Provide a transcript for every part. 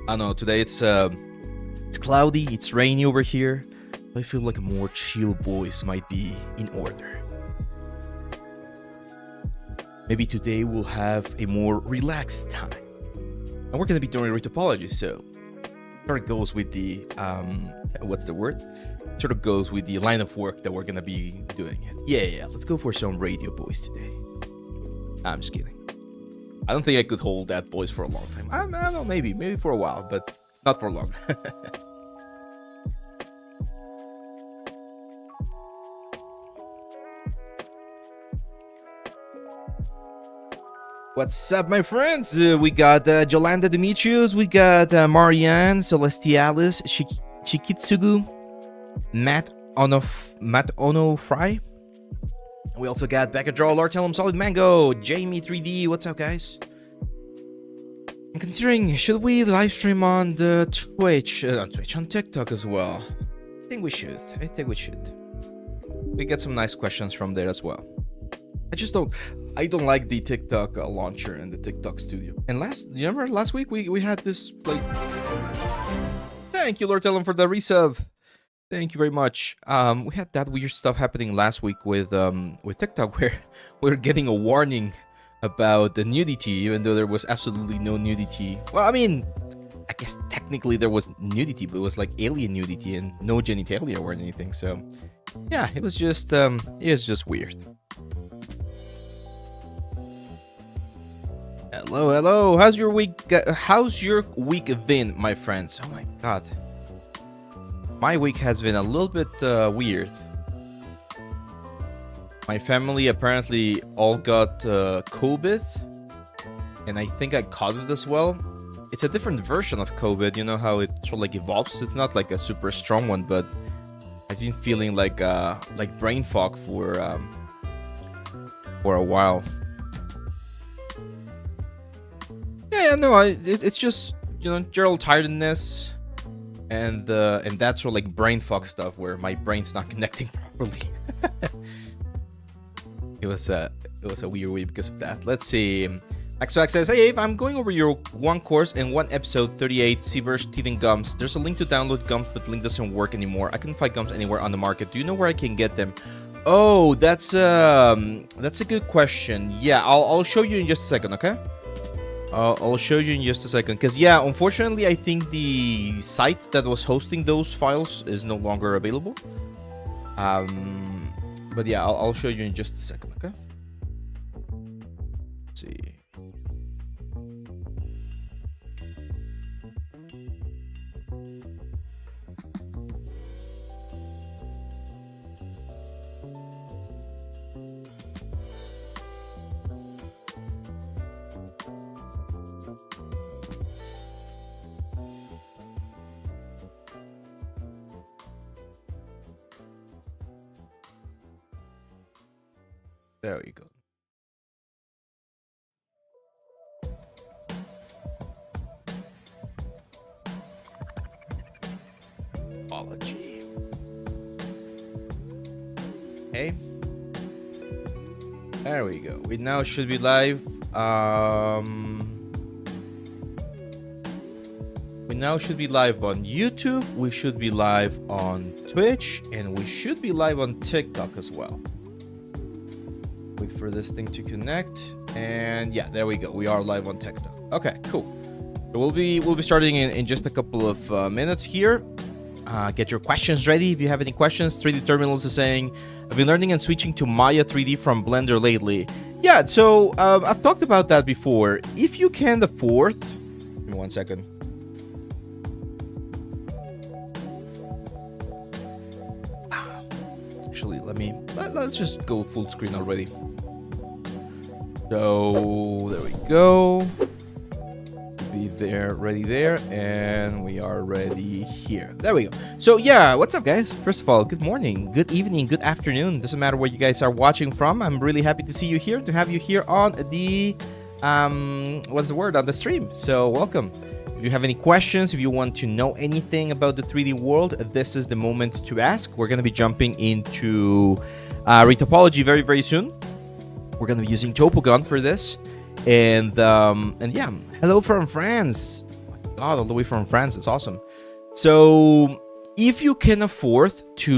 I don't know, today it's cloudy, it's rainy over here. I feel like a more chill voice might be in order. Maybe today we'll have a more relaxed time. And we're gonna be doing Retopology, so sort of goes with the what's the word? Sort of goes with the line of work that we're gonna be doing. Yeah, let's go for some radio voice today. I'm just kidding. I don't think I could hold that voice for a long time. I don't know, maybe for a while, but not for long. What's up, my friends? We got Jolanda Demetrius, we got Marianne Celestialis, Shikitsugu, Matt Ono Fry. We also got Becca Draw, Lord Tell 'em Solid Mango, Jamie 3D. What's up, guys? I'm considering, should we live stream on the Twitch, on TikTok as well? I think we should. We get some nice questions from there as well. I don't like the TikTok launcher and the TikTok studio. And you remember last week we had this like. Thank you, Lord Tell 'em, for the resub. Thank you very much. We had that weird stuff happening last week with TikTok where we were getting a warning about the nudity, even though there was absolutely no nudity. Well, I mean, I guess technically there was nudity, but it was like alien nudity and no genitalia or anything. So, yeah, it was just weird. Hello. How's your week been, my friends? Oh my god. My week has been a little bit weird. My family apparently all got COVID, and I think I caught it as well. It's a different version of COVID. You know how it sort of like evolves. It's not like a super strong one, but I've been feeling like brain fog for a while. Yeah, no, it's just, you know, general tiredness. And that's sort of like brain fog stuff where my brain's not connecting properly. It was a weird week because of that. Let's see. XOX says, "Hey Abe, I'm going over your one course and one episode 38, Seaver's Teeth and Gums. There's a link to download gums, but the link doesn't work anymore. I couldn't find gums anywhere on the market. Do you know where I can get them?" Oh, that's a good question. Yeah, I'll show you in just a second, okay? I'll show you in just a second, because yeah, unfortunately I think the site that was hosting those files is no longer available. But yeah, I'll show you in just a second, okay? Let's see. There we go. Retopology. Okay. There we go. We now should be live. We now should be live on YouTube. We should be live on Twitch, and we should be live on TikTok as well. Wait for this thing to connect, and yeah, there we go. We are live on TikTok. Okay, cool. So we'll be starting in just a couple of minutes here. Get your questions ready if you have any questions. 3D Terminals is saying, "I've been learning and switching to Maya 3D from Blender lately." Yeah, so I've talked about that before. If you can afford, give me 1 second. Actually, let's just go full screen already. So there we go. Be there, ready there, and we are ready here. There we go. So yeah, what's up, guys? First of all, good morning, good evening, good afternoon. Doesn't matter where you guys are watching from. I'm really happy to see you here, to have you here on the what's the word, on the stream. So welcome. If you have any questions, if you want to know anything about the 3D world, this is the moment to ask. We're going to be jumping into Retopology very, very soon. We're going to be using Topogon for this. And yeah, hello from France. God, all the way from France. It's awesome. So if you can afford to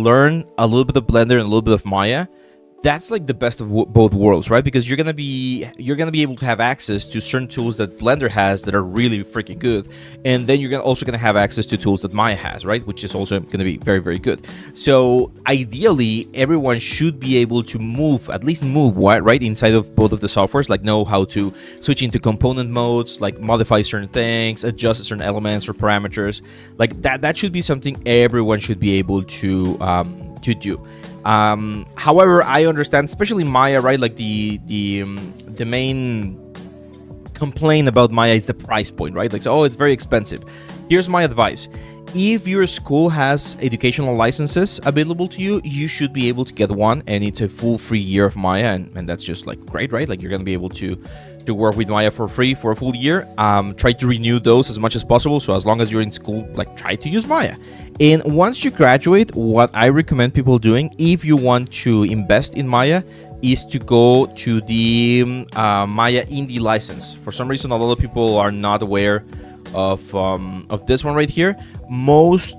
learn a little bit of Blender and a little bit of Maya, that's like the best of both worlds, right? Because you're gonna be able to have access to certain tools that Blender has that are really freaking good, and then you're also gonna have access to tools that Maya has, right? Which is also gonna be very, very good. So ideally, everyone should be able to move, at least move, right, inside of both of the softwares, like know how to switch into component modes, like modify certain things, adjust certain elements or parameters, like that. That should be something everyone should be able to do. However, I understand, especially Maya, right? Like the main complaint about Maya is the price point, right? Like, so, oh, it's very expensive. Here's my advice. If your school has educational licenses available to you, you should be able to get one, and it's a full free year of Maya, and that's just like great, right? Like you're gonna be able to work with Maya for free for a full year. Try to renew those as much as possible. So as long as you're in school, like try to use Maya. And once you graduate, what I recommend people doing, if you want to invest in Maya, is to go to the Maya Indie license. For some reason, a lot of people are not aware of this one right here. Most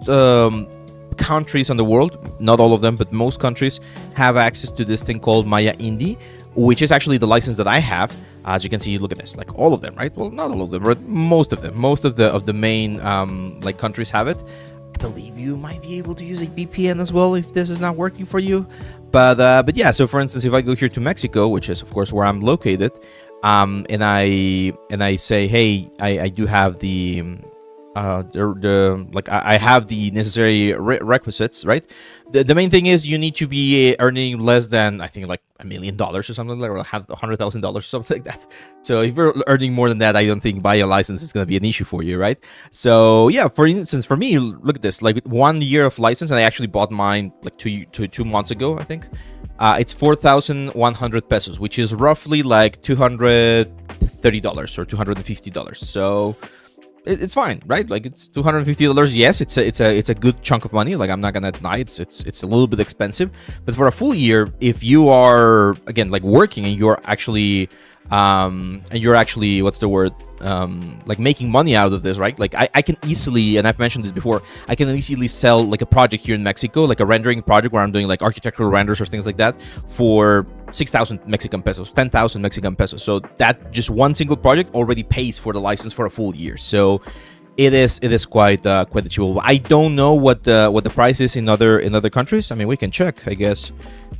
countries in the world, not all of them, but most countries have access to this thing called Maya Indie, which is actually the license that I have. As you can see, look at this, like all of them, right? Well, not all of them, but most of them. Most of the main like countries have it. I believe you might be able to use a VPN as well if this is not working for you. But yeah, so for instance, if I go here to Mexico, which is of course where I'm located, and I say, hey, I do have I have the necessary requisites, right? The main thing is you need to be earning less than, I think, like $1 million or something like that, or have $100,000 or something like that. So if you're earning more than that, I don't think buying a license is going to be an issue for you, right? So yeah, for instance, for me, look at this, like 1 year of license, and I actually bought mine like two months ago, I think. It's 4,100 pesos, which is roughly like $230 or $250. So it's fine, right? Like it's $250. Yes, it's a good chunk of money. Like I'm not gonna deny it's a little bit expensive, but for a full year, if you are again like working and you're actually what's the word, like making money out of this, right? Like I can easily, and I've mentioned this before, I can easily sell like a project here in Mexico, like a rendering project where I'm doing like architectural renders or things like that for 6,000 Mexican pesos, 10,000 Mexican pesos. So that just one single project already pays for the license for a full year. So it is quite achievable. I don't know what the price is in other countries. I mean, we can check, I guess.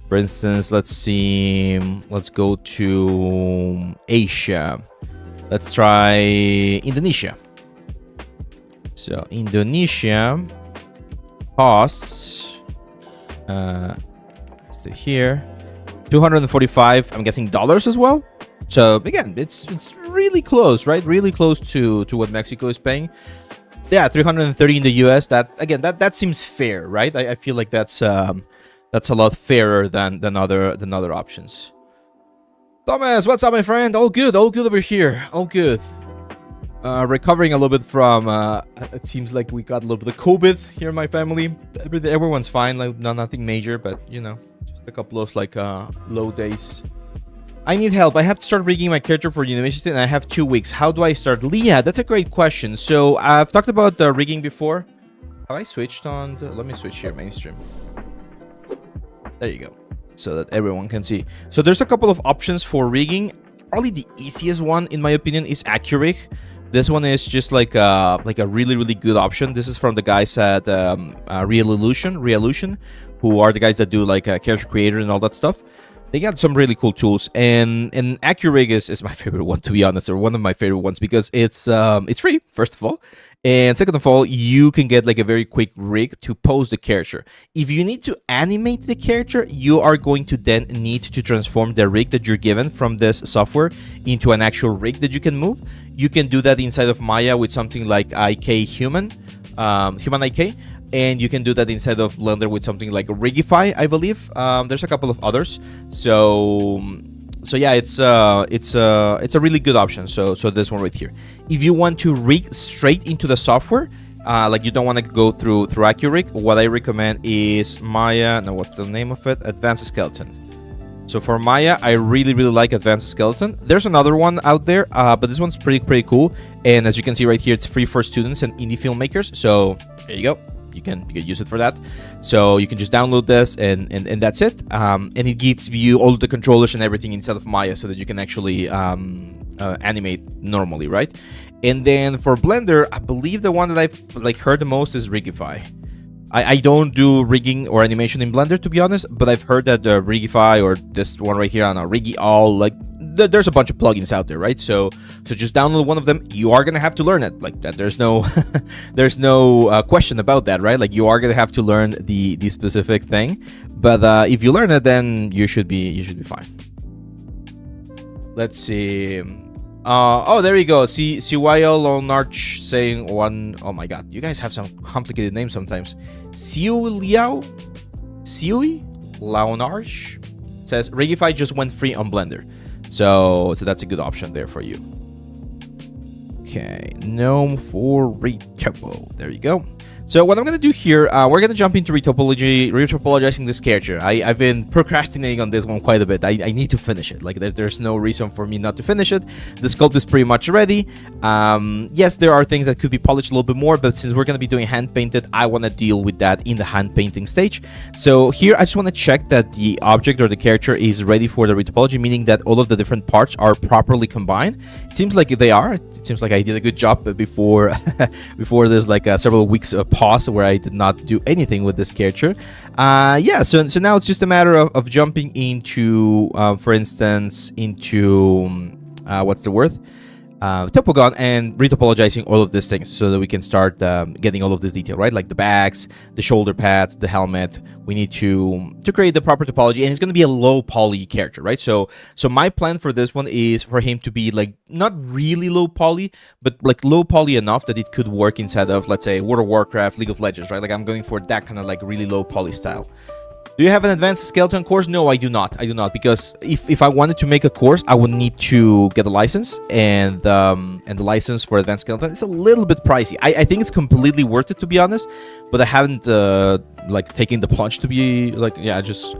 For instance, let's see. Let's go to Asia. Let's try Indonesia. So Indonesia costs let's see here, 245. I'm guessing dollars as well. So again, it's really close, right? Really close to what Mexico is paying. Yeah, 330 in the US. That seems fair, right? I feel like that's a lot fairer than other options. Thomas, what's up, my friend? All good over here. All good. Recovering a little bit from. It seems like we got a little bit of COVID here in my family. Everyone's fine, like nothing major, but you know, just a couple of like low days. I need help. I have to start rigging my character for university, and I have 2 weeks. How do I start? Leah, that's a great question. So I've talked about rigging before. Have I switched on? Let me switch here, mainstream. There you go, so that everyone can see. So there's a couple of options for rigging. Probably the easiest one, in my opinion, is AccuRig. This one is just like a really good option. This is from the guys at Realution, who are the guys that do like a character creator and all that stuff. They got some really cool tools, and AccuRig is my favorite one, to be honest, or one of my favorite ones, because it's free, first of all, and second of all, you can get like a very quick rig to pose the character. If you need to animate the character, you are going to then need to transform the rig that you're given from this software into an actual rig that you can move. You can do that inside of Maya with something like Human IK. And you can do that inside of Blender with something like Rigify, I believe. There's a couple of others. So yeah, it's a really good option. So this one right here. If you want to rig straight into the software, like you don't want to go through AccuRig, what I recommend is Maya. No, what's the name of it? Advanced Skeleton. So for Maya, I really like Advanced Skeleton. There's another one out there, but this one's pretty cool. And as you can see right here, it's free for students and indie filmmakers. So there you go. You can use it for that. So you can just download this and that's it. And it gives you all the controllers and everything inside of Maya so that you can actually animate normally, right? And then for Blender, I believe the one that I've heard the most is Rigify. I don't do rigging or animation in Blender, to be honest, but I've heard that the Rigify or this one right here, I don't know, Riggy All, like there's a bunch of plugins out there, right? So just download one of them. You are gonna have to learn it, like that. There's no there's no question about that, right? Like you are gonna have to learn the specific thing, but if you learn it, then you should be fine. Let's see. Oh, there you go. See, CYL Lonarch saying one. Oh my god, you guys have some complicated names sometimes. Leal, Lonarch says Rigify just went free on Blender, so that's a good option there for you. Okay, Gnome for Retopo. There you go. So what I'm going to do here, we're going to jump into retopologizing this character. I've been procrastinating on this one quite a bit. I need to finish it. Like, there's no reason for me not to finish it. The sculpt is pretty much ready. Yes, there are things that could be polished a little bit more, but since we're going to be doing hand-painted, I want to deal with that in the hand-painting stage. So here, I just want to check that the object or the character is ready for the retopology, meaning that all of the different parts are properly combined. It seems like they are. It seems like I did a good job before before there's like several weeks of pause where I did not do anything with this character. Yeah, so now it's just a matter of jumping into, for instance, into what's the word? Topogon and retopologizing all of these things so that we can start getting all of this detail, right? Like the backs, the shoulder pads, the helmet. We need to create the proper topology, and it's going to be a low poly character, right? So my plan for this one is for him to be like not really low poly, but like low poly enough that it could work inside of, let's say, World of Warcraft, League of Legends, right? Like I'm going for that kind of like really low poly style. Do you have an advanced skeleton course? No, I do not. I do not, because if I wanted to make a course, I would need to get a license, and the license for advanced skeleton is a little bit pricey. I think it's completely worth it, to be honest, but I haven't like taken the plunge to be like, yeah, just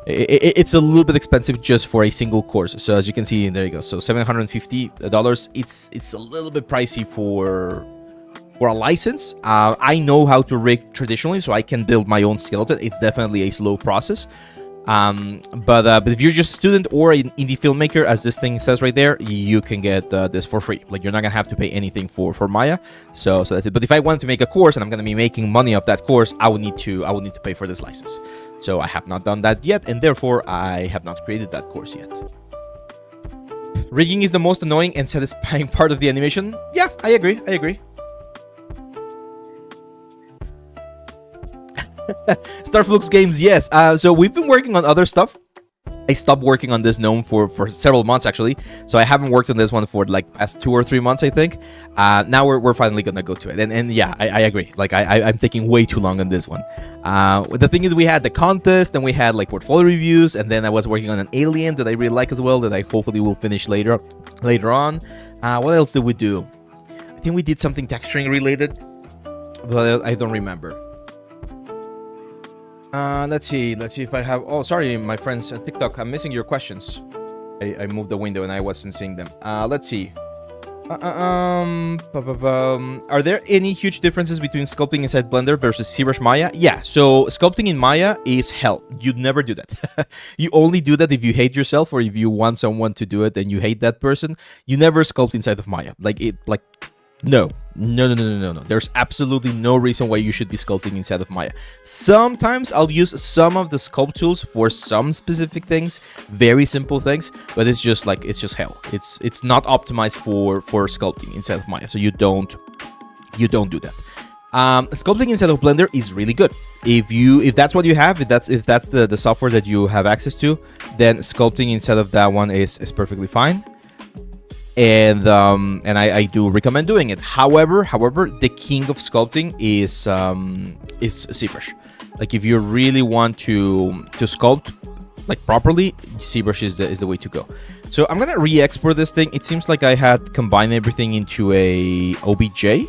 it's a little bit expensive just for a single course. So as you can see, there you go. So $750. It's a little bit pricey for a license. I know how to rig traditionally, so I can build my own skeleton. It's definitely a slow process. But if you're just a student or an indie filmmaker, as this thing says right there, you can get this for free. Like, you're not gonna have to pay anything for Maya. So that's it. But if I wanted to make a course and I'm gonna be making money off that course, I would need to pay for this license. So I have not done that yet, and therefore I have not created that course yet. Rigging is the most annoying and satisfying part of the animation. Yeah, I agree. Starflux Games, yes. So we've been working on other stuff. I stopped working on this gnome for several months, actually. So I haven't worked on this one for like past 2 or 3 months, I think. Now we're finally gonna go to it. And yeah, I agree. Like I'm taking way too long on this one. The thing is, we had the contest, and we had like portfolio reviews, and then I was working on an alien that I really like as well, that I hopefully will finish later on. What else did we do? I think we did something texturing related, but I don't remember. Let's see if I have. Oh, sorry, my friends at TikTok, I'm missing your questions. I moved the window and I wasn't seeing them. Let's see. Are there any huge differences between sculpting inside Blender versus ZBrush Maya? Yeah, so sculpting in Maya is hell. You'd never do that. You only do that if you hate yourself, or if you want someone to do it and you hate that person. You never sculpt inside of Maya. No. There's absolutely no reason why you should be sculpting inside of Maya. Sometimes I'll use some of the sculpt tools for some specific things, very simple things, but it's just hell. It's not optimized for sculpting inside of Maya, so you don't do that. Sculpting inside of Blender is really good. If that's what you have, if that's the software that you have access to, then sculpting inside of that one is perfectly fine. And I do recommend doing it. However, the king of sculpting is ZBrush. Like, if you really want to sculpt like properly, ZBrush is the way to go. So I'm gonna re-export this thing. It seems like I had combined everything into a OBJ,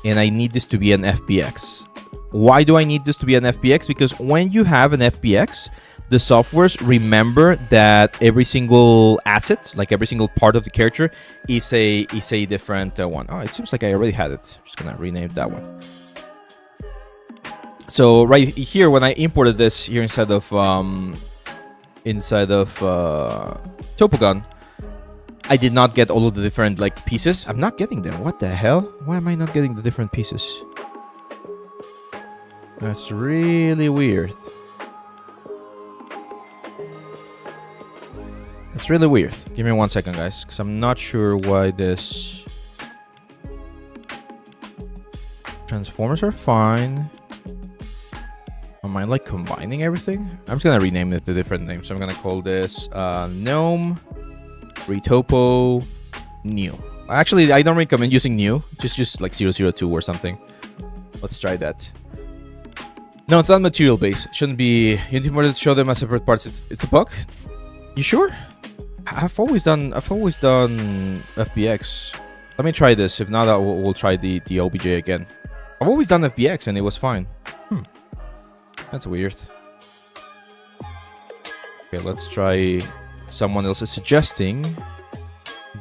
and I need this to be an FBX. Why do I need this to be an FBX? Because when you have an FBX, the softwares remember that every single asset, like every single part of the character, is a different one. Oh, it seems like I already had it. I'm just gonna rename that one. So right here, when I imported this here inside of Topogon, I did not get all of the different like pieces. I'm not getting them. What the hell? Why am I not getting the different pieces? That's really weird. It's really weird. Give me 1 second, guys, because I'm not sure why this... Transformers are fine. Am I like combining everything? I'm just gonna rename it to different names. So I'm gonna call this Gnome Retopo New. Actually, I don't recommend using new. Just like 002 or something. Let's try that. No, it's not material based. Shouldn't be. You need more to show them as separate parts. It's a bug. You sure? I've always done FBX. Let me try this. If not, we'll try the OBJ again. I've always done FBX and it was fine. That's weird. Okay, let's try. Someone else is suggesting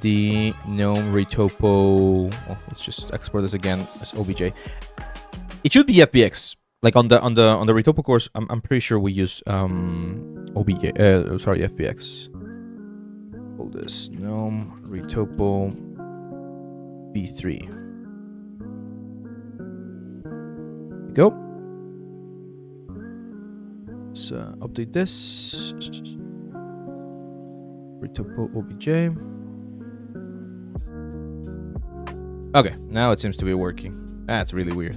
the Gnome Retopo. Oh, let's just export this again as OBJ. It should be FBX. Like on the Retopo course, I'm pretty sure we use OBJ. Sorry, FBX. Call this Gnome Retopo V3. There we go. Let's update this. Retopo OBJ. Okay, now it seems to be working. That's really weird.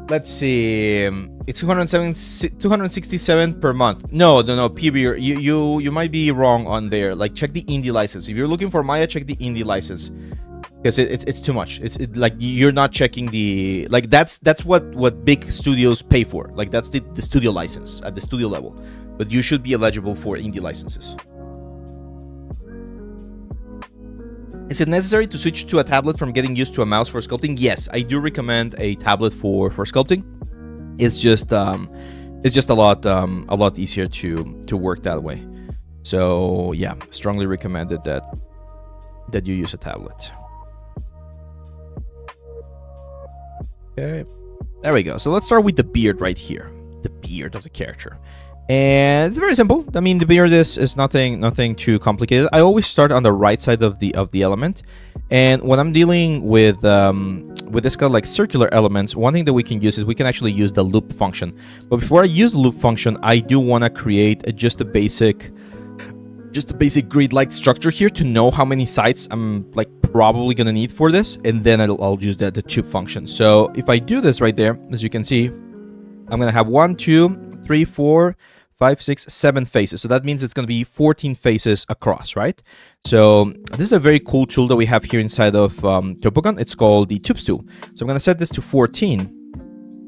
Let's see. It's 267 per month. No, PB. You might be wrong on there. Like, check the indie license. If you're looking for Maya, check the indie license. Because it's too much. It's like you're not checking the like that's what big studios pay for. Like that's the studio license at the studio level. But you should be eligible for indie licenses. Is it necessary to switch to a tablet from getting used to a mouse for sculpting? Yes, I do recommend a tablet for sculpting. It's just a lot easier to work that way. So yeah, strongly recommended that you use a tablet. Okay, there we go. So let's start with the beard right here, the beard of the character. And it's very simple. I mean, the beard is nothing too complicated. I always start on the right side of the element, and when I'm dealing with this kind of like circular elements, one thing that we can use is we can actually use the loop function. But before I use the loop function, I do want to create just a basic grid-like structure here to know how many sides I'm like probably gonna need for this, and then I'll use the tube function. So if I do this right there, as you can see, I'm gonna have 1, 2, 3, 4, 5, 6, 7 faces. So that means it's going to be 14 faces across, right? So this is a very cool tool that we have here inside of Topogon. It's called the Tubes tool. So I'm going to set this to 14.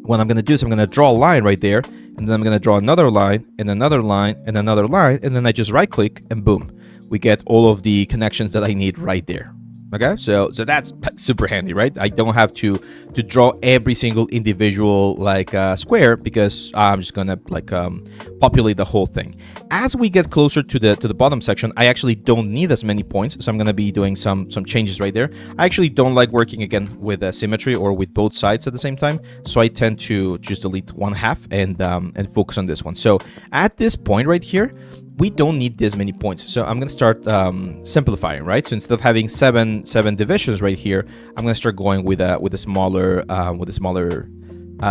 What I'm going to do is I'm going to draw a line right there, and then I'm going to draw another line, and another line, and another line, and then I just right-click, and boom. We get all of the connections that I need right there. Okay, so that's super handy, right? I don't have to draw every single individual like square, because I'm just gonna like populate the whole thing. As we get closer to the bottom section, I actually don't need as many points, so I'm gonna be doing some changes right there. I actually don't like working again with symmetry or with both sides at the same time, so I tend to just delete one half and focus on this one. So at this point right here, we don't need this many points, so I'm gonna start simplifying, right? So instead of having seven divisions right here, I'm gonna start going with a smaller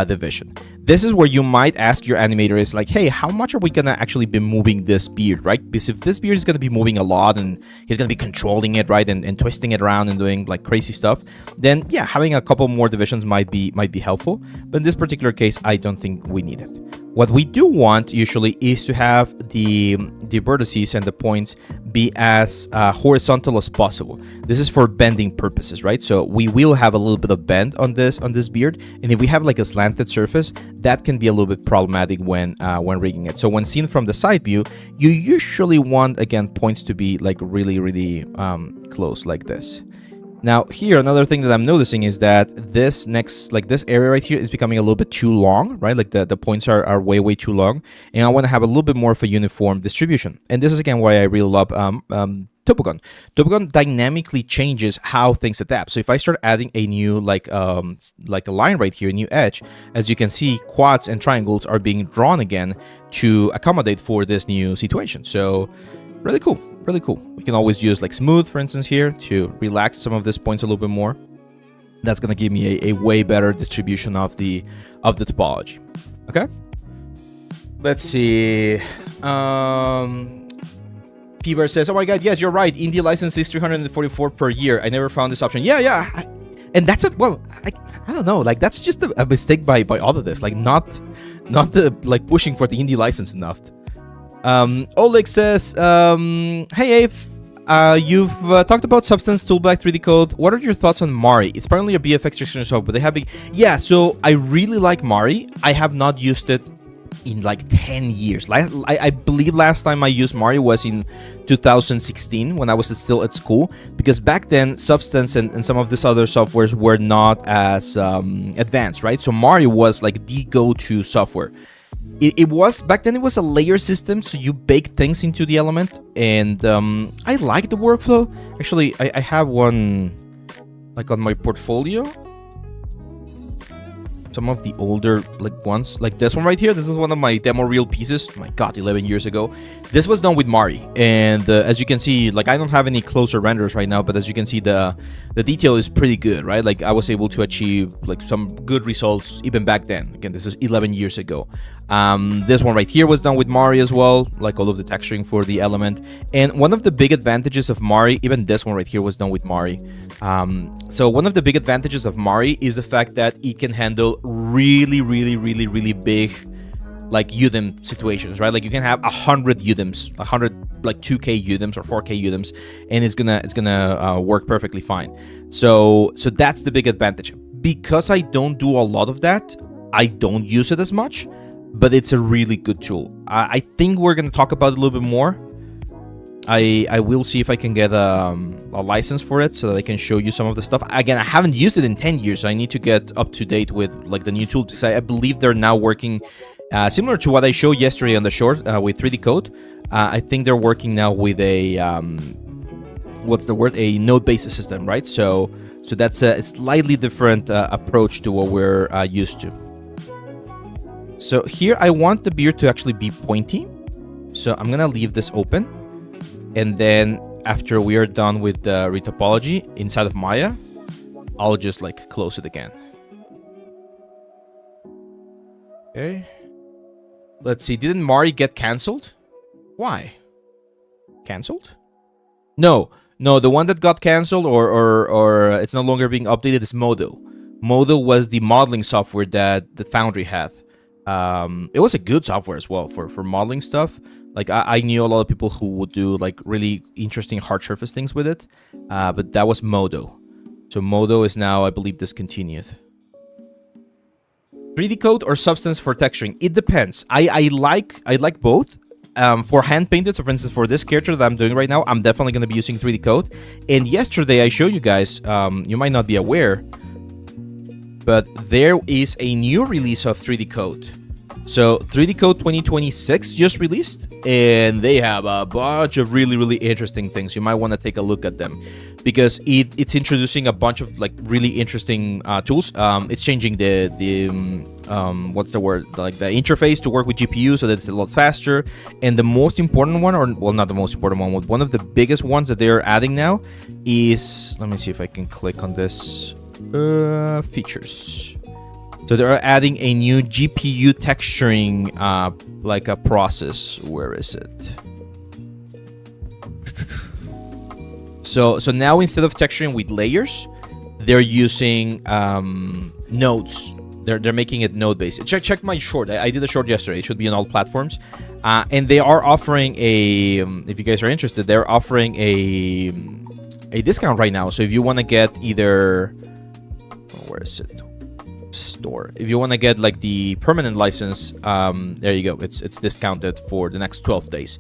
division. This is where you might ask your animator is like, hey, how much are we gonna actually be moving this beard, right? Because if this beard is gonna be moving a lot and he's gonna be controlling it, right, and twisting it around and doing like crazy stuff, then yeah, having a couple more divisions might be helpful. But in this particular case, I don't think we need it. What we do want usually is to have the vertices and the points be as horizontal as possible. This is for bending purposes, right? So we will have a little bit of bend on this beard, and if we have like a slanted surface, that can be a little bit problematic when rigging it. So when seen from the side view, you usually want, again, points to be like really close like this. Now here, another thing that I'm noticing is that this this area right here is becoming a little bit too long, right? Like the points are way too long, and I want to have a little bit more of a uniform distribution. And this is again why I really love Topogon. Topogon dynamically changes how things adapt. So if I start adding a new like a line right here, a new edge, as you can see, quads and triangles are being drawn again to accommodate for this new situation. So really cool, really cool. We can always use like smooth, for instance, here to relax some of these points a little bit more. That's gonna give me a way better distribution of the topology. Okay. Let's see. P-Bear says, "Oh my God, yes, you're right. Indie license is 344 per year. I never found this option." Yeah. And that's I don't know. Like that's just a mistake by Autodesk. Like not like pushing for the indie license enough. Oleg says, "Hey Ave, you've talked about Substance, Toolback, 3D Code. What are your thoughts on Mari? It's apparently a BFX extension software, but they have yeah. So I really like Mari. I have not used it in like 10 years. I believe last time I used Mari was in 2016 when I was still at school, because back then Substance and some of these other softwares were not as advanced, right? So Mari was like the go-to software. It was back then. It was a layer system, so you bake things into the element, and I like the workflow. Actually, I have one like on my portfolio. Some of the older like ones, like this one right here. This is one of my demo reel pieces. My God, 11 years ago. This was done with Mari, and as you can see, like I don't have any closer renders right now, but as you can see, the detail is pretty good, right? Like I was able to achieve like some good results even back then. Again, this is 11 years ago. This one right here was done with Mari as well, like all of the texturing for the element. And one of the big advantages of Mari, even this one right here was done with Mari. So one of the big advantages of Mari is the fact that it can handle really big like UDIM situations, right? Like you can have 100 UDIMs, 100 like 2K UDIMs or 4K UDIMs, and it's gonna work perfectly fine. So that's the big advantage. Because I don't do a lot of that, I don't use it as much, but it's a really good tool. I think we're gonna talk about it a little bit more. I will see if I can get a license for it so that I can show you some of the stuff. Again, I haven't used it in 10 years, so I need to get up to date with like the new tools. I believe they're now working similar to what I showed yesterday on the short with 3D Code. I think they're working now with a what's the word? A node-based system, right? So that's a slightly different approach to what we're used to. So here I want the beard to actually be pointy. So I'm gonna leave this open. And then after we are done with the retopology inside of Maya, I'll just like close it again. Okay. Let's see. Didn't Mari get canceled? Why? Canceled? No. The one that got canceled or it's no longer being updated is Modo. Modo was the modeling software that the Foundry had. It was a good software as well for modeling stuff. Like I knew a lot of people who would do like really interesting hard surface things with it, but that was Modo. So Modo is now, I believe, discontinued. 3D Code or Substance for texturing? It depends. I like both. For hand painted, so for instance, for this character that I'm doing right now, I'm definitely going to be using 3D Code. And yesterday I showed you guys, you might not be aware, but there is a new release of 3D Code. So 3D Code 2026 just released, and they have a bunch of really interesting things. You might want to take a look at them because it's introducing a bunch of like really interesting tools. It's changing the what's the word, like the interface to work with GPU so that it's a lot faster. And the most important one, or well, not the most important one, one of the biggest ones that they're adding now is, let me see if I can click on this, features. So they're adding a new GPU texturing like a process. Where is it? So now instead of texturing with layers, they're using nodes. They're making it node based. Check my short. I did a short yesterday. It should be on all platforms. And they are offering a, if you guys are interested, they're offering a discount right now. So if you want to get either, where is it? Store. If you want to get like the permanent license, there you go. It's discounted for the next 12 days.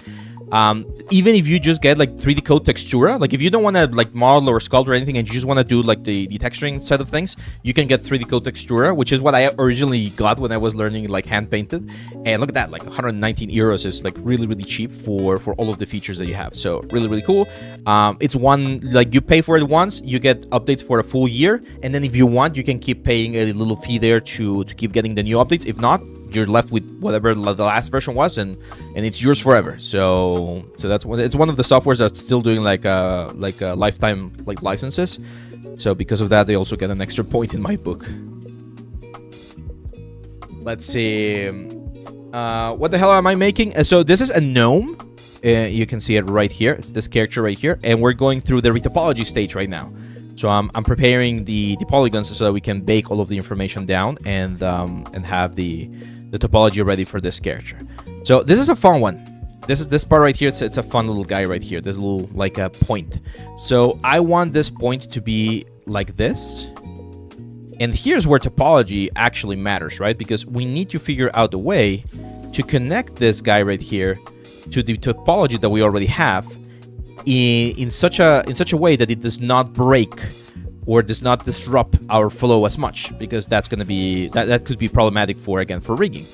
Even if you just get like 3D code textura, like if you don't want to like model or sculpt or anything and you just want to do like the texturing side of things, you can get 3D code textura, which is what I originally got when I was learning like hand painted. And look at that, like 119 euros is like really cheap for all of the features that you have. So really cool. It's one, like you pay for it once, you get updates for a full year, and then if you want, you can keep paying a little fee there to keep getting the new updates. If not, you're left with whatever the last version was, and it's yours forever. So that's one. It's one of the softwares that's still doing like lifetime like licenses. So because of that, they also get an extra point in my book. Let's see. What the hell am I making? So this is a gnome. You can see it right here. It's this character right here, and we're going through the retopology stage right now. So I'm preparing the polygons so that we can bake all of the information down and have the topology ready for this character. So this is a fun one. This part right here, it's a fun little guy right here. This little like a point. So I want this point to be like this. And here's where topology actually matters, right? Because we need to figure out a way to connect this guy right here to the topology that we already have in such a way that it does not break or does not disrupt our flow as much, because that's going to be that could be problematic for rigging.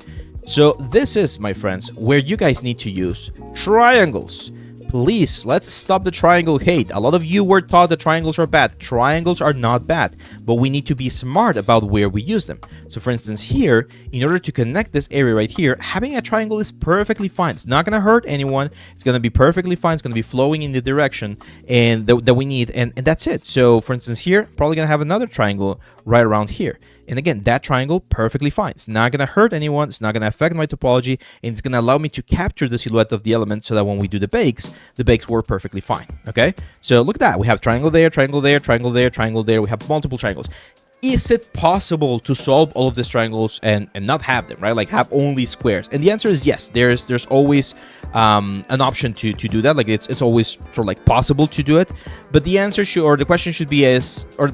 So this is, my friends, where you guys need to use triangles. Please, let's stop the triangle hate. A lot of you were taught that triangles are bad. Triangles are not bad, but we need to be smart about where we use them. So for instance, here, in order to connect this area right here, having a triangle is perfectly fine. It's not going to hurt anyone. It's going to be perfectly fine. It's going to be flowing in the direction and that we need, and that's it. So for instance, here, probably going to have another triangle right around here. And again, that triangle, perfectly fine. It's not going to hurt anyone. It's not going to affect my topology. And it's going to allow me to capture the silhouette of the element so that when we do the bakes work perfectly fine. Okay? So look at that. We have triangle there, triangle there, triangle there, triangle there. We have multiple triangles. Is it possible to solve all of these triangles and not have them, right? Like have only squares? And the answer is yes. There's always an option to do that. Like it's always sort of like possible to do it. But the answer should, or the question should be is, or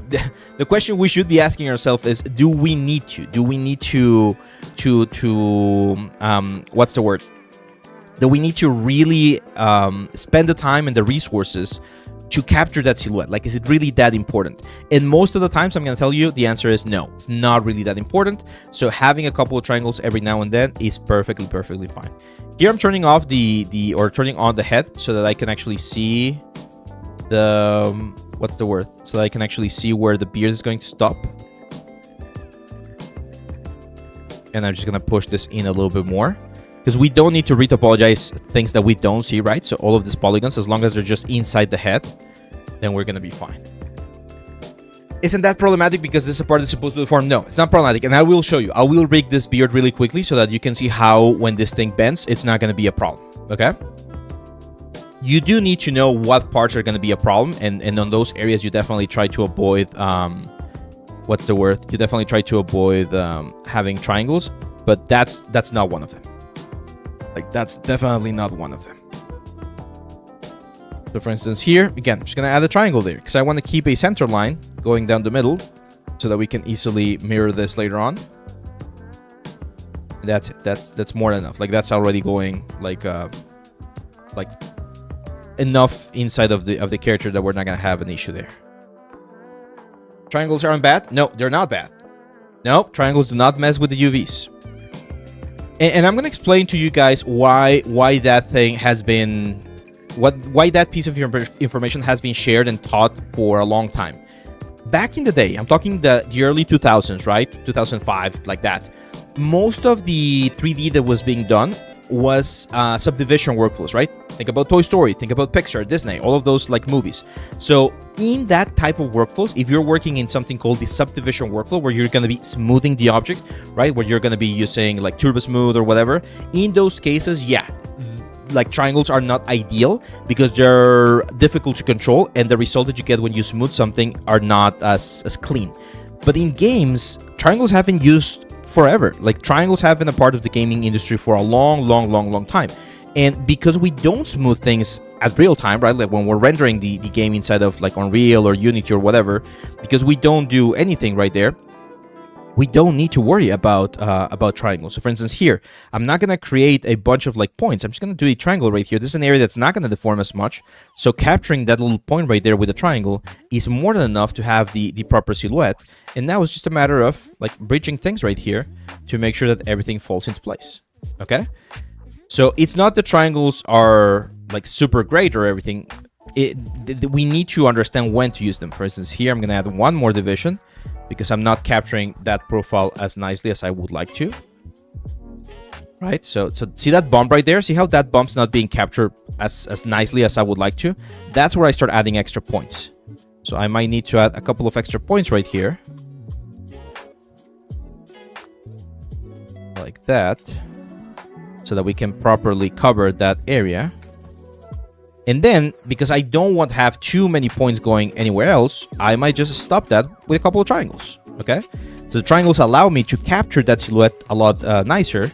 the question we should be asking ourselves is, do we need to? Do we need to what's the word? Do we need to really spend the time and the resources to capture that silhouette? Like, is it really that important? And most of the times, I'm going to tell you, the answer is no. It's not really that important. So having a couple of triangles every now and then is perfectly fine. Here, I'm turning off turning on the head so that I can actually see the, what's the word? So that I can actually see where the beard is going to stop. And I'm just going to push this in a little bit more, because we don't need to retopologize things that we don't see, right? So all of these polygons, as long as they're just inside the head, then we're going to be fine. Isn't that problematic because this is a part that's supposed to deform? No, it's not problematic. And I will show you. I will rig this beard really quickly so that you can see how when this thing bends, it's not going to be a problem, okay? You do need to know what parts are going to be a problem. And on those areas, you definitely try to avoid, what's the word? You definitely try to avoid having triangles, but that's not one of them. Like, that's definitely not one of them. So for instance, here, again, I'm just going to add a triangle there because I want to keep a center line going down the middle so that we can easily mirror this later on. That's it. That's more than enough. Like, that's already going like enough inside of the character that we're not going to have an issue there. Triangles aren't bad? No, they're not bad. No, triangles do not mess with the UVs. And I'm going to explain to you guys why that thing has been, why that piece of information has been shared and taught for a long time. Back in the day, I'm talking the early 2000s, right? 2005, like that. Most of the 3D that was being done was subdivision workflows, right? Think about Toy Story, think about Pixar, Disney, all of those like movies. So in that type of workflows, if you're working in something called the subdivision workflow, where you're going to be smoothing the object, right? Where you're going to be using like turbo smooth or whatever. In those cases, yeah, like triangles are not ideal because they're difficult to control, and the result that you get when you smooth something are not as clean. But in games, triangles have been used forever. Like, triangles have been a part of the gaming industry for a long time. And because we don't smooth things at real time, right? Like when we're rendering the game inside of like Unreal or Unity or whatever, because we don't do anything right there, we don't need to worry about triangles. So for instance, here, I'm not going to create a bunch of like points. I'm just going to do a triangle right here. This is an area that's not going to deform as much. So capturing that little point right there with a triangle is more than enough to have the proper silhouette. And now it's just a matter of like bridging things right here to make sure that everything falls into place. Okay? So it's not the triangles are like super great or everything. We need to understand when to use them. For instance, here I'm going to add one more division, because I'm not capturing that profile as nicely as I would like to. Right? So see that bump right there? See how that bump's not being captured as nicely as I would like to? That's where I start adding extra points. So I might need to add a couple of extra points right here. Like that. So that we can properly cover that area. And then, because I don't want to have too many points going anywhere else, I might just stop that with a couple of triangles, okay? So the triangles allow me to capture that silhouette a lot nicer,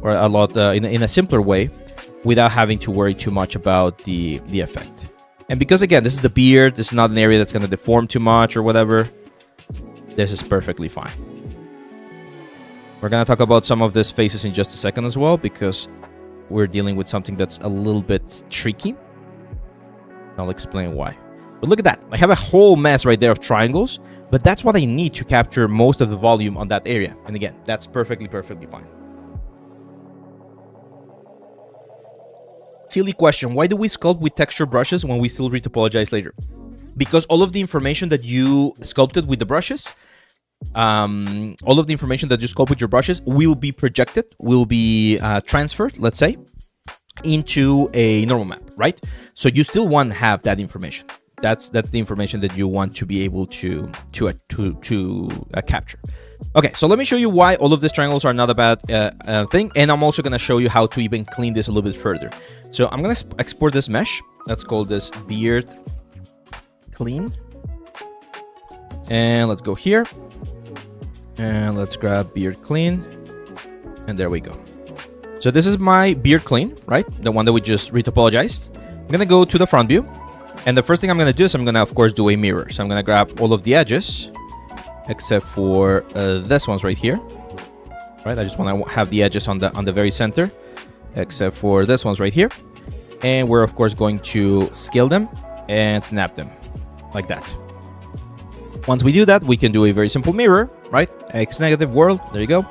or a lot in a simpler way, without having to worry too much about the effect. And because, again, this is the beard, this is not an area that's going to deform too much or whatever, this is perfectly fine. We're going to talk about some of these faces in just a second as well, because we're dealing with something that's a little bit tricky. I'll explain why. But look at that. I have a whole mess right there of triangles, but that's what I need to capture most of the volume on that area. And again, that's perfectly fine. Silly question. Why do we sculpt with texture brushes when we still retopologize later? Because all of the information that you sculpted with the brushes, all of the information that you sculpt with your brushes will be projected, will be transferred, let's say, into a normal map, right? So you still want to have that information. That's the information that you want to be able to capture. Okay, so let me show you why all of these triangles are not a bad thing, and I'm also going to show you how to even clean this a little bit further. So I'm going to export this mesh. Let's call this beard clean, and let's go here, and let's grab beard clean, and there we go. So this is my beard clean, right? The one that we just retopologized. I'm going to go to the front view. And the first thing I'm going to do is I'm going to, of course, do a mirror. So I'm going to grab all of the edges, except for this ones right here. Right? I just want to have the edges on the very center, except for this ones right here. And we're, of course, going to scale them and snap them like that. Once we do that, we can do a very simple mirror, right? X negative world. There you go.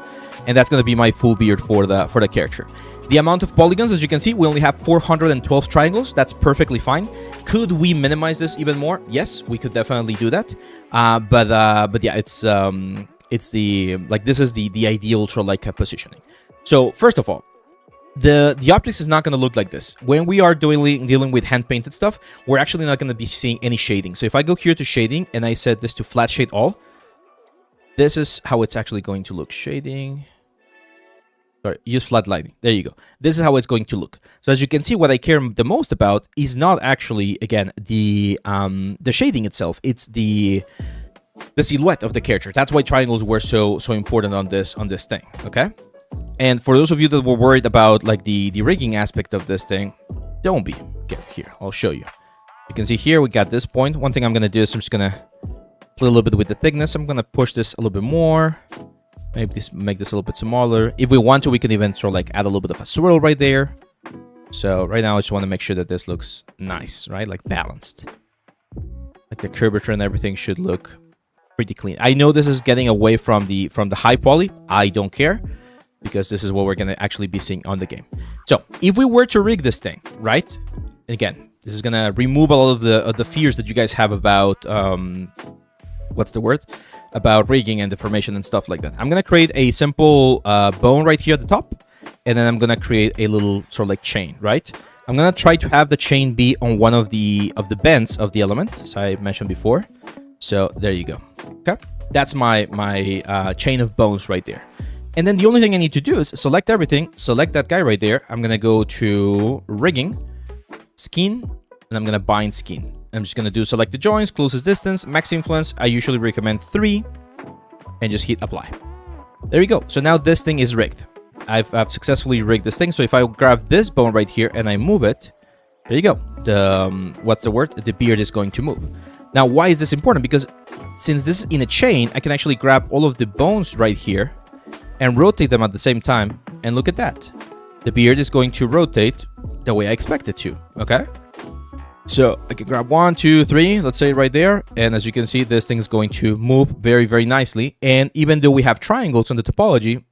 And that's going to be my full beard for the character. The amount of polygons, as you can see, we only have 412 triangles. That's perfectly fine. Could we minimize this even more? Yes, we could definitely do that. But yeah, it's the this is the ideal sort of like positioning. So first of all, the optics is not going to look like this. When we are dealing with hand painted stuff, we're actually not going to be seeing any shading. So if I go here to shading and I set this to flat shade all, this is how it's actually going to look. Shading. Sorry, use flat lighting. There you go. This is how it's going to look. So as you can see, what I care the most about is not actually, again, the shading itself. It's the silhouette of the character. That's why triangles were so important on this thing. Okay. And for those of you that were worried about like the rigging aspect of this thing, don't be. Get here. I'll show you. You can see here we got this point. One thing I'm gonna do is I'm just gonna play a little bit with the thickness. I'm gonna push this a little bit more. Maybe make this a little bit smaller. If we want to, we can even sort of like add a little bit of a swirl right there. So right now, I just want to make sure that this looks nice, right? Like balanced. Like the curvature and everything should look pretty clean. I know this is getting away from the high poly. I don't care, because this is what we're going to actually be seeing on the game. So if we were to rig this thing, right? Again, this is going to remove all of the fears that you guys have about, what's the word? About rigging and deformation and stuff like that. I'm going to create a simple bone right here at the top. And then I'm going to create a little sort of like chain, right? I'm going to try to have the chain be on one of the bends of the element, as I mentioned before. So there you go. Okay. That's my chain of bones right there. And then the only thing I need to do is select everything, select that guy right there. I'm going to go to rigging, skin, and I'm going to bind skin. I'm just going to do select the joints, closest distance, max influence. I usually recommend 3 and just hit apply. There you go. So now this thing is rigged. I've successfully rigged this thing. So if I grab this bone right here and I move it, there you go. The what's the word? The beard is going to move. Now, why is this important? Because since this is in a chain, I can actually grab all of the bones right here and rotate them at the same time. And look at that. The beard is going to rotate the way I expect it to, okay? So I can grab 1, 2, 3, let's say right there. And as you can see, this thing is going to move very, very nicely. And even though we have triangles on the topology,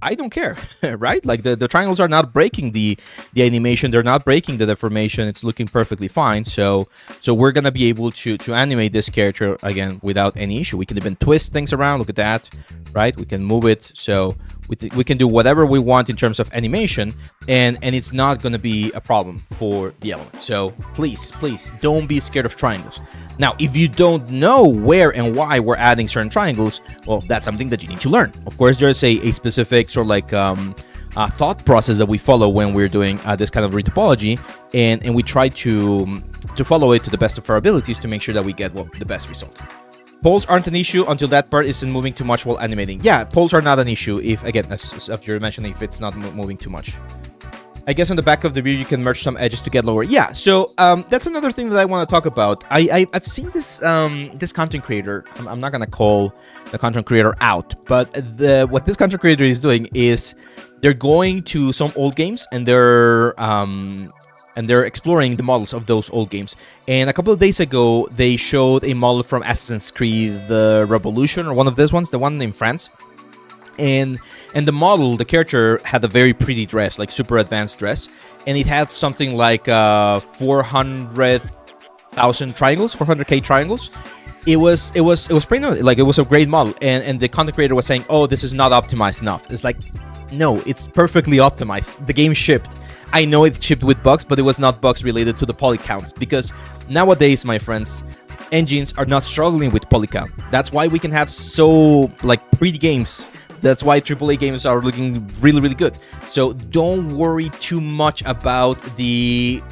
I don't care, right? Like the triangles are not breaking the animation. They're not breaking the deformation. It's looking perfectly fine. So we're going to be able to animate this character again without any issue. We can even twist things around. Look at that, right? We can move it. So we can do whatever we want in terms of animation, and it's not going to be a problem for the element. So please don't be scared of triangles. Now, if you don't know where and why we're adding certain triangles, well, that's something that you need to learn. Of course, there's a specific sort of like thought process that we follow when we're doing this kind of retopology, and we try to follow it to the best of our abilities to make sure that we get, well, the best result. Poles aren't an issue until that part isn't moving too much while animating. Yeah, poles are not an issue if, again, as you're mentioning, if it's not moving too much. I guess on the back of the beard you can merge some edges to get lower. Yeah, so that's another thing that I want to talk about. I've seen this this content creator. I'm not gonna call the content creator out, but what this content creator is doing is they're going to some old games and they're exploring the models of those old games. And a couple of days ago, they showed a model from Assassin's Creed, the Revolution, or one of these ones, the one in France. And the model, the character, had a very pretty dress, like super advanced dress, and it had something like 400,000 triangles, 400k triangles. It was pretty, like, it was a great model, and the content creator was saying, oh, this is not optimized enough. It's like, no, it's perfectly optimized. The game shipped. I know it shipped with bugs, but it was not bugs related to the poly counts, because nowadays, my friends, engines are not struggling with poly count. That's why we can have so, like, pretty games. That's why AAA games are looking really, really good. So don't worry too much about the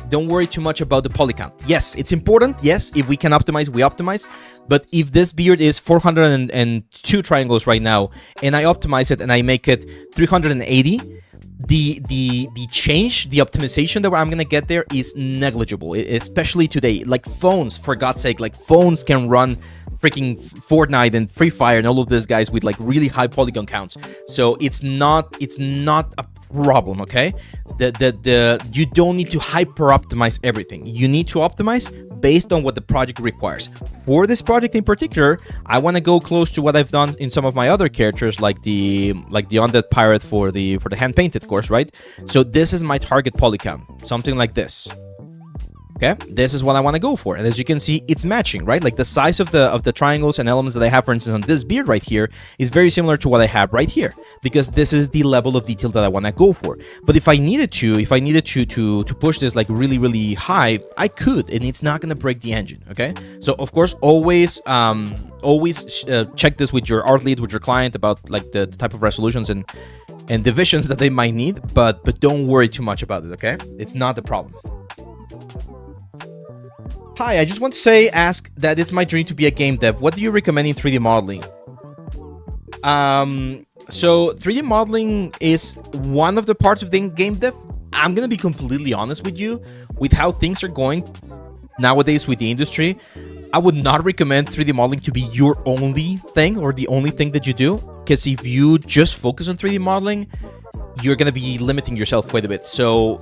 poly count. Yes, it's important. Yes, if we can optimize, we optimize. But if this beard is 402 triangles right now, and I optimize it and I make it 380, the change, the optimization that I'm gonna get there is negligible, especially today. Like phones, for God's sake, like phones can run freaking Fortnite and Free Fire and all of these guys with like really high polygon counts. So it's not a problem, okay? You don't need to hyper optimize everything. You need to optimize based on what the project requires. For this project in particular, I want to go close to what I've done in some of my other characters, like the Undead Pirate for the hand painted course, right? So this is my target polygon, something like this. Okay, this is what I want to go for, and as you can see, it's matching, right? Like the size of the triangles and elements that I have, for instance, on this beard right here is very similar to what I have right here, because this is the level of detail that I want to go for. But if I needed to push this like really, really high, I could, and it's not gonna break the engine. Okay, so of course, always check this with your art lead, with your client, about like the type of resolutions and divisions that they might need, but don't worry too much about it. Okay, it's not the problem. Hi, I just want to ask that it's my dream to be a game dev. What do you recommend in 3D modeling? So 3D modeling is one of the parts of the game dev. I'm gonna be completely honest with you. With how things are going nowadays with the industry, I would not recommend 3D modeling to be your only thing or the only thing that you do. Because if you just focus on 3D modeling, you're gonna be limiting yourself quite a bit. So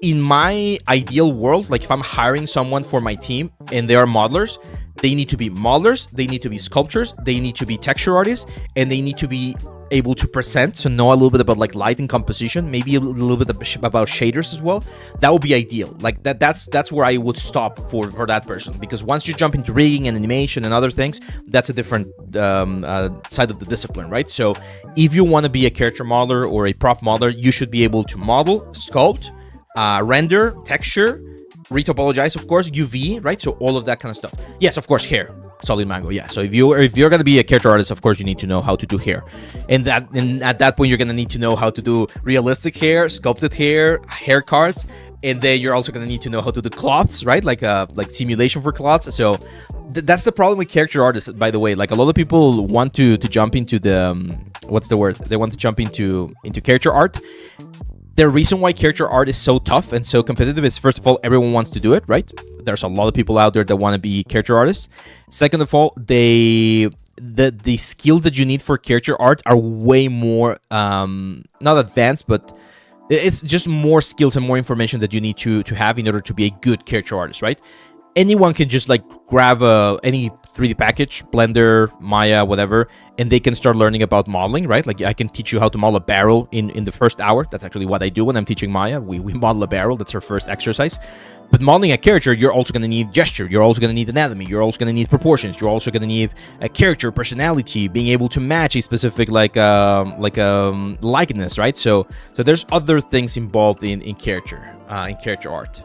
in my ideal world, like if I'm hiring someone for my team and they are modelers, they need to be modelers, they need to be sculptors, they need to be texture artists, and they need to be able to present, so know a little bit about like light and composition, maybe a little bit about shaders as well. That would be ideal. Like that's where I would stop for that person, because once you jump into rigging and animation and other things, that's a different side of the discipline, right? So if you want to be a character modeler or a prop modeler, you should be able to model, sculpt, render, texture, retopologize, of course, UV, right? So all of that kind of stuff. Yes, of course, hair, solid mango. Yeah. So if you're gonna be a character artist, of course, you need to know how to do hair, and at that point, you're gonna need to know how to do realistic hair, sculpted hair cards, and then you're also gonna need to know how to do cloths, right? Like simulation for cloths. So that's the problem with character artists, by the way. Like a lot of people want to jump into the what's the word? They want to jump into character art. the reason why character art is so tough and so competitive is, first of all, everyone wants to do it, right? There's a lot of people out there that want to be character artists. Second of all, the skills that you need for character art are way more not advanced, but it's just more skills and more information that you need to have in order to be a good character artist, right? Anyone can just like grab any 3D package, Blender, Maya, whatever, and they can start learning about modeling, right? Like I can teach you how to model a barrel in the first hour. That's actually what I do when I'm teaching Maya. We model a barrel. That's our first exercise. But modeling a character, you're also going to need gesture. You're also going to need anatomy. You're also going to need proportions. You're also going to need a character personality, being able to match a specific likeness, right? So there's other things involved in character art.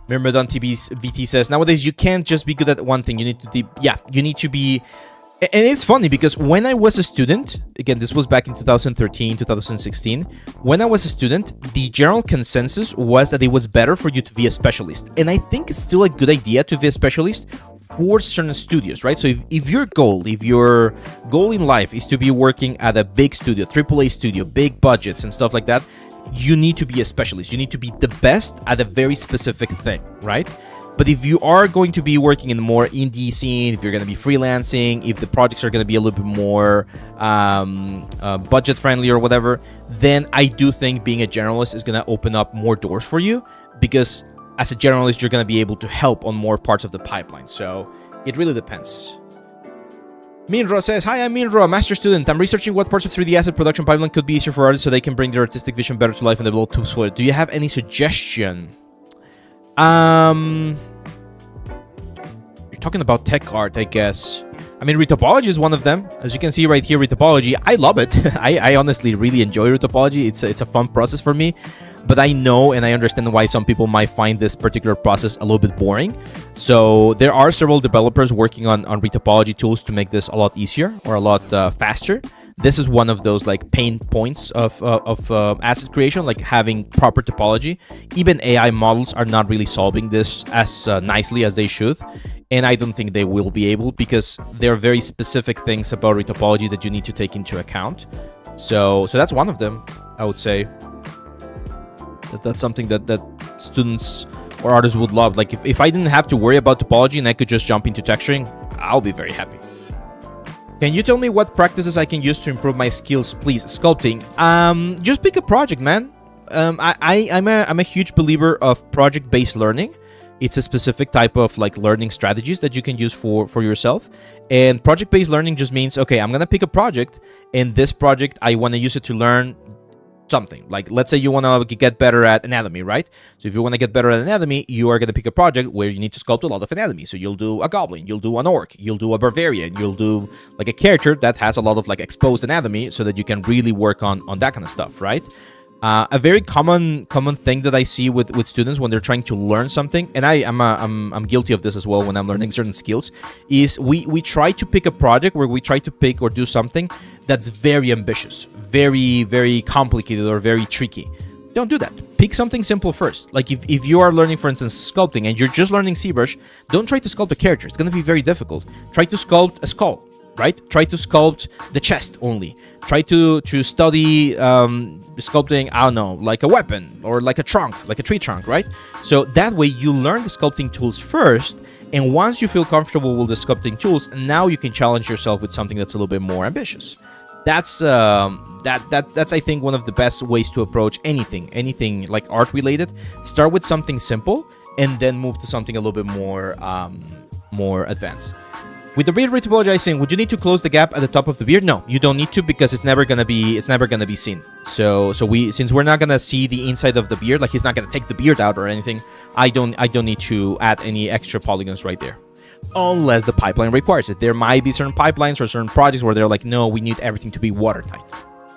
Myrmidon VT says, nowadays you can't just be good at one thing. You need to you need to be. And it's funny because when I was a student, again, this was back in 2013, 2016, when I was a student, the general consensus was that it was better for you to be a specialist. And I think it's still a good idea to be a specialist for certain studios, right? So if your goal in life is to be working at a big studio, AAA studio, big budgets and stuff like that, you need to be a specialist. You need to be the best at a very specific thing, right? But if you are going to be working in the more indie scene, if you're going to be freelancing, if the projects are going to be a little bit more budget friendly or whatever, then I do think being a generalist is going to open up more doors for you, because as a generalist, you're going to be able to help on more parts of the pipeline. So it really depends. Minro says, hi, I'm Minro, master student. I'm researching what parts of 3D asset production pipeline could be easier for artists so they can bring their artistic vision better to life and develop tools for it. Do you have any suggestion? You're talking about tech art, I guess. I mean, Retopology is one of them. As you can see right here, Retopology, I love it. I honestly really enjoy Retopology. It's a fun process for me. But I know and I understand why some people might find this particular process a little bit boring. So there are several developers working on Retopology tools to make this a lot easier or a lot faster. This is one of those like pain points of asset creation, like having proper topology. Even AI models are not really solving this as nicely as they should. And I don't think they will be able, because there are very specific things about Retopology that you need to take into account. So that's one of them, I would say. That's something that students or artists would love. Like if I didn't have to worry about topology and I could just jump into texturing, I'll be very happy. Can you tell me what practices I can use to improve my skills, please? Sculpting. Just pick a project, man. I'm a huge believer of project-based learning. It's a specific type of like learning strategies that you can use for yourself. And project-based learning just means, okay, I'm gonna pick a project, and this project I want to use it to learn something. Like, let's say you want to get better at anatomy, right? So if you want to get better at anatomy, you are going to pick a project where you need to sculpt a lot of anatomy. So you'll do a goblin, you'll do an orc, you'll do a barbarian, you'll do like a character that has a lot of like exposed anatomy, so that you can really work on that kind of stuff, right? A very common thing that I see with students when they're trying to learn something, and I'm guilty of this as well when I'm learning certain skills, is we try to pick a project where we try to pick or do something that's very ambitious, very, very complicated, or very tricky. Don't do that. Pick something simple first. Like if you are learning, for instance, sculpting, and you're just learning ZBrush, don't try to sculpt a character. It's going to be very difficult. Try to sculpt a skull, right? Try to sculpt the chest only. Try to study sculpting, I don't know, like a weapon or like a trunk, like a tree trunk, right? So that way you learn the sculpting tools first, and once you feel comfortable with the sculpting tools, now you can challenge yourself with something that's a little bit more ambitious. That's I think one of the best ways to approach anything like art related. Start with something simple and then move to something a little bit more advanced. With the beard retopologizing, would you need to close the gap at the top of the beard? No, you don't need to, because it's never gonna be seen. So since we're not gonna see the inside of the beard, like he's not gonna take the beard out or anything, I don't need to add any extra polygons right there, unless the pipeline requires it. There might be certain pipelines or certain projects where they're like, no, we need everything to be watertight.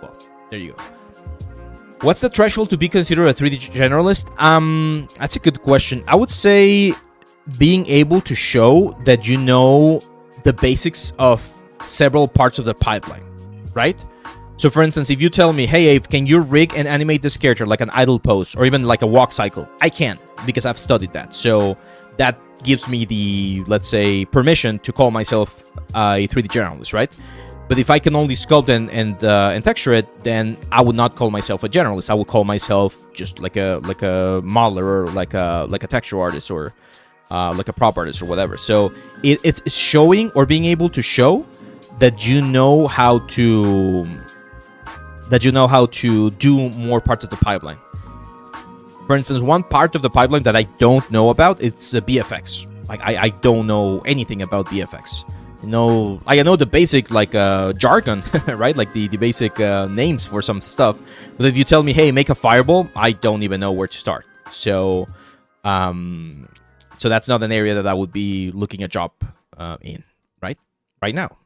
Well, there you go. What's the threshold to be considered a 3D generalist? That's a good question. I would say being able to show that you know the basics of several parts of the pipeline, right? So for instance, if you tell me, hey Abe, can you rig and animate this character like an idle pose or even like a walk cycle? I can, because I've studied that. So that gives me the, let's say, permission to call myself a 3D generalist, right? But if I can only sculpt and texture it, then I would not call myself a generalist. I would call myself just like a modeler, or like a texture artist, or like a prop artist or whatever. So it's showing, or being able to show that you know how to do more parts of the pipeline. For instance, one part of the pipeline that I don't know about, it's BFX. Like I don't know anything about BFX. I know the basic jargon, right? Like the basic names for some stuff. But if you tell me, hey, make a fireball, I don't even know where to start. So that's not an area that I would be looking at job in, right? Right now.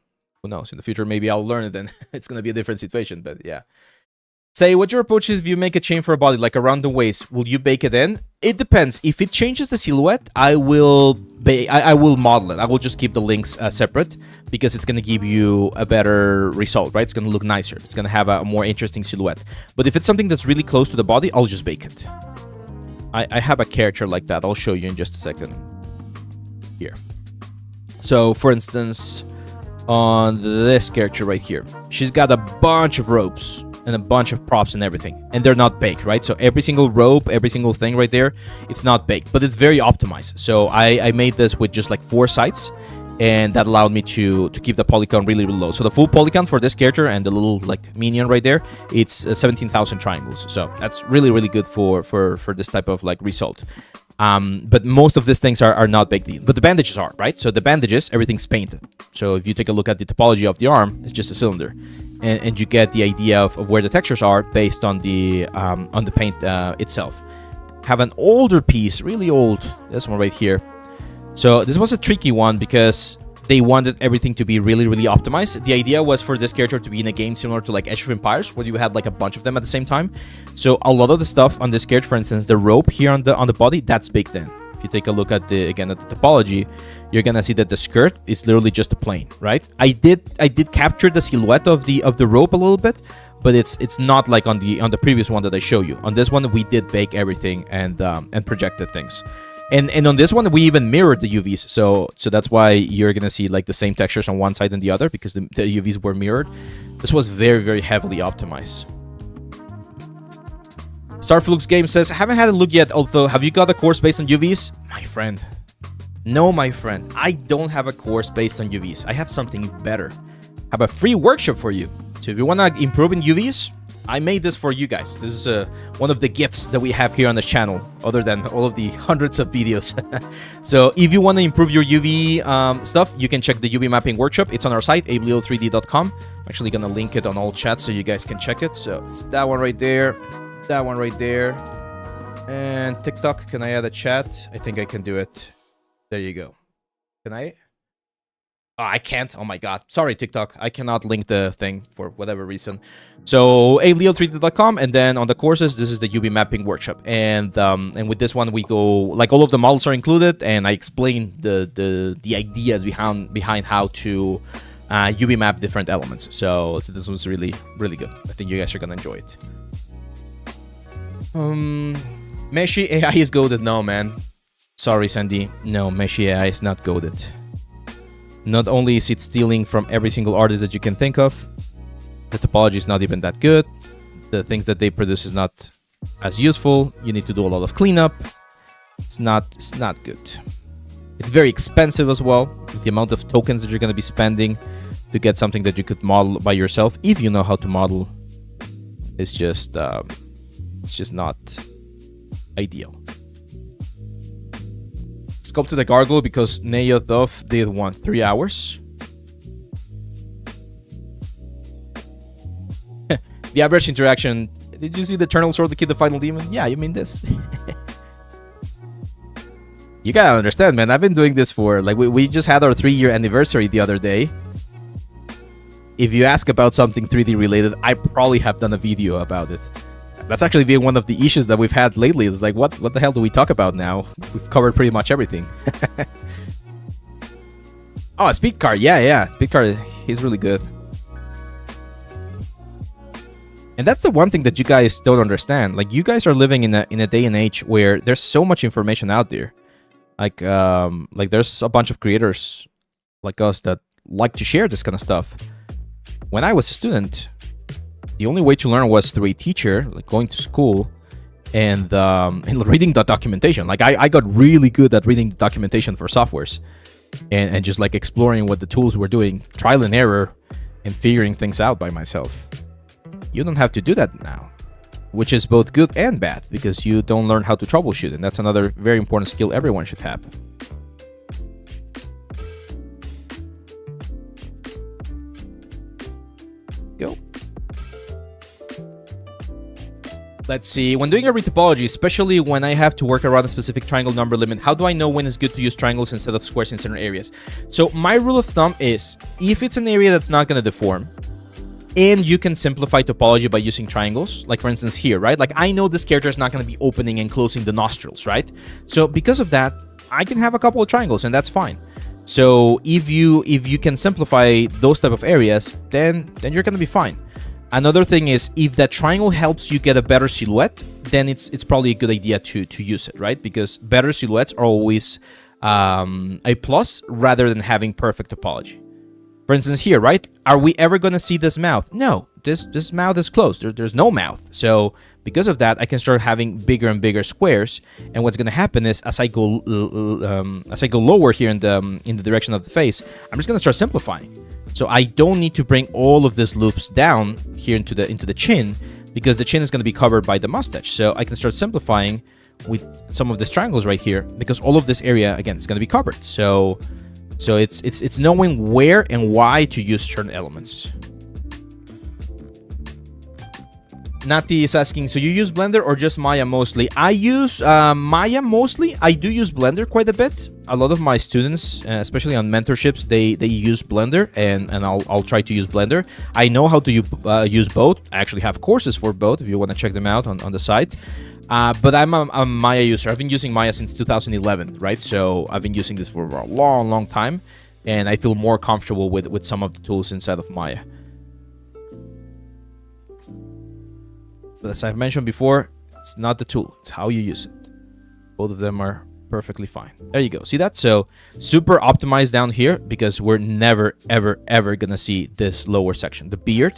Who knows? In the future, maybe I'll learn it and it's going to be a different situation. But yeah. Say, what your approach is if you make a chain for a body, like around the waist, will you bake it in? It depends. If it changes the silhouette, I will model it. I will just keep the links separate, because it's going to give you a better result, right? It's going to look nicer. It's going to have a more interesting silhouette. But if it's something that's really close to the body, I'll just bake it. I have a character like that. I'll show you in just a second. Here. So, for instance, on this character right here, she's got a bunch of ropes and a bunch of props and everything, and they're not baked, right? So every single rope, every single thing right there, it's not baked, but it's very optimized. So I made this with just like 4 sites, and that allowed me to keep the polygon really, really low. So the full polygon for this character and the little like minion right there, it's 17,000 triangles. So that's really, really good for this type of like result. But most of these things are not baked in. But the bandages are, right? So the bandages, everything's painted. So if you take a look at the topology of the arm, it's just a cylinder. And you get the idea of where the textures are based on the paint itself. Have an older piece, really old, this one right here. So this was a tricky one because they wanted everything to be really, really optimized. The idea was for this character to be in a game similar to like Age of Empires, where you had like a bunch of them at the same time. So a lot of the stuff on this character, for instance, the rope here on the body, that's baked in. If you take a look at the topology, you're gonna see that the skirt is literally just a plane, right? I did capture the silhouette of the rope a little bit, but it's not like on the previous one that I show you. On this one, we did bake everything and projected things. And on this one, we even mirrored the UVs, so that's why you're gonna see like the same textures on one side and the other, because the UVs were mirrored. This was very, very heavily optimized. Starflux Game says, haven't had a look yet, although have you got a course based on UVs? My friend. No, my friend. I don't have a course based on UVs. I have something better. I have a free workshop for you. So if you want to improve in UVs, I made this for you guys. This is one of the gifts that we have here on the channel, other than all of the hundreds of videos. So if you want to improve your UV stuff, you can check the UV mapping workshop. It's on our site, ableal3d.com. I'm actually going to link it on all chats so you guys can check it. So it's that one right there, that one right there. And TikTok, can I add a chat? I think I can do it. There you go. Can I? Oh, I can't. Oh my god. Sorry, TikTok. I cannot link the thing for whatever reason. So, leal3d.com, and then on the courses, this is the UV mapping workshop. And with this one, we go like all of the models are included, and I explain the ideas behind how to UV map different elements. So this was really, really good. I think you guys are gonna enjoy it. Meshi AI is goated. No, man. Sorry, Sandy. No, Meshi AI is not goated. Not only is it stealing from every single artist that you can think of, the topology is not even that good. The things that they produce is not as useful. You need to do a lot of cleanup. It's not good. It's very expensive as well. The amount of tokens that you're going to be spending to get something that you could model by yourself, if you know how to model, is just not ideal. Sculpted a gargoyle because Neothov did 3 hours. The average interaction. Did you see the Eternal Sword to kill the final demon? Yeah, you mean this? You gotta understand, man. I've been doing this for like we just had our 3-year anniversary the other day. If you ask about something 3D related, I probably have done a video about it. That's actually been one of the issues that we've had lately. It's like, what the hell do we talk about now? We've covered pretty much everything. Oh, Speedcar. Yeah. Speedcar, he's really good. And that's the one thing that you guys don't understand. Like, you guys are living in a day and age where there's so much information out there. Like there's a bunch of creators like us that like to share this kind of stuff. when I was a student, the only way to learn was through a teacher, like going to school and reading the documentation. Like I got really good at reading the documentation for softwares and just like exploring what the tools were doing, trial and error, and figuring things out by myself. You don't have to do that now, which is both good and bad because you don't learn how to troubleshoot, and that's another very important skill everyone should have. Go. Let's see. When doing a retopology, especially when I have to work around a specific triangle number limit, how do I know when it's good to use triangles instead of squares in certain areas? So my rule of thumb is if it's an area that's not going to deform and you can simplify topology by using triangles, like for instance here, right? Like I know this character is not going to be opening and closing the nostrils, right? So because of that, I can have a couple of triangles and that's fine. So if you can simplify those type of areas, then you're going to be fine. Another thing is if that triangle helps you get a better silhouette, then it's probably a good idea to use it, right? Because better silhouettes are always a plus rather than having perfect topology. For instance here, right? Are we ever going to see this mouth? No, this mouth is closed. There's no mouth. So because of that, I can start having bigger and bigger squares. And what's going to happen is as I go lower here in the direction of the face, I'm just going to start simplifying. So I don't need to bring all of these loops down here into the chin because the chin is going to be covered by the mustache. So I can start simplifying with some of these triangles right here because all of this area, again, is going to be covered. So it's knowing where and why to use certain elements. Nati is asking, so you use Blender or just Maya mostly? I use Maya mostly. I do use Blender quite a bit. A lot of my students, especially on mentorships, they use Blender, and I'll try to use Blender. I know how to use both. I actually have courses for both if you want to check them out on the site. But I'm a Maya user. I've been using Maya since 2011, right? So I've been using this for a long, long time, and I feel more comfortable with some of the tools inside of Maya. But as I've mentioned before, it's not the tool, it's how you use it. Both of them are perfectly fine. There you go. See that? So super optimized down here because we're never, ever, ever going to see this lower section. The beard,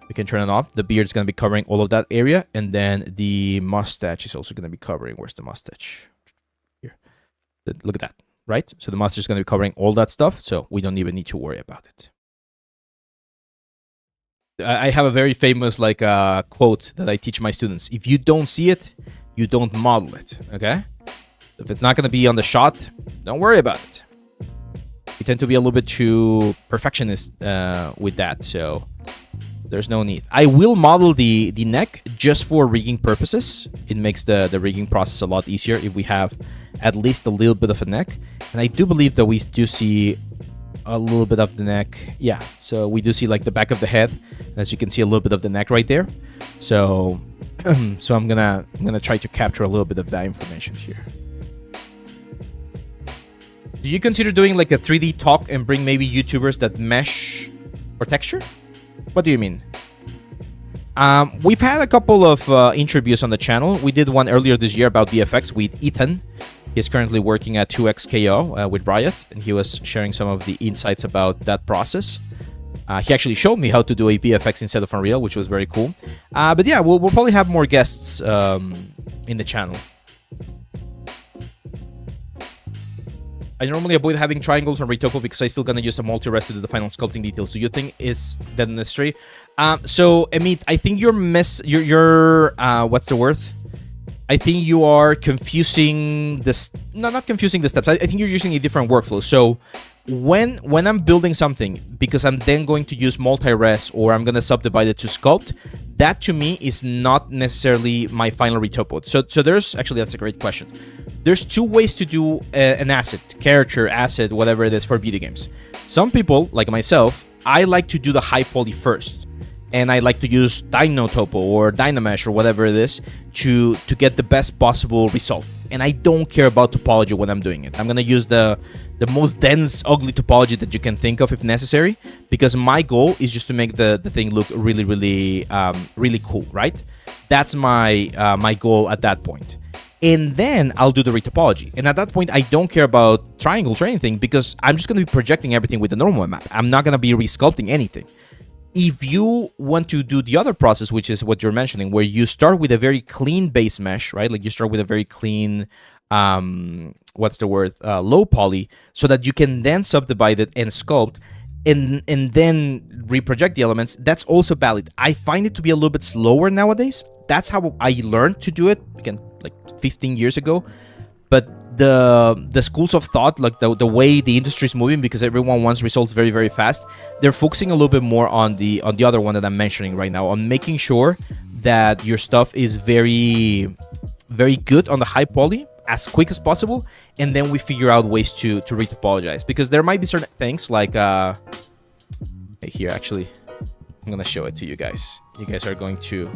we can turn it off. The beard is going to be covering all of that area. And then the mustache is also going to be covering. Where's the mustache? Here. Look at that, right? So the mustache is going to be covering all that stuff. So we don't even need to worry about it. I have a very famous quote that I teach my students. If you don't see it, you don't model it, okay? If it's not going to be on the shot, don't worry about it. We tend to be a little bit too perfectionist with that, so there's no need. I will model the neck just for rigging purposes. It makes the rigging process a lot easier if we have at least a little bit of a neck. And I do believe that we do see a little bit of the neck. Yeah, so we do see like the back of the head. As you can see, a little bit of the neck right there. So so I'm gonna try to capture a little bit of that information here. Do you consider doing like a 3D talk and bring maybe YouTubers that mesh for texture? What do you mean? We've had a couple of interviews on the channel. We did one earlier this year about VFX with Ethan. He's currently working at 2XKO with Riot, and he was sharing some of the insights about that process. He actually showed me how to do a VFX instead of Unreal, which was very cool. But yeah, we'll probably have more guests in the channel. I normally avoid having triangles on Retopo because I still gonna use a multi-rest to do the final sculpting details. So you think is that necessary? So Amit, I think you're what's the word? I think you are confusing this. No, not confusing the steps. I think you're using a different workflow. So when I'm building something, because I'm then going to use multi-res or I'm going to subdivide it to sculpt, that to me is not necessarily my final retopo. So there's actually, that's a great question. There's two ways to do an asset, character, asset, whatever it is for video games. Some people, like myself, I like to do the high poly first. And I like to use Dynotopo or Dynamesh or whatever it is to get the best possible result. And I don't care about topology when I'm doing it. I'm going to use the most dense, ugly topology that you can think of if necessary, because my goal is just to make the thing look really, really, really cool, right? That's my my goal at that point. And then I'll do the retopology. And at that point, I don't care about triangles or anything because I'm just going to be projecting everything with the normal map. I'm not going to be resculpting anything. If you want to do the other process, which is what you're mentioning, where you start with a very clean base mesh, right? Like you start with a very clean, what's the word, low poly, so that you can then subdivide it and sculpt, and then reproject the elements. That's also valid. I find it to be a little bit slower nowadays. That's how I learned to do it, again, like 15 years ago. But the schools of thought, like the way the industry is moving, because everyone wants results very, very fast, they're focusing a little bit more on the other one that I'm mentioning right now, on making sure that your stuff is very, very good on the high poly as quick as possible, and then we figure out ways to retopologize. Because there might be certain things like here, actually, I'm gonna show it to you guys. You guys are going to,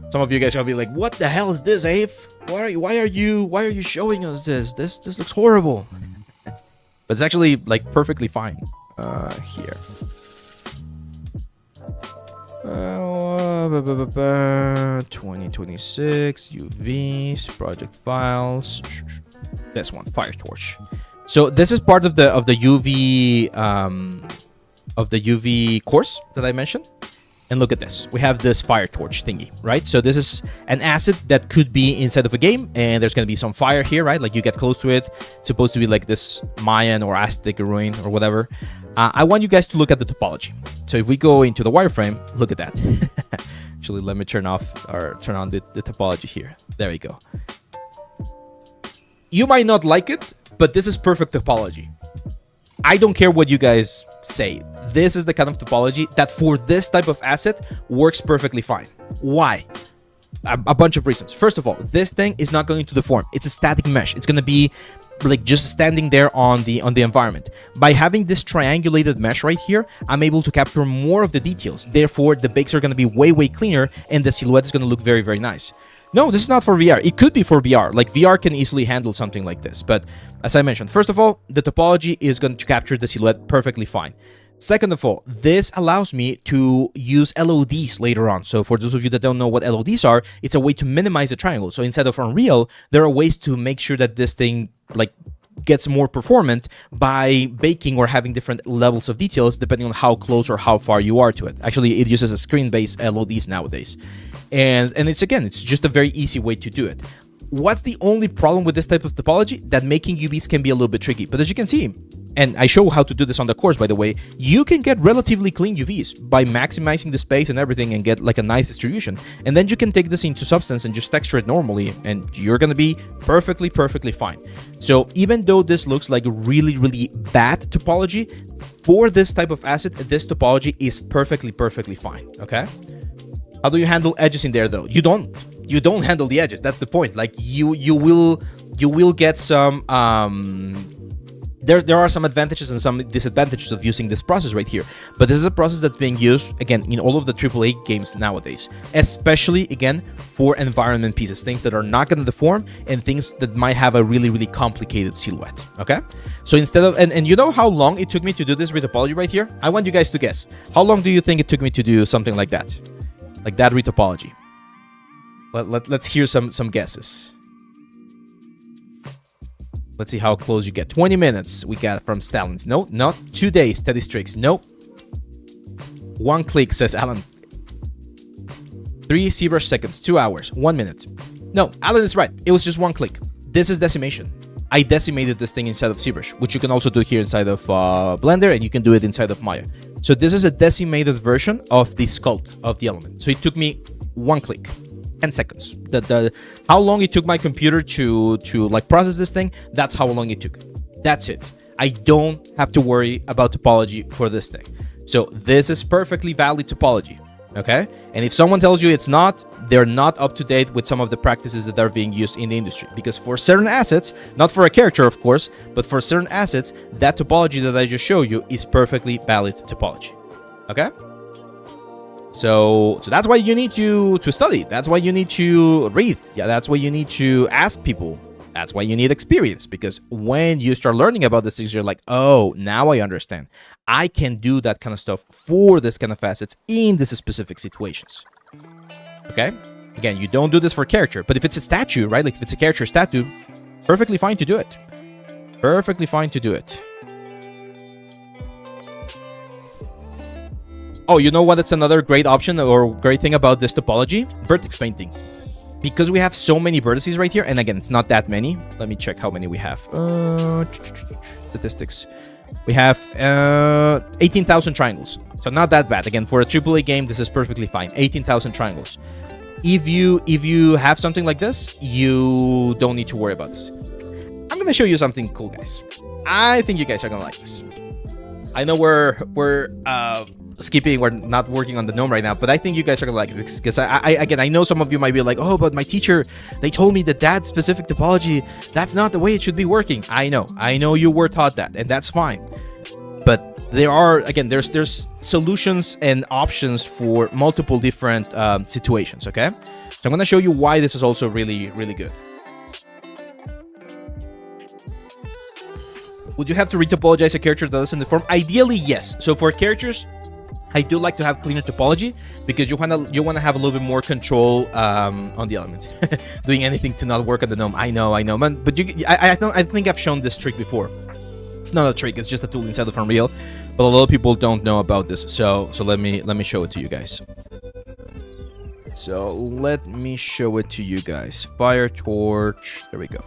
some of you guys are gonna be like, what the hell is this, Ave? Why are you showing us this? This looks horrible. But it's actually like perfectly fine. Here. 2026 UVs, project files. This one, Firetorch. So this is part of the UV course that I mentioned. And look at this. We have this Firetorch thingy, right? So this is an asset that could be inside of a game, and there's going to be some fire here, right? Like you get close to it. It's supposed to be like this Mayan or Aztec ruin or whatever. I want you guys to look at the topology. So if we go into the wireframe, look at that. Actually, let me turn on the topology here. There we go. You might not like it, but this is perfect topology. I don't care what you guys say. This is the kind of topology that for this type of asset works perfectly fine. Why? A bunch of reasons. First of all, this thing is not going to deform. It's a static mesh. It's going to be like just standing there on the environment. By having this triangulated mesh right here, I'm able to capture more of the details. Therefore, the bakes are going to be way, way cleaner, and the silhouette is going to look very, very nice. No, this is not for VR. It could be for VR. Like VR can easily handle something like this. But as I mentioned, first of all, the topology is going to capture the silhouette perfectly fine. Second of all, this allows me to use LODs later on. So for those of you that don't know what LODs are, it's a way to minimize the triangle. So instead of Unreal, there are ways to make sure that this thing like gets more performant by baking or having different levels of details depending on how close or how far you are to it. Actually, it uses a screen-based LODs nowadays. And it's just a very easy way to do it. What's the only problem with this type of topology? That making UVs can be a little bit tricky. But as you can see, and I show how to do this on the course, by the way, you can get relatively clean UVs by maximizing the space and everything and get like a nice distribution. And then you can take this into Substance and just texture it normally, and you're going to be perfectly, perfectly fine. So even though this looks like really, really bad topology, for this type of asset, this topology is perfectly, perfectly fine, okay? How do you handle edges in there, though? You don't handle the edges. That's the point. Like you will get some there are some advantages and some disadvantages of using this process right here. But this is a process that's being used again in all of the AAA games nowadays, especially again for environment pieces, things that are not going to deform and things that might have a really, really complicated silhouette. Okay, so instead of and you know how long it took me to do this retopology right here? I want you guys to guess. How long do you think it took me to do something like that? Like that retopology. Let's hear some guesses. Let's see how close you get. 20 minutes we got from Stalins. No, not 2 days. Steady streaks. Nope. 1 click, says Alan. 3 ZBrush seconds. 2 hours. 1 minute. No, Alan is right. It was just 1 click. This is decimation. I decimated this thing inside of ZBrush, which you can also do here inside of Blender, and you can do it inside of Maya. So this is a decimated version of the sculpt of the element. So it took me 1 click. 10 seconds. How long it took my computer to like process this thing, that's how long it took. That's it. I don't have to worry about topology for this thing. So this is perfectly valid topology, okay? And if someone tells you it's not, they're not up to date with some of the practices that are being used in the industry. Because for certain assets, not for a character of course, but for certain assets, that topology that I just showed you is perfectly valid topology, okay? So that's why you need to study. That's why you need to read. Yeah, that's why you need to ask people. That's why you need experience. Because when you start learning about these things, you're like, oh, now I understand. I can do that kind of stuff for this kind of assets in this specific situations. Okay? Again, you don't do this for character. But if it's a statue, right? Like if it's a character statue, perfectly fine to do it. Perfectly fine to do it. Oh, you know what? It's another great option or great thing about this topology: vertex painting. Because we have so many vertices right here, and again, it's not that many. Let me check how many we have. Statistics. We have 18,000 triangles. So not that bad. Again, for a AAA game, this is perfectly fine. 18,000 triangles. If you have something like this, you don't need to worry about this. I'm gonna show you something cool, guys. I think you guys are gonna like this. I know we're skipping, we're not working on the gnome right now, but I think you guys are gonna like it because I know some of you might be like, oh, but my teacher, they told me that specific topology, that's not the way it should be working. I know you were taught that, and that's fine. But there are, again, there's solutions and options for multiple different situations. Okay, so I'm gonna show you why this is also really, really good. Would you have to retopologize a character that doesn't deform? Ideally, yes. So for characters, I do like to have cleaner topology because you wanna have a little bit more control on the element. Doing anything to not work on the gnome. I know, man. But I think I've shown this trick before. It's not a trick. It's just a tool inside of Unreal. But a lot of people don't know about this. So let me show it to you guys. So let me show it to you guys. Fire torch. There we go.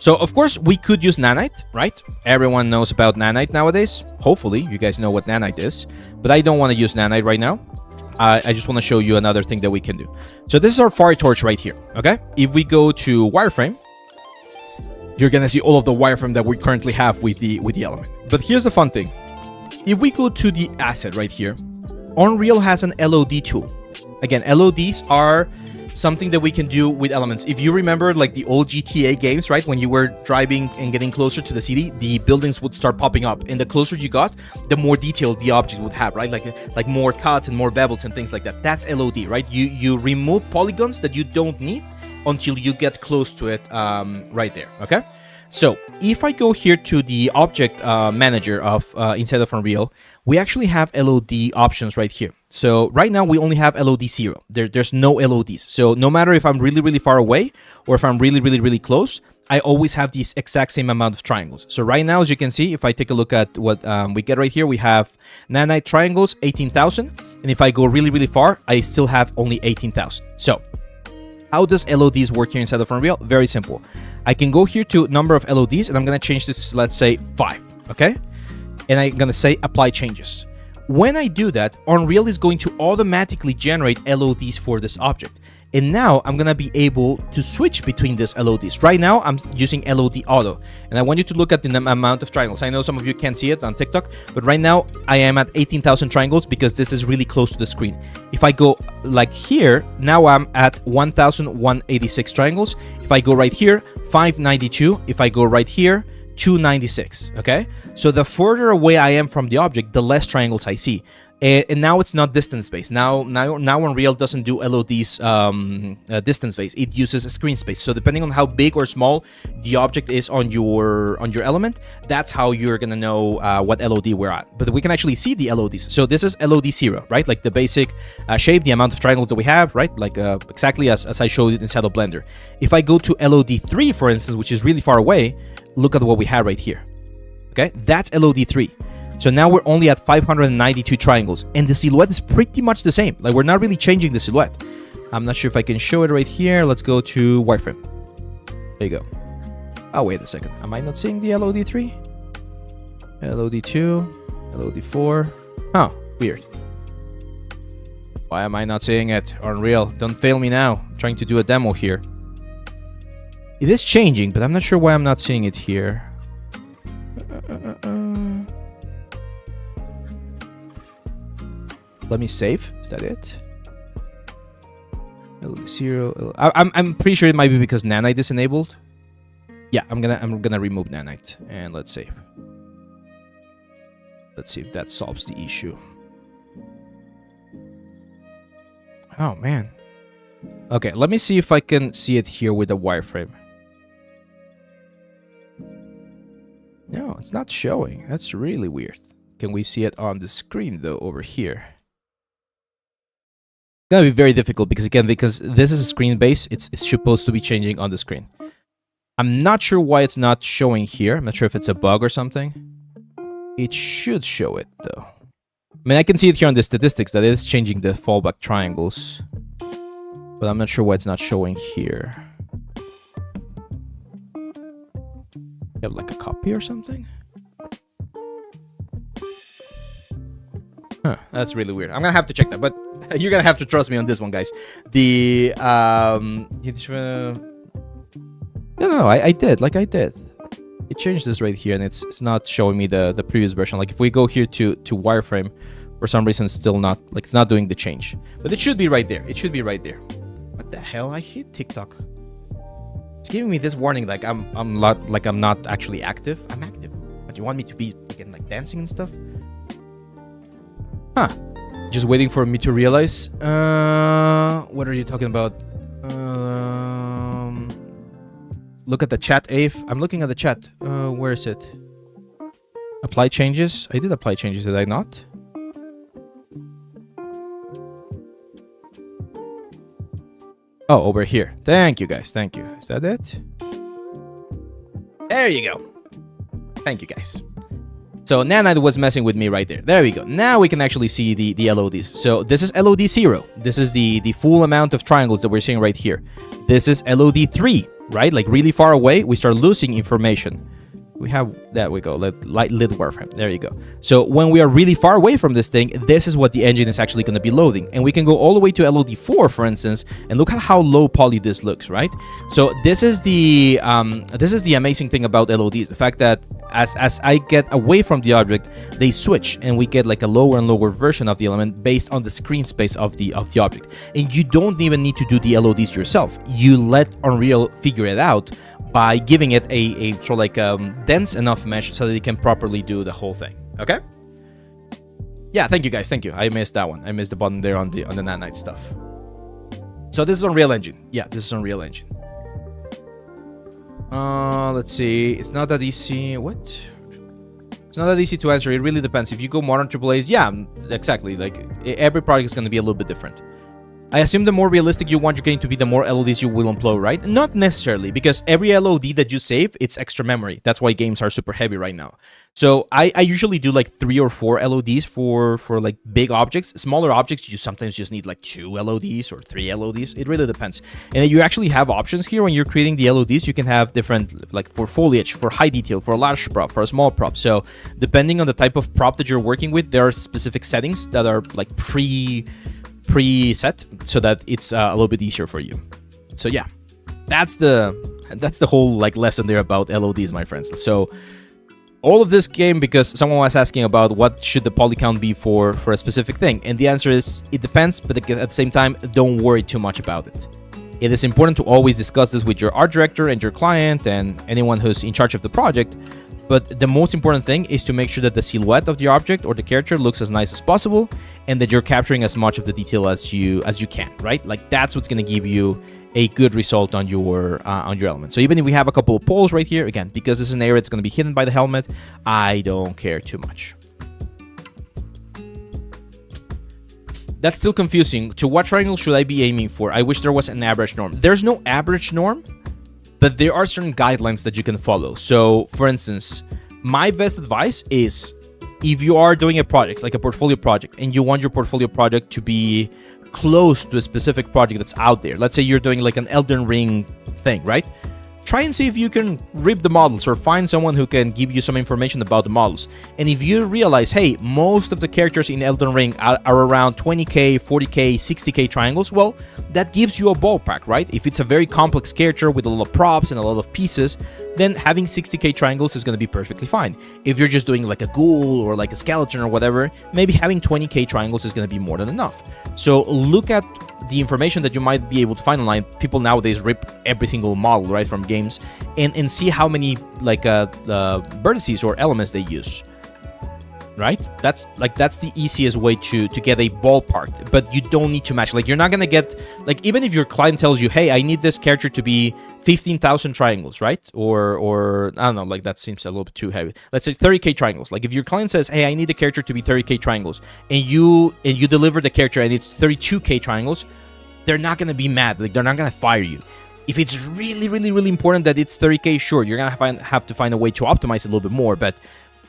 So, of course, we could use nanite, right? Everyone knows about nanite nowadays. Hopefully, you guys know what nanite is. But I don't want to use nanite right now. I just want to show you another thing that we can do. So, this is our fire torch right here, okay? If we go to wireframe, you're going to see all of the wireframe that we currently have with the element. But here's the fun thing. If we go to the asset right here, Unreal has an LOD tool. Again, LODs are something that we can do with elements. If you remember, like the old GTA games, right? When you were driving and getting closer to the city, the buildings would start popping up, and the closer you got, the more detailed the object would have, right? Like more cuts and more bevels and things like that. That's LOD, right? You remove polygons that you don't need until you get close to it, right there. Okay. So if I go here to the object manager of inside of Unreal, we actually have LOD options right here. So right now we only have LOD 0. There's no LODs. So no matter if I'm really, really far away or if I'm really, really, really close, I always have the exact same amount of triangles. So right now, as you can see, if I take a look at what we get right here, we have nanite triangles, 18,000. And if I go really, really far, I still have only 18,000. So how does LODs work here inside of Unreal? Very simple. I can go here to number of LODs, and I'm going to change this to, let's say, 5, okay? And I'm going to say apply changes. When I do that, Unreal is going to automatically generate LODs for this object. And now I'm going to be able to switch between these LODs. Right now, I'm using LOD auto. And I want you to look at the amount of triangles. I know some of you can't see it on TikTok, but right now I am at 18,000 triangles because this is really close to the screen. If I go like here, now I'm at 1,186 triangles. If I go right here, 592. If I go right here, 296. Okay, so the further away I am from the object, the less triangles I see. And now it's not distance based. Now Unreal doesn't do LODs distance based. It uses a screen space. So depending on how big or small the object is on your element, that's how you're gonna know what LOD we're at. But we can actually see the LODs. So this is LOD 0, right? Like the basic shape, the amount of triangles that we have, right? Like exactly as I showed it inside of Blender. If I go to LOD 3, for instance, which is really far away, look at what we have right here. Okay, that's LOD 3. So now we're only at 592 triangles, and the silhouette is pretty much the same. Like, we're not really changing the silhouette. I'm not sure if I can show it right here. Let's go to wireframe. There you go. Oh, wait a second. Am I not seeing the LOD 3? LOD 2, LOD 4. Oh, weird. Why am I not seeing it? Unreal, don't fail me now. I'm trying to do a demo here. It is changing, but I'm not sure why I'm not seeing it here. Let me save. Is that it? LOD 0. I'm pretty sure it might be because nanite is enabled. Yeah, I'm gonna remove nanite and let's save. Let's see if that solves the issue. Oh man. Okay, let me see if I can see it here with the wireframe. No, it's not showing. That's really weird. Can we see it on the screen though over here? It's gonna be very difficult because this is a screen base, it's supposed to be changing on the screen. I'm not sure why it's not showing here. I'm not sure if it's a bug or something. it should show it though. I mean, I can see it here on the statistics that it is changing the fallback triangles, but I'm not sure why it's not showing here. You have like a copy or something? Huh, that's really weird. I'm gonna have to check that, but you're gonna have to trust me on this one, guys. The no, I did. Like I did. It changed this right here, and it's not showing me the previous version. Like if we go here to wireframe, for some reason it's still not, like it's not doing the change. But it should be right there. It should be right there. What the hell? I hate TikTok. It's giving me this warning like I'm not actually active. I'm active. But you want me to be again like dancing and stuff? Huh. Just waiting for me to realize. What are you talking about? Look at the chat, Ave. I'm looking at the chat. Where is it? Apply changes. I did apply changes, did I not? Oh, over here. Thank you, guys. Thank you. Is that it? There you go. Thank you, guys. So Nanite was messing with me right there. There we go. Now we can actually see the LODs. So this is LOD 0. This is the full amount of triangles that we're seeing right here. This is LOD 3, right? Like really far away, we start losing information. We have, there we go, lid wireframe. There you go. So when we are really far away from this thing, this is what the engine is actually going to be loading. And we can go all the way to LOD 4, for instance, and look at how low poly this looks, right? So this is the amazing thing about LODs, the fact that as I get away from the object, they switch, and we get like a lower and lower version of the element based on the screen space of the object. And you don't even need to do the LODs yourself. You let Unreal figure it out by giving it a sort of like dense enough mesh so that it can properly do the whole thing. Okay? Yeah, thank you guys, thank you. I missed that one. I missed the button there on the Nanite stuff. So this is Unreal Engine. Yeah, this is Unreal Engine. Let's see. It's not that easy. What? It's not that easy to answer. It really depends. If you go modern AAAs, yeah, exactly. Like every project is going to be a little bit different. I assume the more realistic you want your game to be, the more LODs you will employ, right? Not necessarily, because every LOD that you save, it's extra memory. That's why games are super heavy right now. So I usually do like 3 or 4 LODs for like big objects. Smaller objects, you sometimes just need like 2 LODs or 3 LODs. It really depends. And you actually have options here when you're creating the LODs. You can have different, like for foliage, for high detail, for a large prop, for a small prop. So depending on the type of prop that you're working with, there are specific settings that are like preset so that it's a little bit easier for you. So yeah, that's the whole like lesson there about LODs, my friends. So all of this came because someone was asking about what should the poly count be for a specific thing, and the answer is it depends, but at the same time, don't worry too much about it. It is important to always discuss this with your art director and your client and anyone who's in charge of the project. But the most important thing is to make sure that the silhouette of the object or the character looks as nice as possible, and that you're capturing as much of the detail as you can, right? Like that's what's going to give you a good result on your element. So even if we have a couple of poles right here, again, because this is an area that's going to be hidden by the helmet, I don't care too much. That's still confusing. To what triangle should I be aiming for? I wish there was an average norm. There's no average norm, but there are certain guidelines that you can follow. So, for instance, my best advice is if you are doing a project, like a portfolio project, and you want your portfolio project to be close to a specific project that's out there. Let's say you're doing like an Elden Ring thing, right? Try and see if you can rip the models or find someone who can give you some information about the models. And if you realize, hey, most of the characters in Elden Ring are around 20k, 40k, 60k triangles, well, that gives you a ballpark, right? If it's a very complex character with a lot of props and a lot of pieces, then having 60k triangles is going to be perfectly fine. If you're just doing like a ghoul or like a skeleton or whatever, maybe having 20k triangles is going to be more than enough. So look at the information that you might be able to find online. People nowadays rip every single model, right, from games, and see how many like vertices or elements they use, right? That's the easiest way to get a ballpark, but you don't need to match. Like you're not gonna get, like, even if your client tells you, hey, I need this character to be 15,000 triangles, right? Or I don't know, like that seems a little bit too heavy. Let's say 30k triangles. Like if your client says, hey, I need the character to be 30k triangles, and you deliver the character and it's 32k triangles, they're not gonna be mad. Like they're not gonna fire you. If it's really, really, really important that it's 30k, sure, you're gonna have to find a way to optimize it a little bit more, but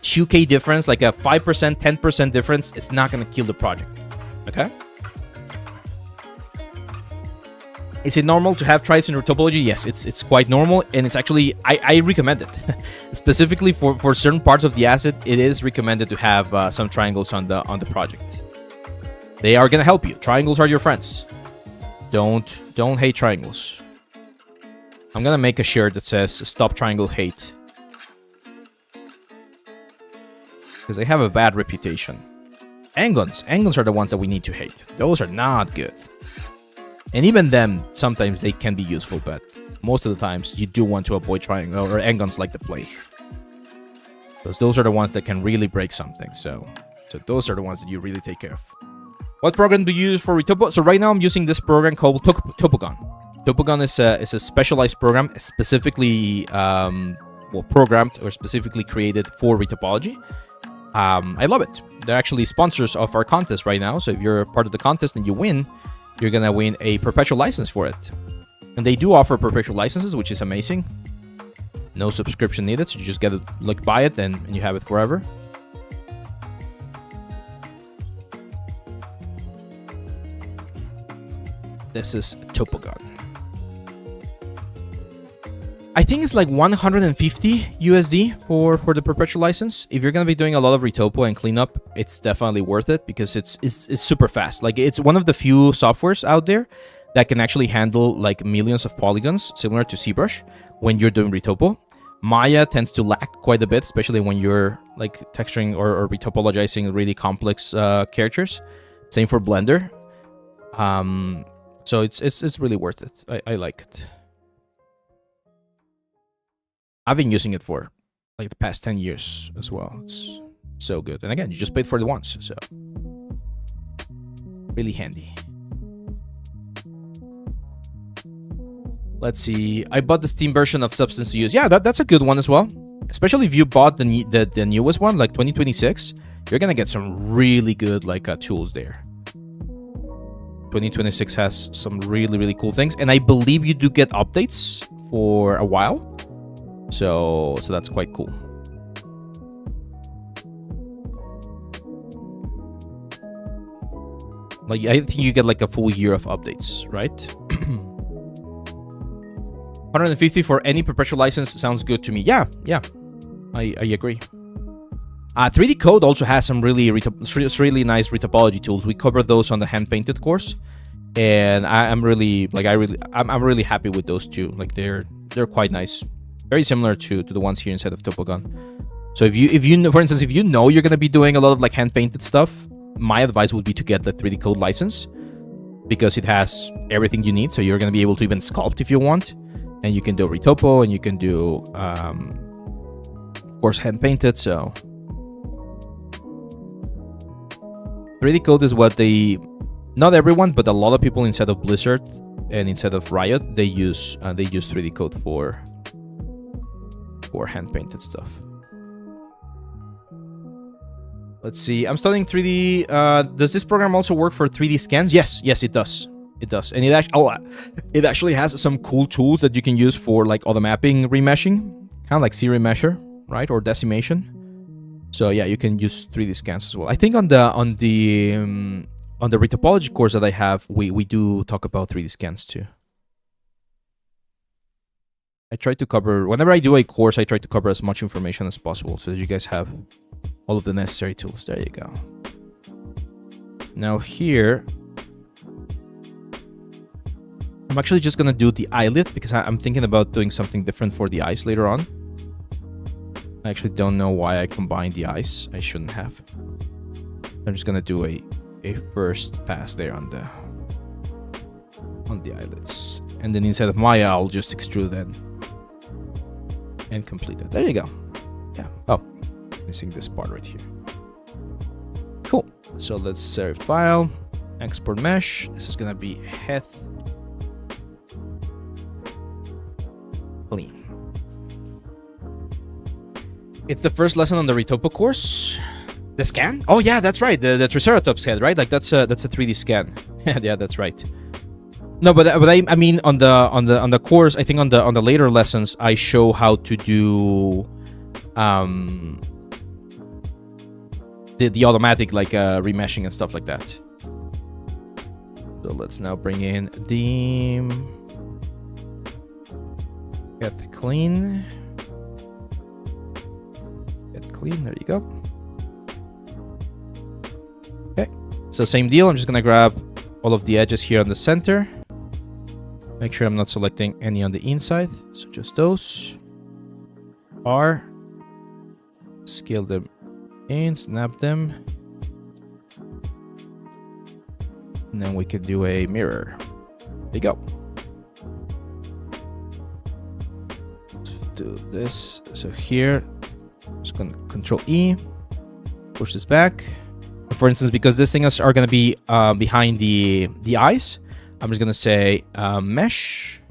2K difference, like a 5%, 10% difference, it's not going to kill the project. Okay? Is it normal to have triangles in Retopology? Yes, it's quite normal, and it's actually, I recommend it. Specifically for certain parts of the asset, it is recommended to have some triangles on the project. They are going to help you. Triangles are your friends. Don't hate triangles. I'm going to make a shirt that says "Stop Triangle Hate." Because they have a bad reputation. Engons are the ones that we need to hate. Those are not good. And even them, sometimes they can be useful, but most of the times you do want to avoid triangle or engons like the plague. Because those are the ones that can really break something. So those are the ones that you really take care of. What program do you use for Retopo? So right now I'm using this program called Topogon. Topogon is a specialized program, specifically programmed or specifically created for Retopology. I love it. They're actually sponsors of our contest right now. So if you're part of the contest and you win, you're gonna win a perpetual license for it. And they do offer perpetual licenses, which is amazing. No subscription needed, so you just get it, like, buy it and you have it forever. This is Topogon. I think it's like 150 USD for the perpetual license. If you're gonna be doing a lot of retopo and cleanup, it's definitely worth it because it's super fast. Like, it's one of the few softwares out there that can actually handle like millions of polygons, similar to ZBrush, when you're doing retopo. Maya tends to lag quite a bit, especially when you're like texturing or retopologizing really complex characters. Same for Blender. So it's really worth it. I like it. I've been using it for like the past 10 years as well. It's so good. And again, you just paid for it once, so really handy. Let's see. I bought the Steam version of Substance to Use. Yeah, that's a good one as well. Especially if you bought the newest one, like 2026, you're gonna get some really good like tools there. 2026 has some really cool things, and I believe you do get updates for a while. So that's quite cool. Like, I think you get like a full year of updates, right? 150 for any perpetual license sounds good to me. Yeah, I agree. 3D Code also has some really nice retopology tools. We covered those on the hand painted course, and I'm really happy with those two. Like, they're quite nice. Very similar to the ones here inside of Topogon. So if you know, for instance, if you know you're gonna be doing a lot of like hand painted stuff, my advice would be to get the 3D Code license because it has everything you need. So you're gonna be able to even sculpt if you want, and you can do retopo, and you can do, of course, hand painted. So 3D Code is what not everyone, but a lot of people inside of Blizzard and inside of Riot, they use 3D Code for hand painted stuff. Let's see. I'm studying 3D. Does this program also work for 3D scans? Yes, it does. It does. And it actually has some cool tools that you can use for like auto mapping remeshing, kind of like Z-remesher, right? Or decimation. So yeah, you can use 3D scans as well. I think on the retopology course that I have, we do talk about 3D scans too. I try to cover, whenever I do a course, I try to cover as much information as possible so that you guys have all of the necessary tools. There you go. Now here, I'm actually just going to do the eyelid because I'm thinking about doing something different for the eyes later on. I actually don't know why I combined the eyes. I shouldn't have. I'm just going to do a first pass there on the eyelids. And then inside of Maya, I'll just extrude that and complete it. There you go. Yeah. Oh, missing this part right here. Cool. So let's save file, export mesh. This is gonna be head clean. It's the first lesson on the Retopo course. The scan? Oh yeah, that's right. The Triceratops head, right? Like that's a 3D scan. Yeah, that's right. No, but I mean on the course, I think on the later lessons I show how to do the automatic like remeshing and stuff like that. So let's now bring in the get clean. Get clean. There you go. Okay. So same deal. I'm just gonna grab all of the edges here on the center. Make sure I'm not selecting any on the inside. So just those. R. Scale them in, snap them. And then we can do a mirror. There you go. Let's do this. So here, I'm just gonna Control E, push this back. For instance, because these things are gonna be behind the eyes, I'm just gonna say mesh,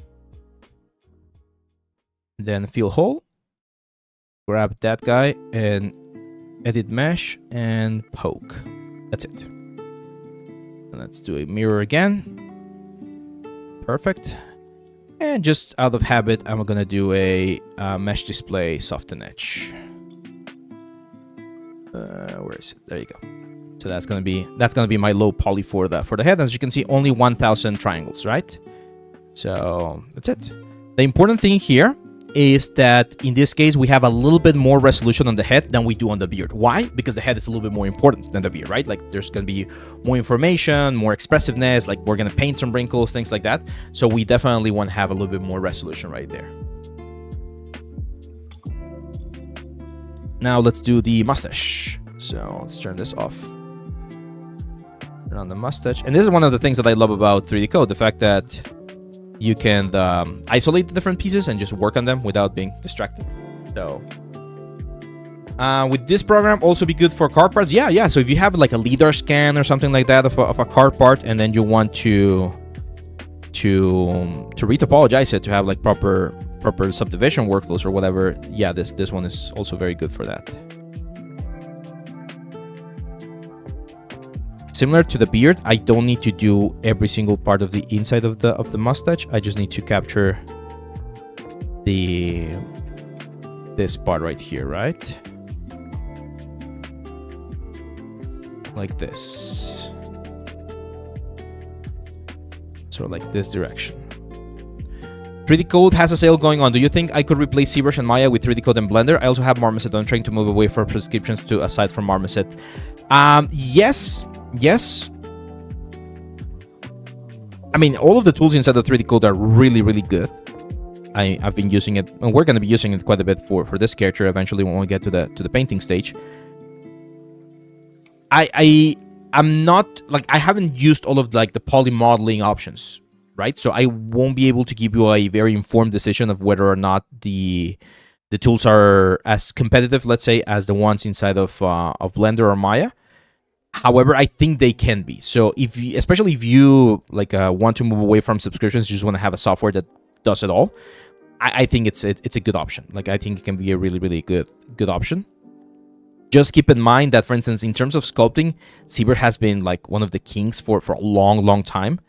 then fill hole. Grab that guy and edit mesh and poke. That's it. And let's do a mirror again. Perfect. And just out of habit, I'm gonna do a mesh display soften edge. Where is it? There you go. So that's gonna be my low poly for the head. As you can see, only 1,000 triangles, right? So that's it. The important thing here is that in this case we have a little bit more resolution on the head than we do on the beard. Why? Because the head is a little bit more important than the beard, right? Like there's gonna be more information, more expressiveness, like we're gonna paint some wrinkles, things like that. So we definitely want to have a little bit more resolution right there. Now let's do the mustache. So let's turn this off. Turn on the mustache. And this is one of the things that I love about 3D Code, the fact that you can isolate the different pieces and just work on them without being distracted. So with this program, also be good for car parts. Yeah. So if you have like a LiDAR scan or something like that of a car part, and then you want to retopologize it to have like proper subdivision workflows or whatever, yeah, this one is also very good for that. Similar to the beard, I don't need to do every single part of the inside of the mustache. I just need to capture this part right here, right? Like this. So like this direction. 3D Code has a sale going on. Do you think I could replace ZBrush and Maya with 3D Code and Blender? I also have Marmoset. I'm trying to move away from prescriptions to aside from Marmoset. Yes. I mean, all of the tools inside the 3D Code are really, really good. I've been using it, and we're going to be using it quite a bit for this character eventually when we get to the painting stage. I'm not like, I haven't used all of like the poly modeling options, right? So I won't be able to give you a very informed decision of whether or not the tools are as competitive, let's say, as the ones inside of Blender or Maya. However, I think they can be. So especially if you like want to move away from subscriptions, you just want to have a software that does it all, I think it's a good option. Like I think it can be a really, really good option. Just keep in mind that, for instance, in terms of sculpting, ZBrush has been like one of the kings for a long time.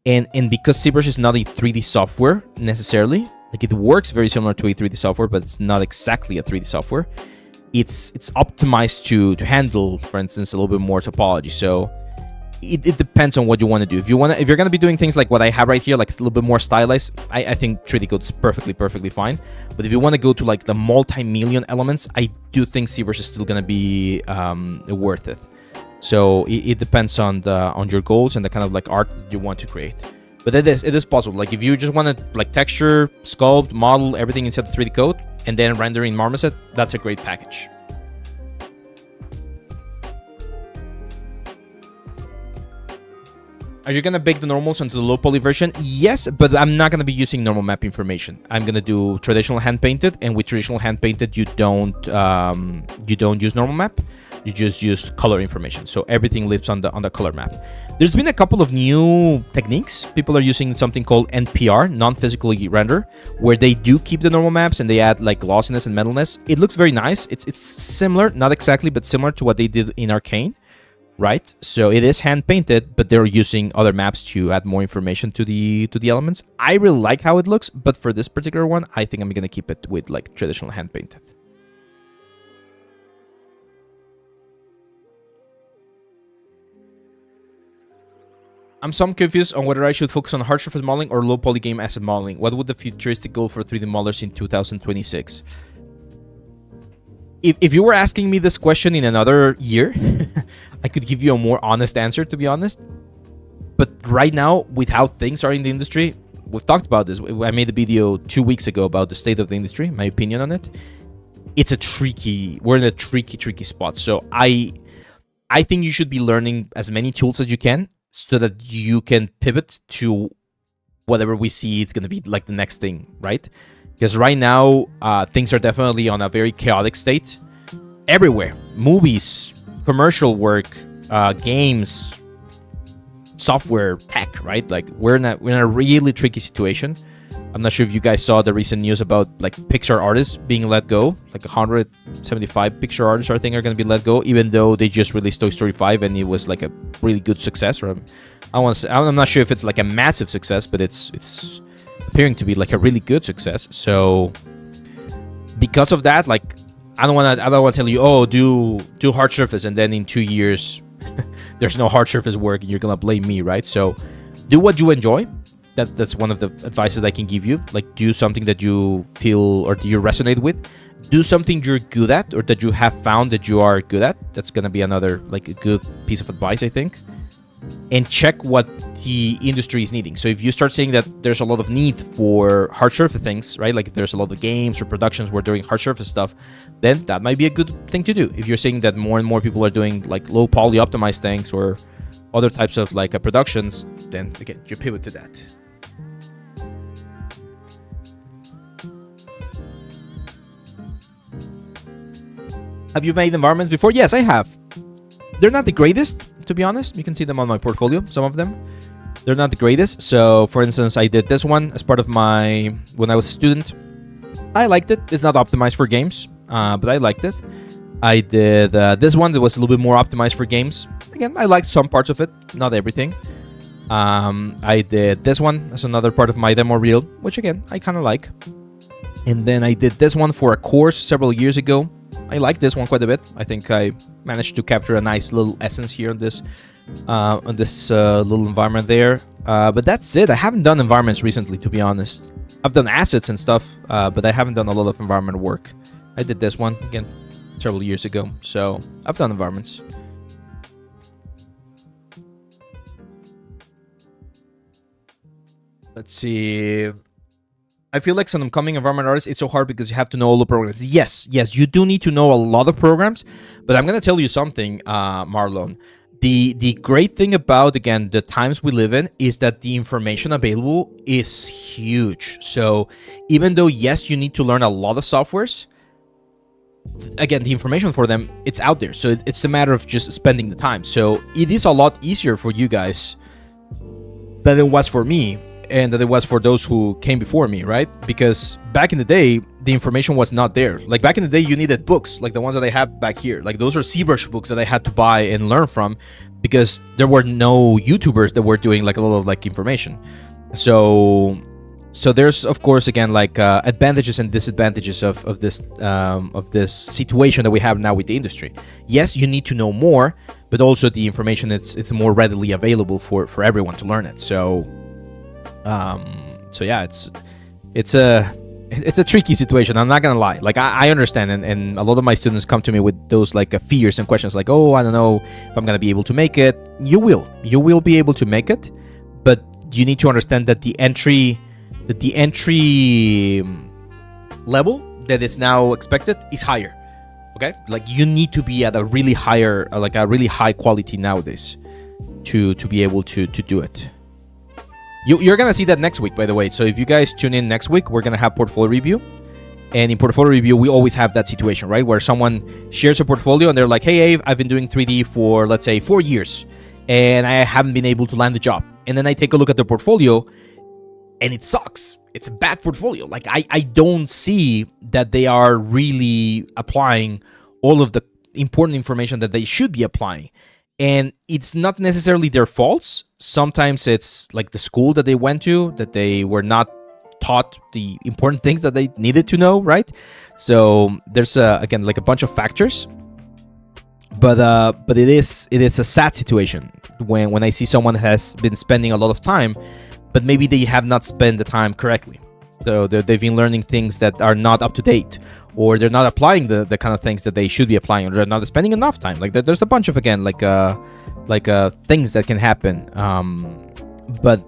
And because ZBrush is not a 3D software necessarily, like it works very similar to a 3D software, but it's not exactly a 3D software. It's optimized to handle, for instance, a little bit more topology. So it depends on what you want to do. If you're gonna be doing things like what I have right here, like a little bit more stylized, I think 3D Code is perfectly fine. But if you want to go to like the multi-million elements, I do think ZBrush is still gonna be worth it. So it depends on your goals and the kind of like art you want to create. But it is possible. Like if you just want to like texture, sculpt, model everything inside the 3D Code and then render in Marmoset, that's a great package. Are you going to bake the normals onto the low poly version? Yes, but I'm not going to be using normal map information. I'm going to do traditional hand painted, and with traditional hand painted, you don't use normal map. You just use color information. So everything lives on the color map. There's been a couple of new techniques. People are using something called NPR, non-physically render, where they do keep the normal maps and they add like glossiness and metalness. It looks very nice. It's similar, not exactly, but similar to what they did in Arcane. Right, so it is hand painted, but they're using other maps to add more information to the elements. I really like how it looks, but for this particular one, I think I'm gonna keep it with like traditional hand painted. I'm some confused on whether I should focus on hard surface modeling or low poly game asset modeling. What would the futuristic goal for 3D modelers in 2026? If you were asking me this question in another year, I could give you a more honest answer, to be honest. But right now, with how things are in the industry, we've talked about this. I made a video 2 weeks ago about the state of the industry, my opinion on it. We're in a tricky spot. So I think you should be learning as many tools as you can so that you can pivot to whatever we see it's going to be like the next thing, right? Because right now, things are definitely on a very chaotic state everywhere. Movies, commercial work, games, software, tech, right? Like we're in a really tricky situation. I'm not sure if you guys saw the recent news about like Pixar artists being let go. Like 175 Pixar artists, I think, are going to be let go, even though they just released Toy Story 5 and it was like a really good success. Or I'm not sure if it's like a massive success, but it's appearing to be like a really good success. So because of that, like I don't want to tell you, oh, do hard surface, and then in 2 years there's no hard surface work and you're gonna blame me, right? So do what you enjoy. That's one of the advice that I can give you. Like, do something that you feel or do you resonate with. Do something you're good at or that you have found that you are good at. That's gonna be another like a good piece of advice, I think. And check what the industry is needing. So if you start seeing that there's a lot of need for hard surface things, right? Like if there's a lot of games or productions where doing hard surface stuff, then that might be a good thing to do. If you're seeing that more and more people are doing like low poly optimized things or other types of like productions, then again, you pivot to that. Have you made environments before? Yes, I have. They're not the greatest, to be honest. You can see them on my portfolio, some of them. They're not the greatest. So, for instance, I did this one as part of when I was a student. I liked it. It's not optimized for games, but I liked it. I did this one that was a little bit more optimized for games. Again, I liked some parts of it, not everything. I did this one as another part of my demo reel, which again, I kind of like. And then I did this one for a course several years ago. I like this one quite a bit. I think I managed to capture a nice little essence here on this little environment there. But that's it. I haven't done environments recently, to be honest. I've done assets and stuff, but I haven't done a lot of environment work. I did this one, again, several years ago. So I've done environments. Let's see. I feel like some upcoming environment artists, it's so hard because you have to know all the programs. Yes, you do need to know a lot of programs, but I'm going to tell you something, Marlon. The great thing about, again, the times we live in is that the information available is huge. So even though, yes, you need to learn a lot of softwares, again, the information for them, it's out there. So it's a matter of just spending the time. So it is a lot easier for you guys than it was for me. And that it was for those who came before me, right? Because back in the day, the information was not there. Like back in the day, you needed books, like the ones that I have back here. Like those are ZBrush books that I had to buy and learn from because there were no YouTubers that were doing like a lot of like information. So there's of course again like advantages and disadvantages of this situation that we have now with the industry. Yes, you need to know more, but also the information it's more readily available for everyone to learn it. So yeah, it's a tricky situation. I'm not gonna lie. Like I understand, and a lot of my students come to me with those like fears and questions, like, oh, I don't know if I'm gonna be able to make it. You will be able to make it, but you need to understand that the entry level that is now expected is higher. Okay, like you need to be at a really high quality nowadays to be able to do it. You're going to see that next week, by the way. So if you guys tune in next week, we're going to have portfolio review. And in portfolio review, we always have that situation, right? Where someone shares a portfolio and they're like, hey, Abe, I've been doing 3D for, let's say, 4 years. And I haven't been able to land a job. And then I take a look at the portfolio and it sucks. It's a bad portfolio. Like I don't see that they are really applying all of the important information that they should be applying. And it's not necessarily their faults. Sometimes it's like the school that they went to, that they were not taught the important things that they needed to know, right? So there's again like a bunch of factors. But it is a sad situation when I see someone has been spending a lot of time, but maybe they have not spent the time correctly. So they've been learning things that are not up to date, or they're not applying the kind of things that they should be applying, or they're not spending enough time. Like there's a bunch of, again, like things that can happen. But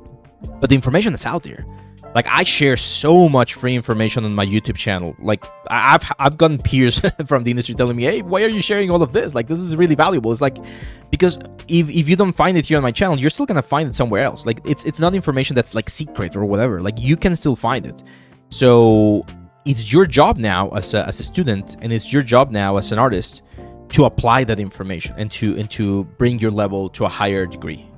the information is out there. Like, I share so much free information on my YouTube channel. Like, I've gotten peers from the industry telling me, hey, why are you sharing all of this? Like, this is really valuable. It's like, because if you don't find it here on my channel, you're still gonna find it somewhere else. Like, it's not information that's like secret or whatever. Like, you can still find it. So it's your job now as a student, and it's your job now as an artist to apply that information and to bring your level to a higher degree.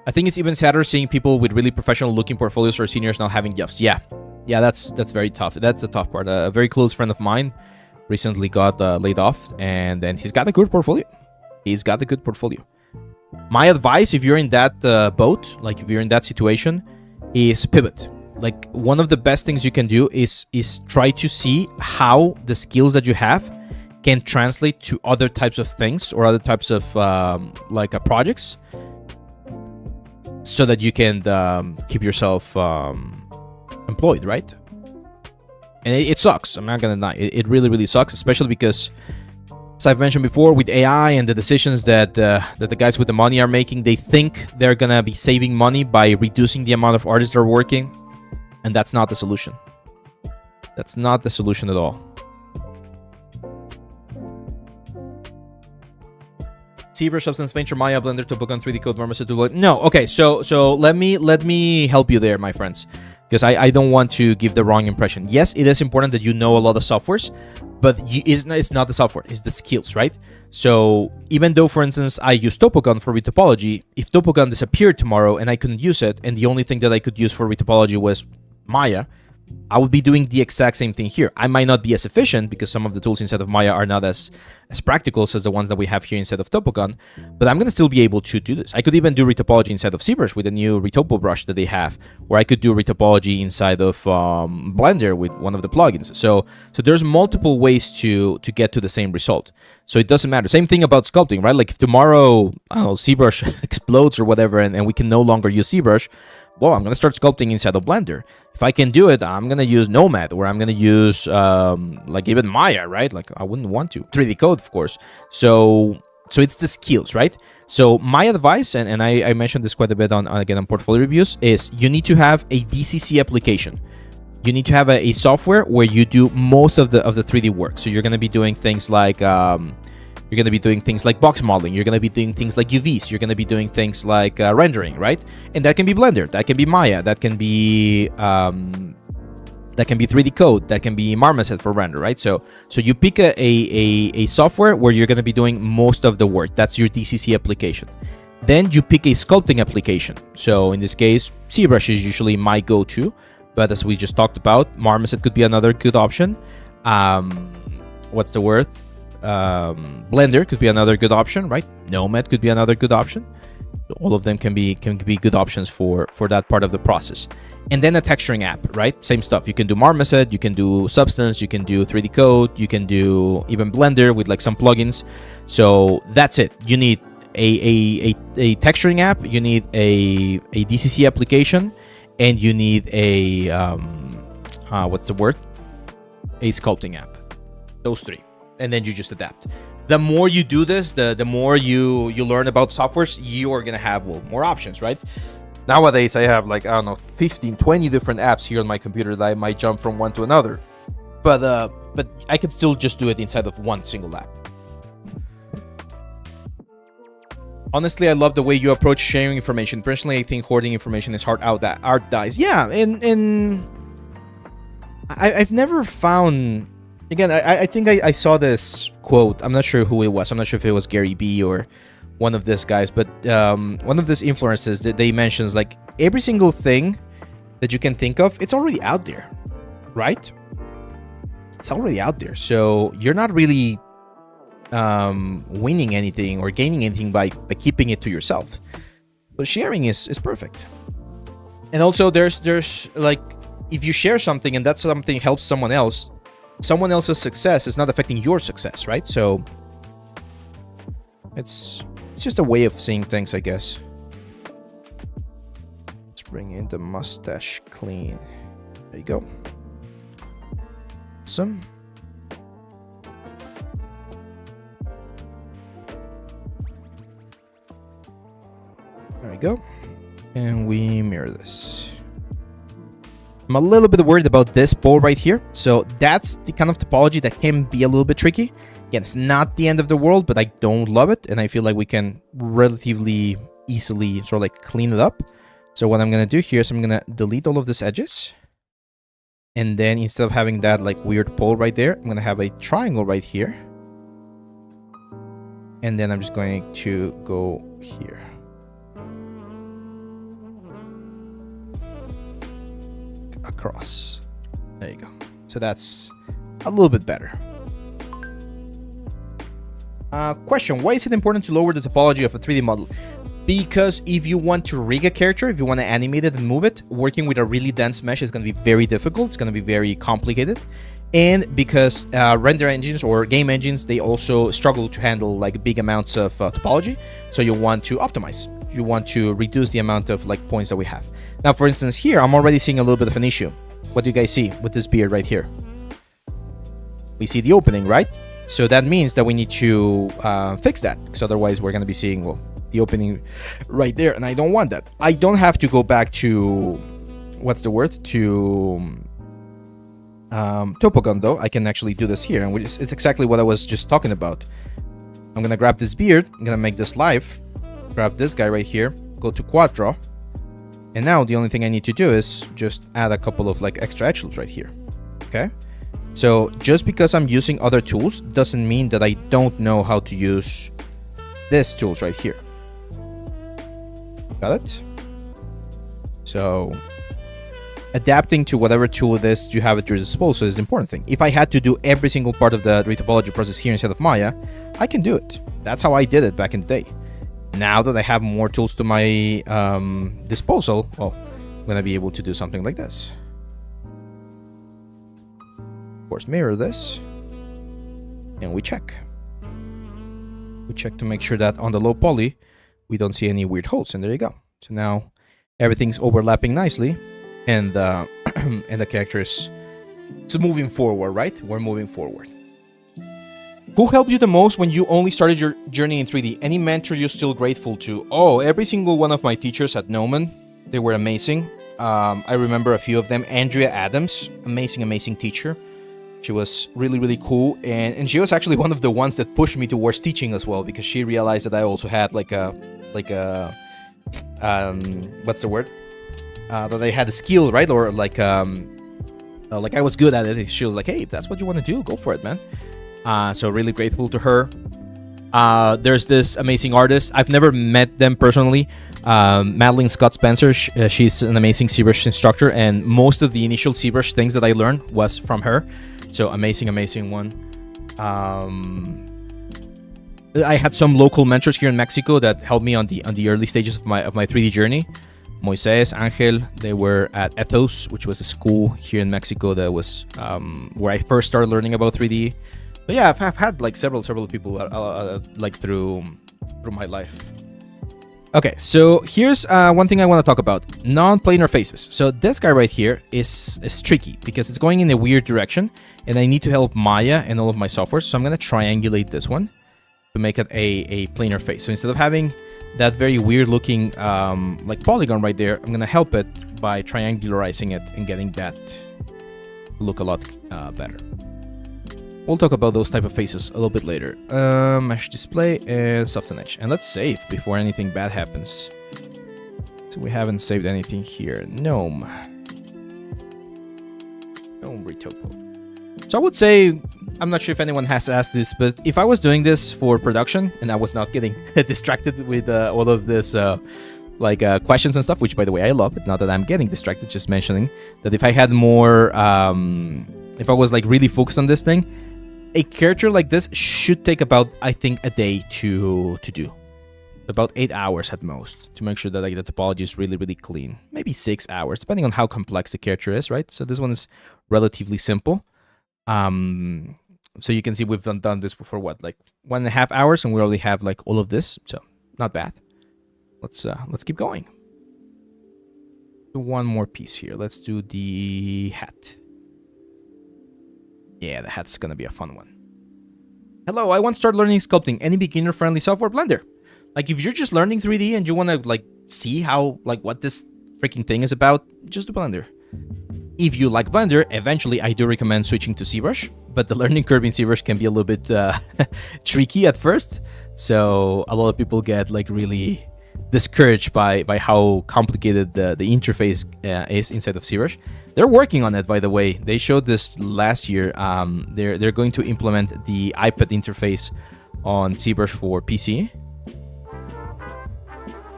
I think it's even sadder seeing people with really professional looking portfolios or seniors not having jobs. Yeah, that's very tough. That's the tough part. A very close friend of mine recently got laid off, and he's got a good portfolio. He's got a good portfolio. My advice, if you're in that boat, like if you're in that situation, is pivot. Like, one of the best things you can do is try to see how the skills that you have can translate to other types of things or other types of projects, so that you can keep yourself employed, right? And it sucks. I'm not gonna deny it. It really, really sucks, especially because, as I've mentioned before, with AI and the decisions that the guys with the money are making, they think they're gonna be saving money by reducing the amount of artists they're working, and that's not the solution. That's not the solution at all. ZBrush, Substance Painter, Maya, Blender, Topogon, 3D Code, Marmoset, no. Okay, so let me help you there, my friends, because I don't want to give the wrong impression. Yes, it is important that you know a lot of softwares, but it's not the software, it's the skills, right? So even though, for instance, I use Topogon for retopology, if Topogon disappeared tomorrow and I couldn't use it, and the only thing that I could use for retopology was Maya, I would be doing the exact same thing here. I might not be as efficient because some of the tools inside of Maya are not as practical as the ones that we have here inside of Topogon, but I'm going to still be able to do this. I could even do retopology inside of ZBrush with a new Retopo brush that they have, or I could do retopology inside of Blender with one of the plugins. So there's multiple ways to get to the same result. So it doesn't matter. Same thing about sculpting, right? Like, if tomorrow, I don't know, ZBrush explodes or whatever, and we can no longer use ZBrush, well, I'm going to start sculpting inside of Blender. If I can do it, I'm going to use Nomad, or I'm going to use like even Maya, right? Like, I wouldn't want to. 3D Code, of course. So it's the skills, right? So my advice, and I mentioned this quite a bit on portfolio reviews, is you need to have a DCC application. You need to have a software where you do most of the 3D work. So you're going to be doing things like box modeling. You're going to be doing things like UVs. You're going to be doing things like rendering, right? And that can be Blender. That can be Maya. That can be 3D Code. That can be Marmoset for render, right? So you pick a software where you're going to be doing most of the work. That's your DCC application. Then you pick a sculpting application. So in this case, ZBrush is usually my go-to. But as we just talked about, Marmoset could be another good option. What's the word? Blender could be another good option, right? Nomad could be another good option. All of them can be good options for that part of the process. And then a texturing app, right? Same stuff. You can do Marmoset, you can do Substance, you can do 3D Code, you can do even Blender with like some plugins. So that's it. You need a texturing app, you need a DCC application, and you need a what's the word? A sculpting app. Those three. And then you just adapt. The more you do this, the more you learn about softwares, you are gonna have more options, right? Nowadays I have like, I don't know, 15, 20 different apps here on my computer that I might jump from one to another. But I can still just do it inside of one single app. Honestly, I love the way you approach sharing information. Personally, I think hoarding information is hard out that art dies. Yeah, and I've never found. Again, I think I saw this quote. I'm not sure who it was. I'm not sure if it was Gary B or one of these guys, but one of these influencers that they mentions, like, every single thing that you can think of, it's already out there, right? It's already out there. So you're not really winning anything or gaining anything by keeping it to yourself. But sharing is perfect. And also there's like, if you share something and that something helps someone else, someone else's success is not affecting your success, right? So it's It's just a way of seeing things, I guess. Let's bring in the mustache clean. There you go. Awesome. There we go. And we mirror this. I'm a little bit worried about this pole right here. So that's the kind of topology that can be a little bit tricky. Again, it's not the end of the world, but I don't love it. And I feel like we can relatively easily sort of like clean it up. So what I'm going to do here is I'm going to delete all of these edges. And then instead of having that like weird pole right there, I'm going to have a triangle right here. And then I'm just going to go here. Across. There you go. So that's a little bit better. Question: why is it important to lower the topology of a 3D model? Because if you want to rig a character, if you want to animate it and move it, working with a really dense mesh is going to be very difficult. It's going to be very complicated. And because render engines or game engines, they also struggle to handle like big amounts of topology. So you want to optimize. You want to reduce the amount of like points that we have. Now, for instance, here, I'm already seeing a little bit of an issue. What do you guys see with this beard right here? We see the opening, right? So that means that we need to fix that, because otherwise we're going to be seeing, well, the opening right there, and I don't want that. I don't have to go back to, what's the word? To Topogon, though. I can actually do this here, and it's exactly what I was just talking about. I'm going to grab this beard, I'm going to make this live, grab this guy right here, go to Quad Draw, and now the only thing I need to do is just add a couple of like extra edge loops right here. Okay? So just because I'm using other tools doesn't mean that I don't know how to use these tools right here. Got it? So adapting to whatever tool it is you have at your disposal is the important thing. If I had to do every single part of the retopology process here instead of Maya, I can do it. That's how I did it back in the day. Now that I have more tools to my disposal, well, I'm going to be able to do something like this. Of course, mirror this, and we check. We check to make sure that on the low poly, we don't see any weird holes, and there you go. So now everything's overlapping nicely, and and the character is moving forward, right? We're moving forward. Who helped you the most when you only started your journey in 3D? Any mentor you're still grateful to? Oh, every single one of my teachers at Noman. They were amazing. I remember a few of them. Andrea Adams, amazing teacher. She was really, really cool, and she was actually one of the ones that pushed me towards teaching as well, because she realized that I also had like a what's the word? That I had a skill, right? Or like I was good at it. She was like, hey, if that's what you want to do, go for it, man. So really grateful to her. There's this amazing artist. I've never met them personally. Madeline Scott Spencer. She's an amazing ZBrush instructor, and most of the initial ZBrush things that I learned was from her. So amazing one. I had some local mentors here in Mexico that helped me on the early stages of my 3D journey. Moises, Angel, they were at Ethos, which was a school here in Mexico that was where I first started learning about 3D. But yeah, I've had like several people like through my life. Okay, so here's one thing I want to talk about: non-planar faces. So this guy right here is tricky because it's going in a weird direction, and I need to help Maya and all of my software. So I'm gonna triangulate this one to make it a planar face. So instead of having that very weird looking like polygon right there, I'm gonna help it by triangularizing it and getting that look a lot better. We'll talk about those type of faces a little bit later. Mesh display and soften edge. And let's save before anything bad happens. So we haven't saved anything here. Gnome Retopo. So I would say, I'm not sure if anyone has asked this, but if I was doing this for production and I was not getting distracted with all of this questions and stuff, which by the way I love. It's not that I'm getting distracted, just mentioning that if I had more, if I was like really focused on this thing, a character like this should take about, I think, a day to do. About 8 hours at most, to make sure that like the topology is really, really clean. Maybe 6 hours, depending on how complex the character is, right? So this one is relatively simple. So you can see we've done this for what, like 1.5 hours, and we already have like all of this. So Not bad. Let's keep going. Do one more piece here. Let's do the hat. Yeah, the hat's gonna be a fun one. Hello, I want to start learning sculpting. Any beginner-friendly software? Blender. Like, if you're just learning 3D and you want to, like, see how, like, what this freaking thing is about, just do Blender. If you like Blender, eventually I do recommend switching to ZBrush, but the learning curve in ZBrush can be a little bit tricky at first. So a lot of people get, like, really discouraged by how complicated the interface is inside of ZBrush. They're working on it, by the way. They showed this last year. They're going to implement the iPad interface on ZBrush for PC.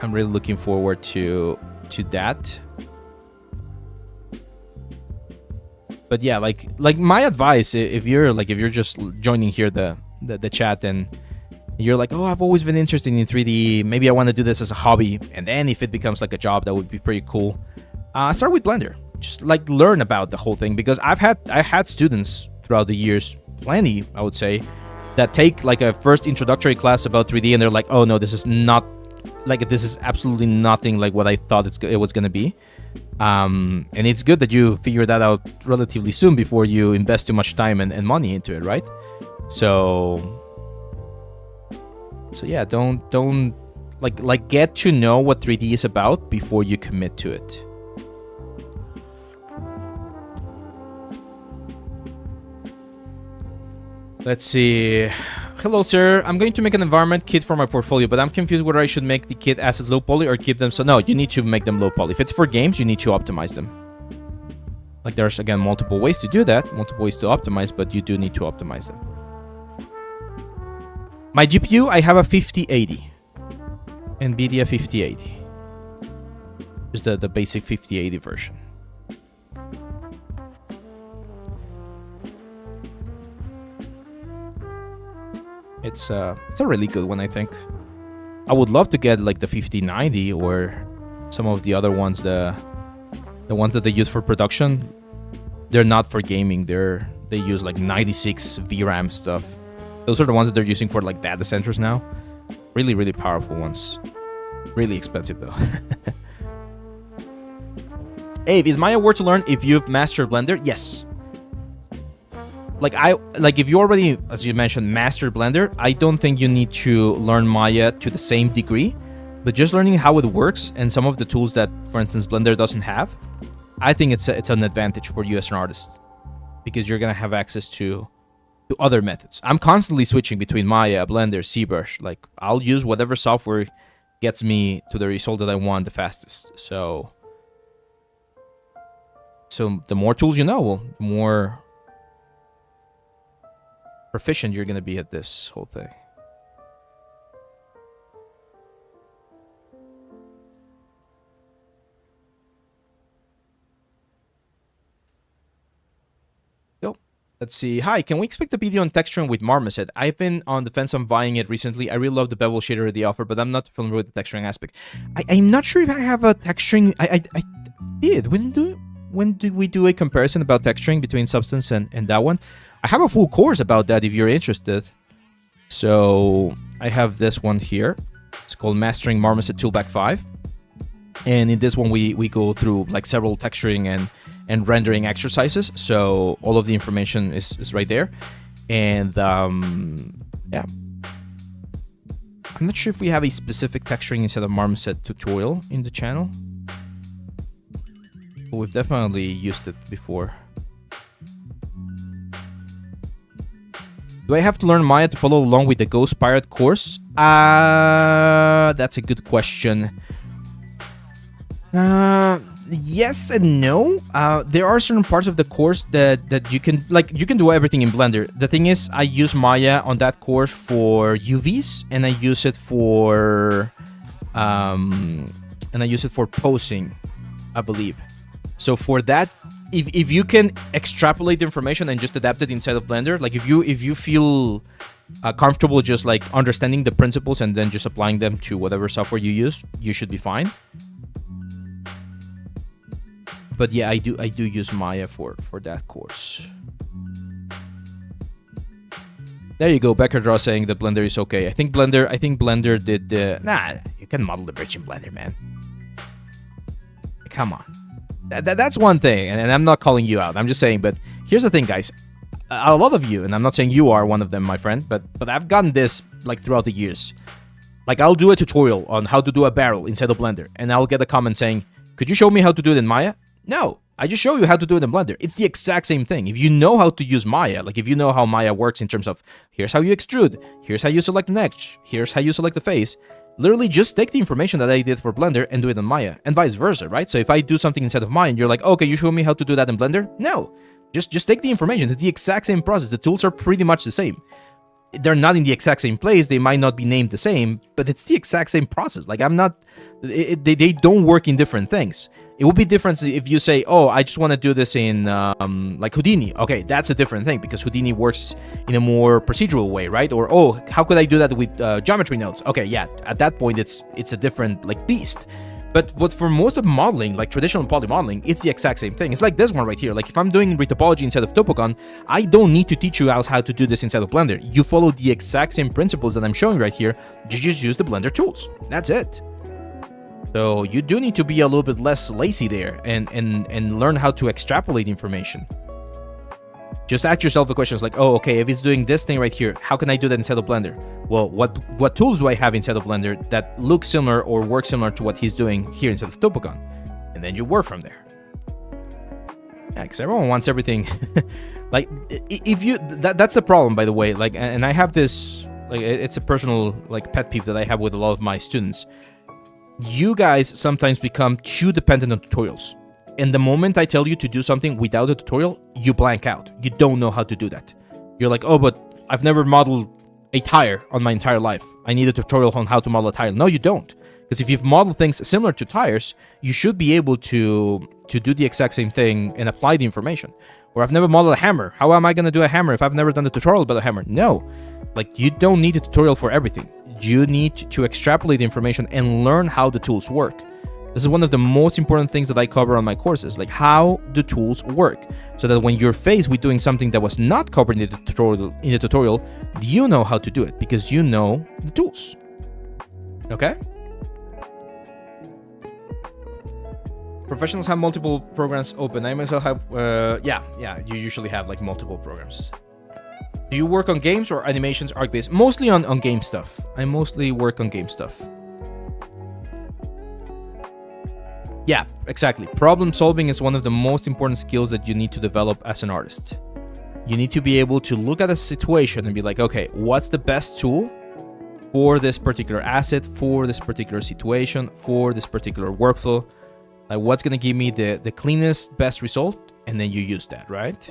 I'm really looking forward to that. But yeah, like my advice, if you're just joining here the chat and you're like, oh, I've always been interested in 3D. Maybe I want to do this as a hobby, and then if it becomes like a job, that would be pretty cool. Start with Blender. Just like learn about the whole thing, because I had students throughout the years, plenty I would say, that take like a first introductory class about 3D, and they're like, oh no, this is not like, this is absolutely nothing like what I thought it was gonna be. And it's good that you figure that out relatively soon before you invest too much time and money into it, right? So yeah, don't like get to know what 3D is about before you commit to it. Let's see. Hello, sir. I'm going to make an environment kit for my portfolio, but I'm confused whether I should make the kit assets low poly or keep them. So no, you need to make them low poly. If it's for games, you need to optimize them. Like, there's again multiple ways to do that, multiple ways to optimize, but you do need to optimize them. My GPU, I have a 5080, NVIDIA 5080. Just the basic 5080 version. It's a really good one, I think. I would love to get like the 5090 or some of the other ones, the ones that they use for production. They're not for gaming. They use like 96 VRAM stuff. Those are the ones that they're using for like data centers now. Really, really powerful ones. Really expensive though. Hey, is Maya worth to learn if you've mastered Blender? Yes. Like if you already, as you mentioned, mastered Blender, I don't think you need to learn Maya to the same degree, but just learning how it works and some of the tools that, for instance, Blender doesn't have, I think it's an advantage for you as an artist, because you're gonna have access to other methods. I'm constantly switching between Maya, Blender, ZBrush. Like, I'll use whatever software gets me to the result that I want the fastest. So the more tools you know, the more proficient you're gonna be at this whole thing. Yo, let's see. Hi, can we expect a video on texturing with Marmoset? I've been on the fence on buying it recently. I really love the bevel shader they offer, but I'm not familiar with the texturing aspect. I'm not sure if I have a texturing. I did. When did we do a comparison about texturing between Substance and that one? I have a full course about that if you're interested. So I have this one here. It's called Mastering Marmoset Toolbag 5. And in this one, we go through like several texturing and rendering exercises. So all of the information is right there. And yeah. I'm not sure if we have a specific texturing instead of Marmoset tutorial in the channel. But we've definitely used it before. Do I have to learn Maya to follow along with the Ghost Pirate course? That's a good question. Yes and no. There are certain parts of the course that you can do everything in Blender. The thing is, I use Maya on that course for UVs, and I use it for posing, I believe. So for that, if you can extrapolate the information and just adapt it inside of Blender, like if you feel comfortable just like understanding the principles and then just applying them to whatever software you use, you should be fine. But yeah, I do use Maya for that course. There you go. Becker Draw saying that Blender is okay. I think Blender did. Nah, you can model the bridge in Blender, man. Come on. That's one thing, and I'm not calling you out. I'm just saying. But here's the thing, guys. A lot of you, and I'm not saying you are one of them, my friend, but I've gotten this like throughout the years. Like, I'll do a tutorial on how to do a barrel inside of Blender, and I'll get a comment saying, "Could you show me how to do it in Maya?" No. I just show you how to do it in Blender. It's the exact same thing. If you know how to use Maya, like if you know how Maya works in terms of here's how you extrude, here's how you select an edge, here's how you select the face, literally just take the information that I did for Blender and do it in Maya, and vice versa, right? So if I do something inside of Maya and you're like, okay, you show me how to do that in Blender? No, just take the information. It's the exact same process. The tools are pretty much the same. They're not in the exact same place. They might not be named the same, but it's the exact same process. Like they don't work in different things. It would be different if you say, oh, I just want to do this in like Houdini. Okay, that's a different thing because Houdini works in a more procedural way, right? Or, oh, how could I do that with geometry nodes? Okay, yeah, at that point, it's a different like beast. But for most of modeling, like traditional poly modeling, it's the exact same thing. It's like this one right here. Like if I'm doing retopology inside of Topocon, I don't need to teach you how to do this inside of Blender. You follow the exact same principles that I'm showing right here. You just use the Blender tools. That's it. So you do need to be a little bit less lazy there and learn how to extrapolate information. Just ask yourself the questions like, oh, okay, if it's doing this thing right here, how can I do that inside of Blender? Well, what tools do I have inside of Blender that look similar or work similar to what he's doing here inside of Topocon? And then you work from there. Yeah, because everyone wants everything. Like, if you, that's the problem, by the way. Like, and I have this, like, it's a personal, like, pet peeve that I have with a lot of my students. You guys sometimes become too dependent on tutorials. And the moment I tell you to do something without a tutorial, you blank out. You don't know how to do that. You're like, oh, but I've never modeled a tire on my entire life. I need a tutorial on how to model a tire. No, you don't. Because if you've modeled things similar to tires, you should be able to do the exact same thing and apply the information. Or I've never modeled a hammer. How am I going to do a hammer if I've never done a tutorial about a hammer? No. Like, you don't need a tutorial for everything. You need to extrapolate the information and learn how the tools work. This is one of the most important things that I cover on my courses, like how the tools work, so that when you're faced with doing something that was not covered in the tutorial, you know how to do it because you know the tools. Okay? Professionals have multiple programs open. I myself have, yeah, you usually have like multiple programs. Do you work on games or animations, art-based? Mostly on game stuff. I mostly work on game stuff. Yeah, exactly. Problem solving is one of the most important skills that you need to develop as an artist. You need to be able to look at a situation and be like, okay, what's the best tool for this particular asset, for this particular situation, for this particular workflow? Like, what's going to give me the cleanest, best result? And then you use that, right?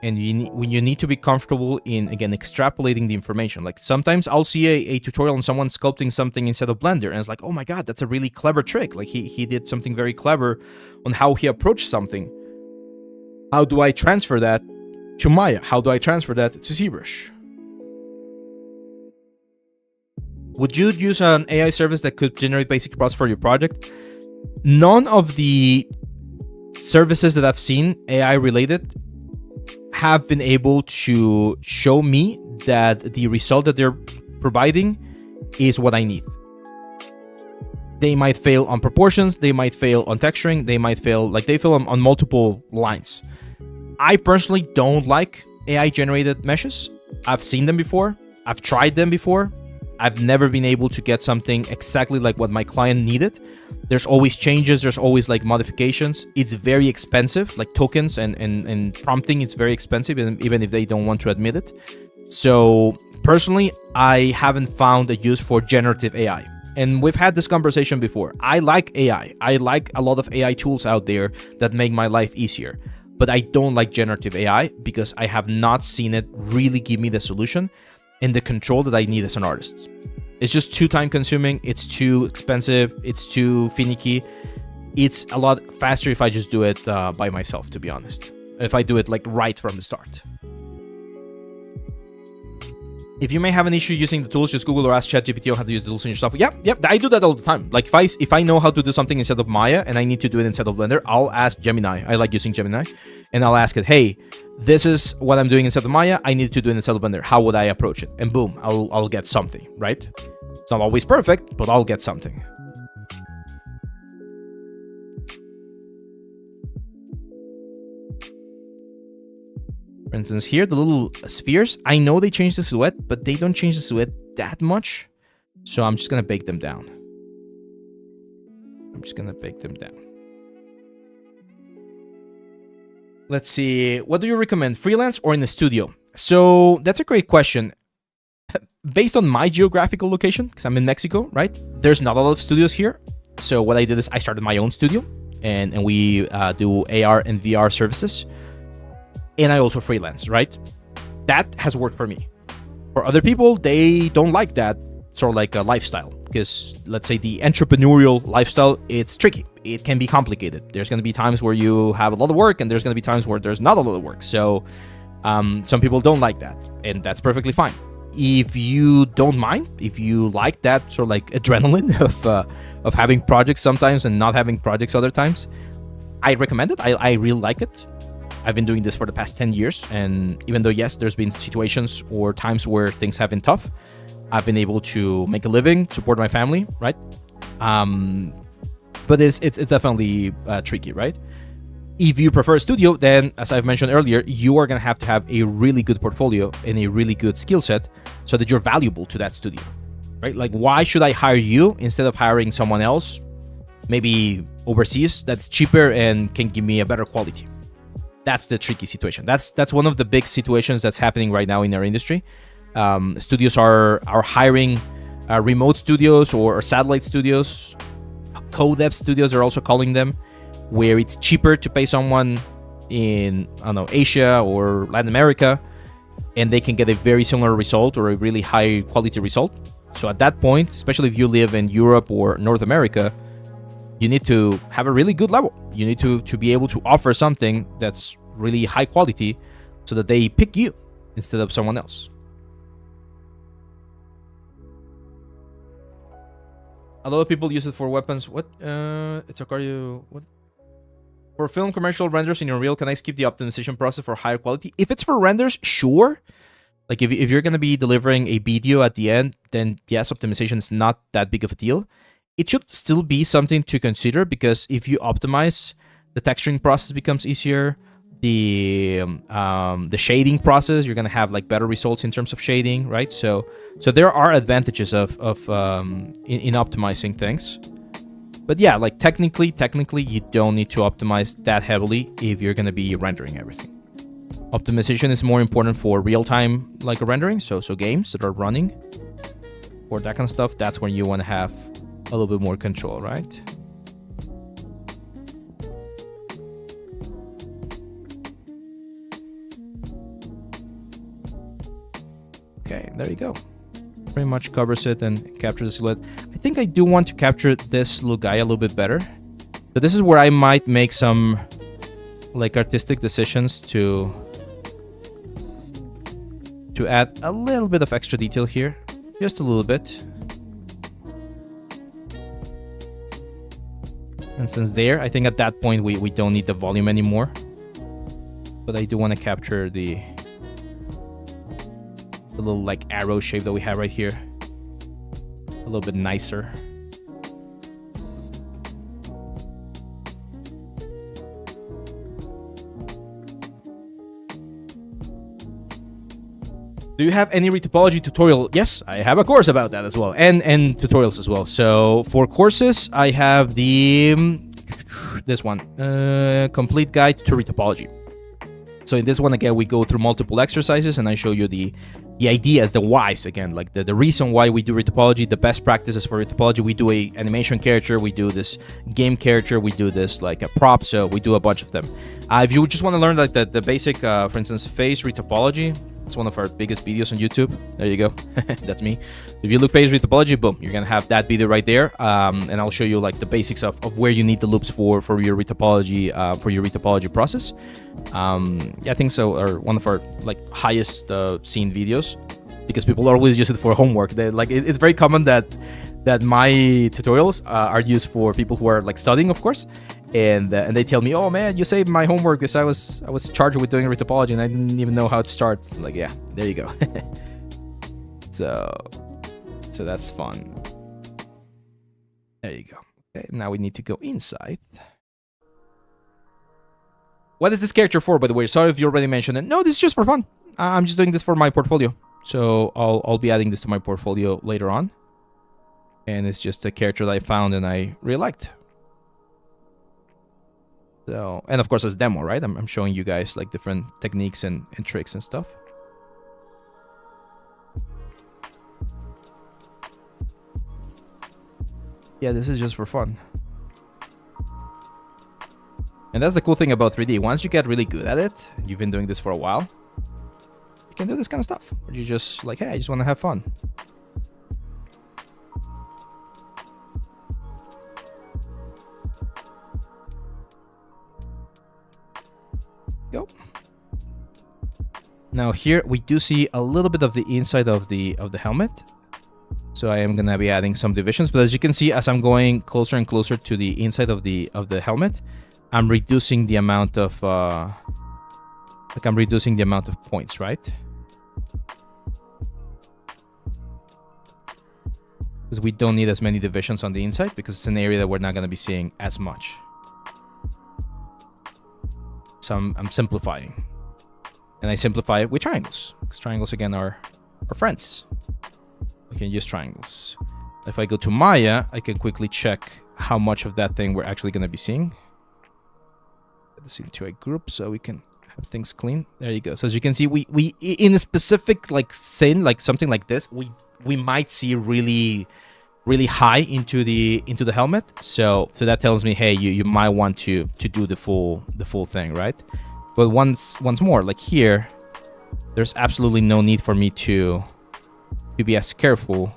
And you need to be comfortable in, again, extrapolating the information. Like, sometimes I'll see a tutorial on someone sculpting something inside of Blender, and it's like, oh my god, that's a really clever trick. Like, he did something very clever on how he approached something. How do I transfer that to Maya? How do I transfer that to ZBrush? Would you use an AI service that could generate basic prompts for your project? None of the services that I've seen, AI related, have been able to show me that the result that they're providing is what I need. They might fail on proportions, they might fail on texturing, they might fail, like they fail on multiple lines. I personally don't like AI generated meshes. I've seen them before, I've tried them before. I've never been able to get something exactly like what my client needed. There's always changes, there's always like modifications. It's very expensive, like tokens and prompting, it's very expensive, even if they don't want to admit it. So personally, I haven't found a use for generative AI. And we've had this conversation before. I like AI. I like a lot of AI tools out there that make my life easier. But I don't like generative AI because I have not seen it really give me the solution and the control that I need as an artist. It's just too time consuming, it's too expensive, it's too finicky. It's a lot faster if I just do it by myself, to be honest. If I do it like right from the start. If you may have an issue using the tools, just Google or ask ChatGPT on how to use the tools in your software. Yep, I do that all the time. Like if I know how to do something instead of Maya and I need to do it instead of Blender, I'll ask Gemini. I like using Gemini, and I'll ask it, hey, this is what I'm doing instead of Maya. I need to do it instead of Blender. How would I approach it? And boom, I'll get something, right? It's not always perfect, but I'll get something. For instance, here, the little spheres, I know they changed the silhouette, but they don't change the silhouette that much. So I'm just going to bake them down. Let's see. What do you recommend, freelance or in the studio? So that's a great question. Based on my geographical location, because I'm in Mexico, right? There's not a lot of studios here. So what I did is I started my own studio, and we do AR and VR services. And I also freelance, right? That has worked for me. For other people, they don't like that sort of like a lifestyle, because let's say the entrepreneurial lifestyle, it's tricky. It can be complicated. There's going to be times where you have a lot of work, and there's going to be times where there's not a lot of work. So some people don't like that, and that's perfectly fine. If you don't mind, if you like that sort of like adrenaline of having projects sometimes and not having projects other times, I recommend it. I really like it. I've been doing this for the past 10 years, and even though, yes, there's been situations or times where things have been tough, I've been able to make a living, support my family, right? But it's definitely tricky, right? If you prefer a studio, then, as I've mentioned earlier, you are going to have a really good portfolio and a really good skill set so that you're valuable to that studio, right? Like, why should I hire you instead of hiring someone else, maybe overseas, that's cheaper and can give me a better quality? That's the tricky situation. That's one of the big situations that's happening right now in our industry. Studios are hiring remote studios or satellite studios. Co-dev studios are also calling them, where it's cheaper to pay someone in, I don't know, Asia or Latin America, and they can get a very similar result or a really high quality result. So at that point, especially if you live in Europe or North America, you need to have a really good level. You need to be able to offer something that's really high quality so that they pick you instead of someone else. A lot of people use it for weapons. What? It's a cardio. What? For film commercial renders in Unreal, can I skip the optimization process for higher quality? If it's for renders, sure. Like if you're going to be delivering a video at the end, then yes, optimization is not that big of a deal. It should still be something to consider, because if you optimize, the texturing process becomes easier. The shading process, you're gonna have like better results in terms of shading, right? So there are advantages of in optimizing things. But yeah, like technically, you don't need to optimize that heavily if you're gonna be rendering everything. Optimization is more important for real-time like rendering, so games that are running or that kind of stuff. That's when you want to have a little bit more control, right? Okay, there you go. Pretty much covers it and captures the silhouette. I think I do want to capture this little guy a little bit better. So this is where I might make some like artistic decisions to add a little bit of extra detail here. Just a little bit. And since there, I think at that point we don't need the volume anymore. But I do want to capture the little like arrow shape that we have right here a little bit nicer. Do you have any Retopology tutorial? Yes, I have a course about that as well, and tutorials as well. So for courses, I have this one, complete guide to Retopology. So in this one, again, we go through multiple exercises, and I show you the ideas, the whys, again, like the reason why we do Retopology, the best practices for Retopology. We do a animation character, we do this game character, we do this like a prop, so we do a bunch of them. If you just want to learn like the basic, for instance, face Retopology, it's one of our biggest videos on YouTube. There you go. That's me. If you look face Retopology, boom, you're gonna have that video right there. And I'll show you like the basics of where you need the loops for your Retopology process. Yeah, I think so. Are one of our like highest seen videos. because people always use it for homework. It's very common that my tutorials are used for people who are like studying, of course, and they tell me, "Oh man, you saved my homework because I was charged with doing retopology and I didn't even know how to start." Like, yeah, there you go. so that's fun. There you go. Okay, now we need to go inside. What is this character for, by the way? Sorry if you already mentioned it. No, this is just for fun. I'm just doing this for my portfolio. So I'll be adding this to my portfolio later on. And it's just a character that I found and I really liked. So, and of course as demo, right? I'm showing you guys like different techniques and tricks and stuff. Yeah, this is just for fun. And that's the cool thing about 3D. Once you get really good at it, and you've been doing this for a while, you can do this kind of stuff. Where you just like, hey, I just want to have fun. Go. Now here we do see a little bit of the inside of the helmet. So I am gonna be adding some divisions, but as you can see, as I'm going closer and closer to the inside of the helmet, I'm reducing the amount of points, right? Because we don't need as many divisions on the inside because it's an area that we're not gonna be seeing as much. So I'm simplifying, and I simplify it with triangles because triangles again are friends. We can use triangles. If I go to Maya, I can quickly check how much of that thing we're actually going to be seeing. Get this into a group so we can have things clean. There you go. So as you can see, we in a specific like scene, like something like this, we might see really high into the helmet. So that tells me, hey, you might want to do the full thing, right? But once more, like here, there's absolutely no need for me to be as careful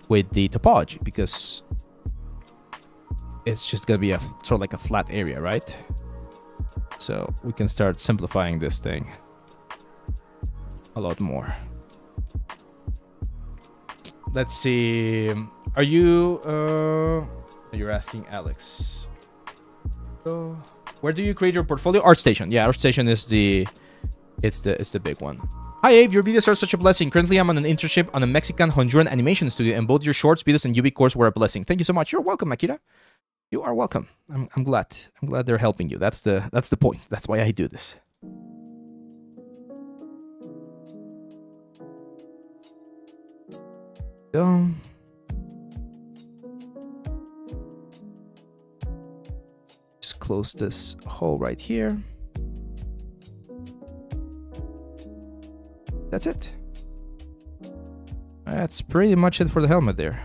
with the topology because it's just gonna be a sort of like a flat area, right? So we can start simplifying this thing a lot more. Let's see. Are you you're asking Alex. So where do you create your portfolio? ArtStation. Yeah, ArtStation is the big one. Hi Abe, your videos are such a blessing. Currently I'm on an internship on a Mexican Honduran animation studio, and both your shorts, videos, and UV course were a blessing. Thank you so much. You're welcome, Akira. You are welcome. I'm glad. I'm glad they're helping you. That's the point. That's why I do this. Just close this hole right here. That's it. That's pretty much it for the helmet there.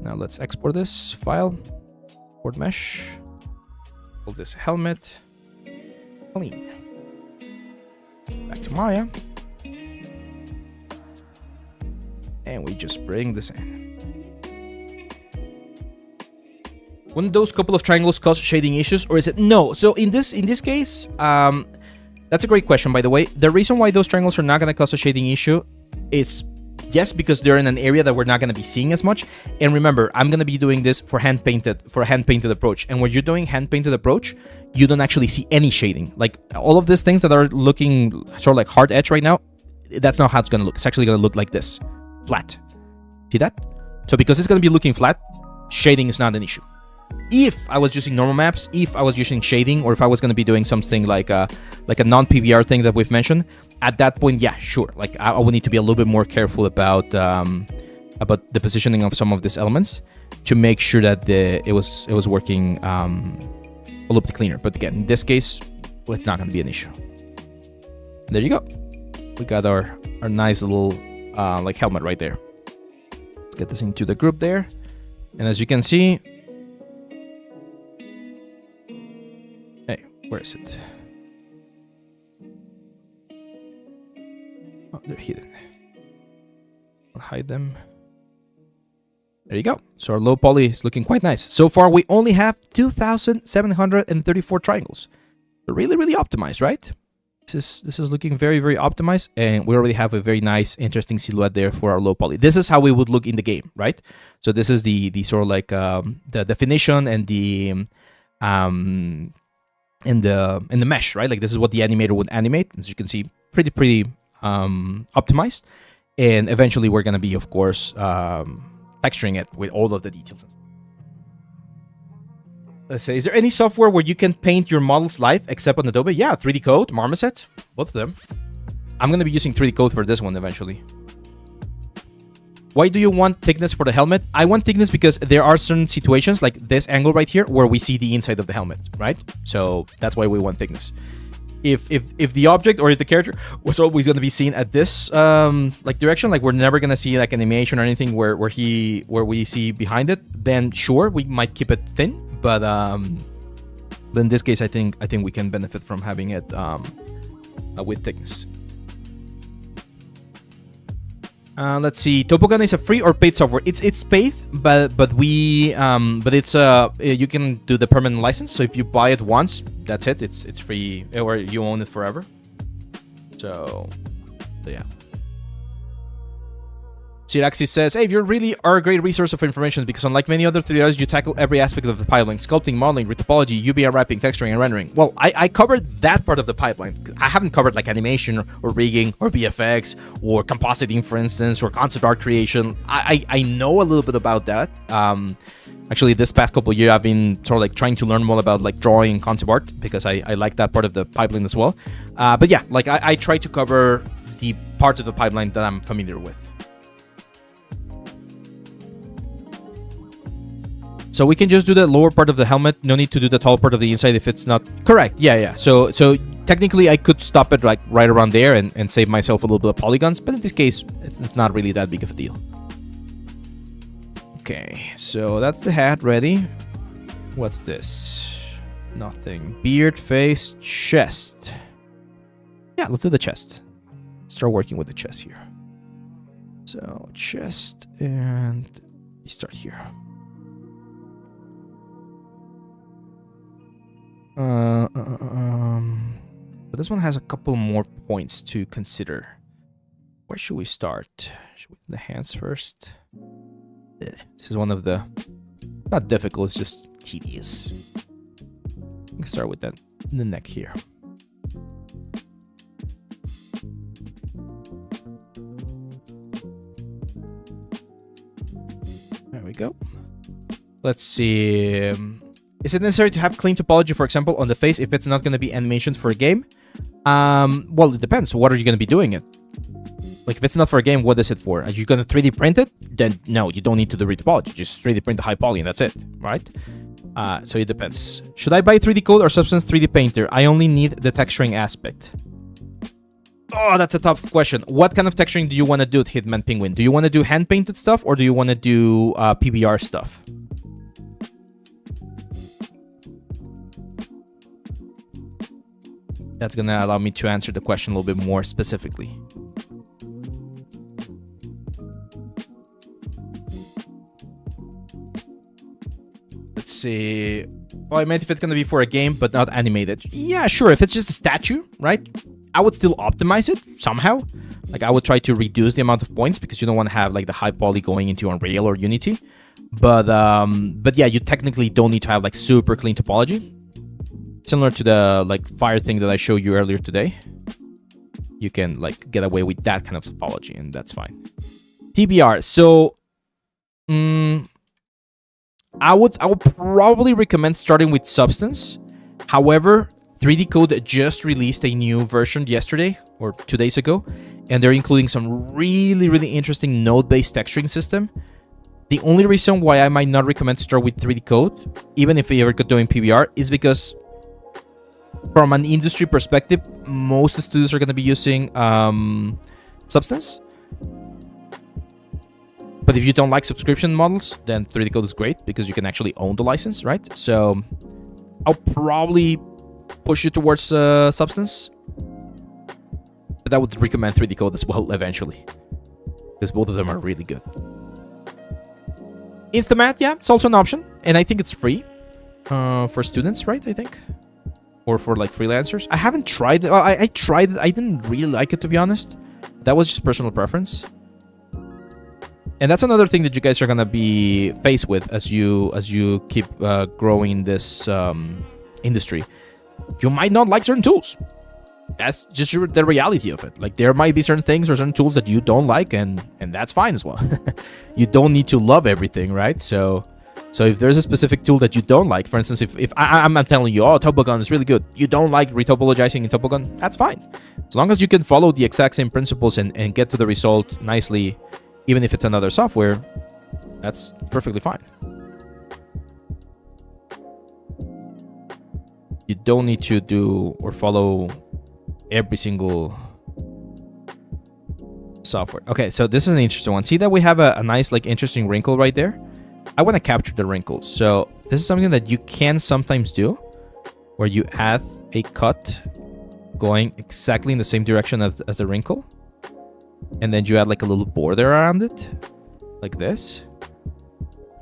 Now let's export this file. Export mesh. Pull this helmet. Clean. Back to Maya. And we just bring this in. Wouldn't those couple of triangles cause shading issues, or is it no? So in this case, that's a great question, by the way. The reason why those triangles are not going to cause a shading issue is, yes, because they're in an area that we're not going to be seeing as much. And remember, I'm going to be doing this for a hand-painted approach. And when you're doing hand-painted approach, you don't actually see any shading. Like all of these things that are looking sort of like hard edge right now, that's not how it's going to look. It's actually going to look like this, flat. See that? So because it's going to be looking flat, shading is not an issue. If I was using normal maps, if I was using shading, or if I was going to be doing something like a non-PVR thing that we've mentioned, at that point, yeah, sure. Like I would need to be a little bit more careful about the positioning of some of these elements to make sure that it was working a little bit cleaner. But again, in this case, well, it's not going to be an issue. There you go. We got our nice little like helmet right there. Let's get this into the group there, and as you can see. Where is it? Oh, they're hidden. I'll hide them. There you go. So our low poly is looking quite nice. So far, we only have 2,734 triangles. They're really, really optimized, right? This is looking very, very optimized, and we already have a very nice, interesting silhouette there for our low poly. This is how we would look in the game, right? So this is the sort of like the definition and the in the mesh, right? Like this is what the animator would animate. As you can see, pretty optimized. And eventually we're gonna be, of course, texturing it with all of the details. Let's say, is there any software where you can paint your models live except on Adobe? Yeah, 3D Code, Marmoset, both of them. I'm gonna be using 3D Code for this one eventually. Why do you want thickness for the helmet? I want thickness because there are certain situations, like this angle right here, where we see the inside of the helmet, right? So that's why we want thickness. If the object or if the character was always going to be seen at this like direction, like we're never going to see like animation or anything where we see behind it, then sure, we might keep it thin. But in this case, I think we can benefit from having it with thickness. Let's see. Topogun is a free or paid software. It's paid, but it's you can do the permanent license. So if you buy it once, that's it. It's free, or you own it forever. So yeah. Siraxi says, hey, you really are a great resource of information because unlike many other 3D artists, you tackle every aspect of the pipeline: sculpting, modeling, retopology, UV unwrapping, texturing, and rendering. Well, I covered that part of the pipeline. I haven't covered like animation or rigging or VFX or compositing, for instance, or concept art creation. I know a little bit about that. Actually, this past couple of years, I've been sort of like trying to learn more about like drawing and concept art because I like that part of the pipeline as well. But yeah, like I try to cover the parts of the pipeline that I'm familiar with. So we can just do the lower part of the helmet. No need to do the tall part of the inside if it's not correct. Yeah. So technically I could stop it like right around there and save myself a little bit of polygons. But in this case, it's not really that big of a deal. Okay, so that's the hat ready. What's this? Nothing. Beard, face, chest. Yeah, let's do the chest. Start working with the chest here. So chest, and you start here. But this one has a couple more points to consider. Where should we start? Should we do the hands first? This is one of the not difficult, it's just tedious. We can start with that in the neck here. There we go. Let's see. Is it necessary to have clean topology, for example, on the face if it's not going to be animations for a game? Well, it depends. What are you going to be doing it? Like, if it's not for a game, what is it for? Are you going to 3D print it? Then no, you don't need to do retopology. Just 3D print the high poly and that's it, right? So it depends. Should I buy 3D Code or Substance 3D Painter? I only need the texturing aspect. Oh, that's a tough question. What kind of texturing do you want to do at Hitman Penguin? Do you want to do hand-painted stuff or do you want to do PBR stuff? That's going to allow me to answer the question a little bit more specifically. Let's see. Oh, I meant if it's going to be for a game, but not animated. Yeah, sure. If it's just a statue, right? I would still optimize it somehow. Like, I would try to reduce the amount of points because you don't want to have, like, the high poly going into Unreal or Unity. But yeah, you technically don't need to have, like, super clean topology. Similar to the like fire thing that I showed you earlier today. You can like get away with that kind of topology and that's fine. PBR. So I would probably recommend starting with Substance. However, 3D Code just released a new version yesterday or 2 days ago, and they're including some really interesting node-based texturing system. The only reason why I might not recommend to start with 3D Code, even if you ever got doing PBR, is because from an industry perspective, most studios are going to be using Substance. But if you don't like subscription models, then 3D Code is great because you can actually own the license, right? So I'll probably push you towards Substance. But I would recommend 3D Code as well eventually, because both of them are really good. Instamat, yeah, it's also an option. And I think it's free for students, right? I think. or for like freelancers. I haven't tried it. Well, I tried it. I didn't really like it, to be honest. That was just personal preference. And that's another thing that you guys are gonna be faced with as you keep growing in this industry. You might not like certain tools. That's just the reality of it. Like, there might be certain things or certain tools that you don't like, and that's fine as well. You don't need to love everything, right? So if there's a specific tool that you don't like, for instance, if I'm telling you, oh, Topogun is really good, you don't like retopologizing in Topogun, that's fine. As long as you can follow the exact same principles and get to the result nicely, even if it's another software, that's perfectly fine. You don't need to do or follow every single software. Okay, so this is an interesting one. See that we have a nice, like, interesting wrinkle right there? I want to capture the wrinkles. So this is something that you can sometimes do, where you add a cut going exactly in the same direction as the wrinkle. And then you add like a little border around it, like this.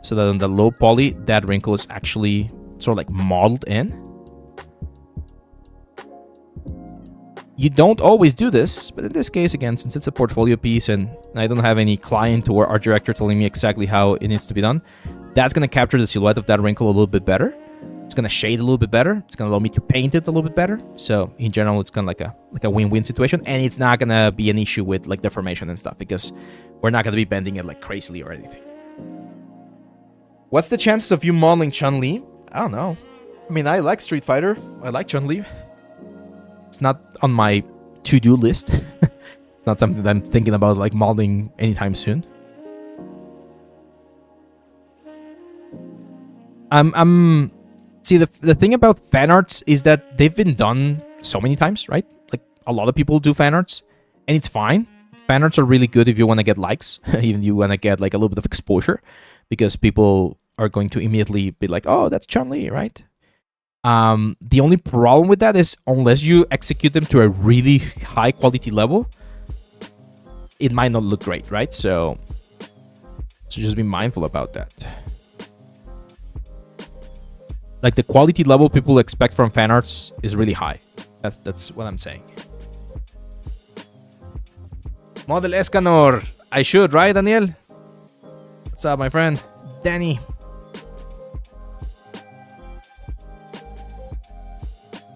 So that on the low poly, that wrinkle is actually sort of like modeled in. You don't always do this, but in this case, again, since it's a portfolio piece and I don't have any client or art director telling me exactly how it needs to be done, that's going to capture the silhouette of that wrinkle a little bit better. It's going to shade a little bit better. It's going to allow me to paint it a little bit better. So in general, it's kind of like a win-win situation. And it's not going to be an issue with like deformation and stuff, because we're not going to be bending it like crazily or anything. What's the chances of you modeling Chun-Li? I don't know. I mean, I like Street Fighter. I like Chun-Li. It's not on my to-do list. It's not something that I'm thinking about like modeling anytime soon. See, the thing about fan arts is that they've been done so many times, right? Like, a lot of people do fan arts, and it's fine. Fan arts are really good if you want to get likes, even if you want to get like a little bit of exposure, because people are going to immediately be like, oh, that's Chun-Li, right? The only problem with that is unless you execute them to a really high quality level, it might not look great, right? So just be mindful about that. Like, the quality level people expect from fan arts is really high. That's what I'm saying. Model Escanor. I should, right, Daniel? What's up, my friend? Danny.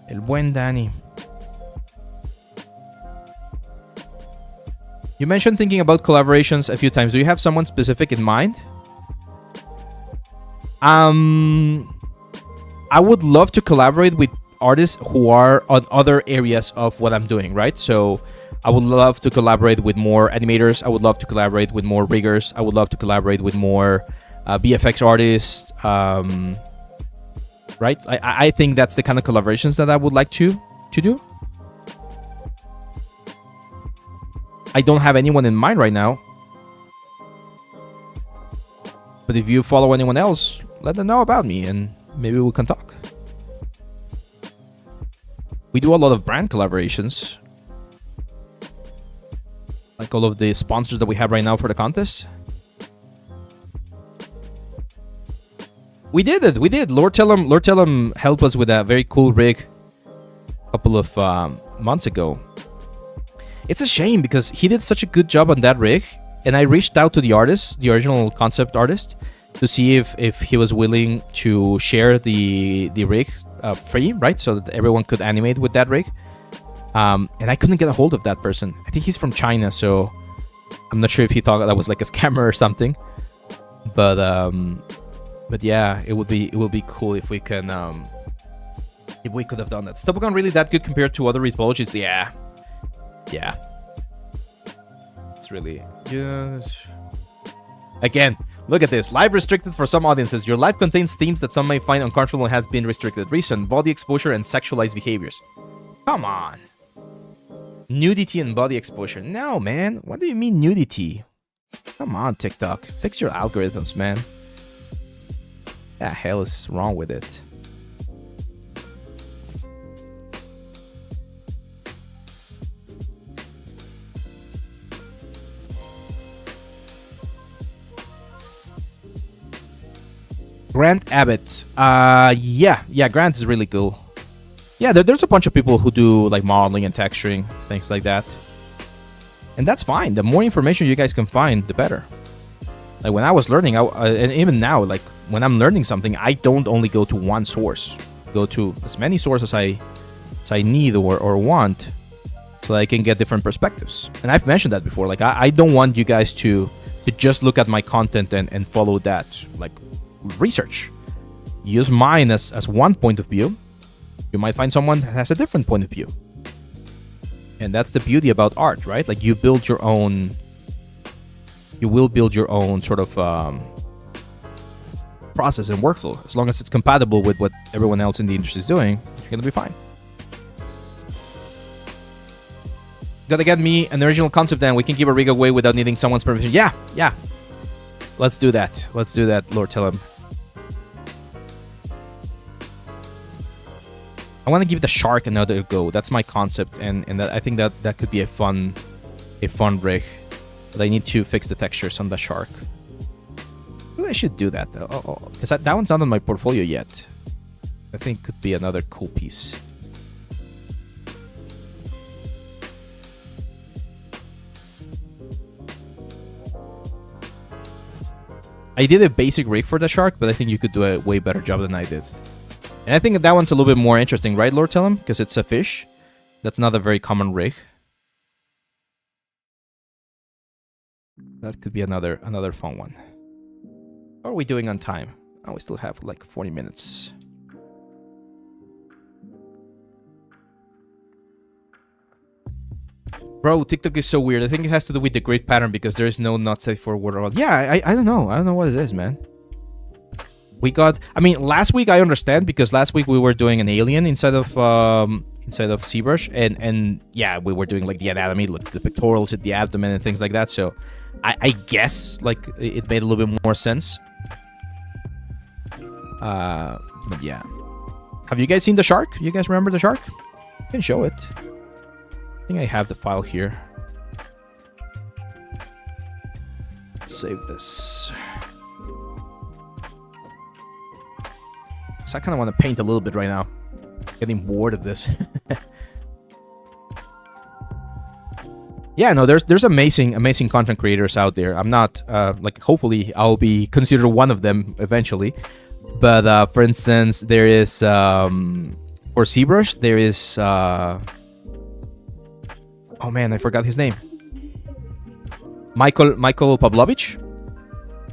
El buen Danny. You mentioned thinking about collaborations a few times. Do you have someone specific in mind? I would love to collaborate with artists who are on other areas of what I'm doing, right? So I would love to collaborate with more animators. I would love to collaborate with more riggers. I would love to collaborate with more VFX artists. Right? I think that's the kind of collaborations that I would like to do. I don't have anyone in mind right now. But if you follow anyone else, let them know about me and maybe we can talk. We do a lot of brand collaborations. Like all of the sponsors that we have right now for the contest. We did it. We did. Lord Tellum helped us with a very cool rig a couple of months ago. It's a shame because he did such a good job on that rig, and I reached out to the artist, the original concept artist, to see if he was willing to share the rig free, right? So that everyone could animate with that rig. And I couldn't get a hold of that person. I think he's from China, so I'm not sure if he thought that was like a scammer or something. But yeah, it would be cool if we can if we could have done that. Is Topogun really that good compared to other retopologies? Yeah. It's really just... Again, look at this. Live restricted for some audiences. Your live contains themes that some may find uncomfortable and has been restricted. Reason: body exposure and sexualized behaviors. Come on. Nudity and body exposure. No, man. What do you mean nudity? Come on, TikTok. Fix your algorithms, man. What the hell is wrong with it? Grant Abbott. Yeah, Grant is really cool. Yeah, there's a bunch of people who do like modeling and texturing, things like that. And that's fine. The more information you guys can find, the better. Like when I was learning, and even now, like when I'm learning something, I don't only go to one source. Go to as many sources as I need or want, so that I can get different perspectives. And I've mentioned that before. Like I don't want you guys to just look at my content and follow that. Like research. Use mine as one point of view. You might find someone that has a different point of view. And that's the beauty about art, right? Like you will build your own sort of process and workflow. As long as it's compatible with what everyone else in the industry is doing, you're gonna be fine. Gotta get me an original concept, then we can give a rig away without needing someone's permission. Yeah. Let's do that, Lord Tell him. I want to give the shark another go. That's my concept, and that, I think that could be a fun rig. But I need to fix the textures on the shark. Maybe I should do that though, because that one's not on my portfolio yet. I think could be another cool piece. I did a basic rig for the shark, but I think you could do a way better job than I did. And I think that one's a little bit more interesting, right, Lord Tellum? Because it's a fish. That's not a very common rig. That could be another fun one. How are we doing on time? Oh, we still have like 40 minutes. Bro, TikTok is so weird. I think it has to do with the grid pattern because there is no not safe for world. Yeah, I don't know. I don't know what it is, man. We got. I mean, last week I understand because last week we were doing an alien inside of ZBrush, and yeah, we were doing like the anatomy, like the pectorals at the abdomen and things like that. So I guess like it made a little bit more sense. But yeah, have you guys seen the shark? You guys remember the shark? I can show it. I think I have the file here. Let's save this. So I kind of want to paint a little bit right now. Getting bored of this. Yeah, no, there's amazing content creators out there. I'm not like hopefully I'll be considered one of them eventually. But for instance, there is for ZBrush there is oh man, I forgot his name. Michael Pavlovich.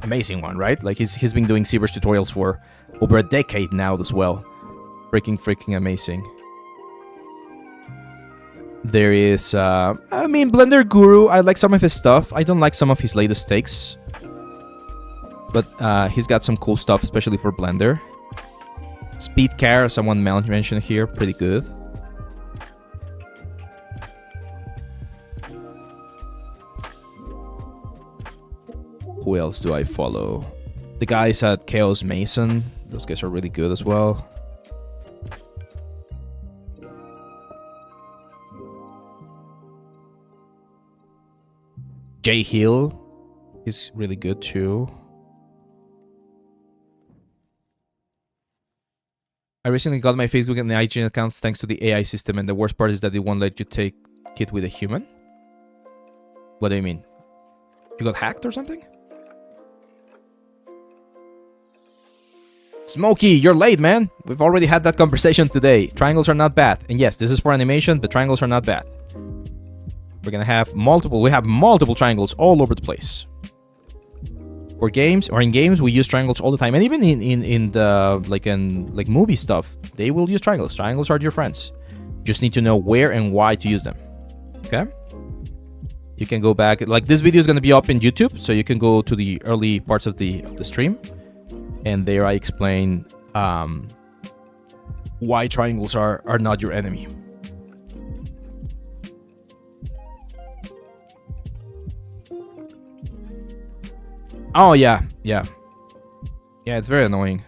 Amazing one, right? Like he's been doing ZBrush tutorials for over a decade now as well. Freaking amazing. There is I mean, Blender Guru. I like some of his stuff. I don't like some of his latest takes, but he's got some cool stuff, especially for Blender. Speedcar, someone mentioned here, pretty good. Who else do I follow? The guys at Chaos Mason. Those guys are really good as well. Jay Hill is really good too. I recently got my Facebook and the IGN accounts thanks to the AI system, and the worst part is that it won't let you take it with a human. What do you mean? You got hacked or something? Smokey, you're late, man. We've already had that conversation today. Triangles are not bad. And yes, this is for animation, but triangles are not bad. We're gonna have multiple. We have multiple triangles all over the place. For games or in games, we use triangles all the time, and even in the like movie stuff, they will use triangles. Triangles are your friends. Just need to know where and why to use them. Okay. You can go back. Like this video is gonna be up in YouTube, so you can go to the early parts of the stream. And there I explain why triangles are not your enemy. Oh, yeah. Yeah, it's very annoying.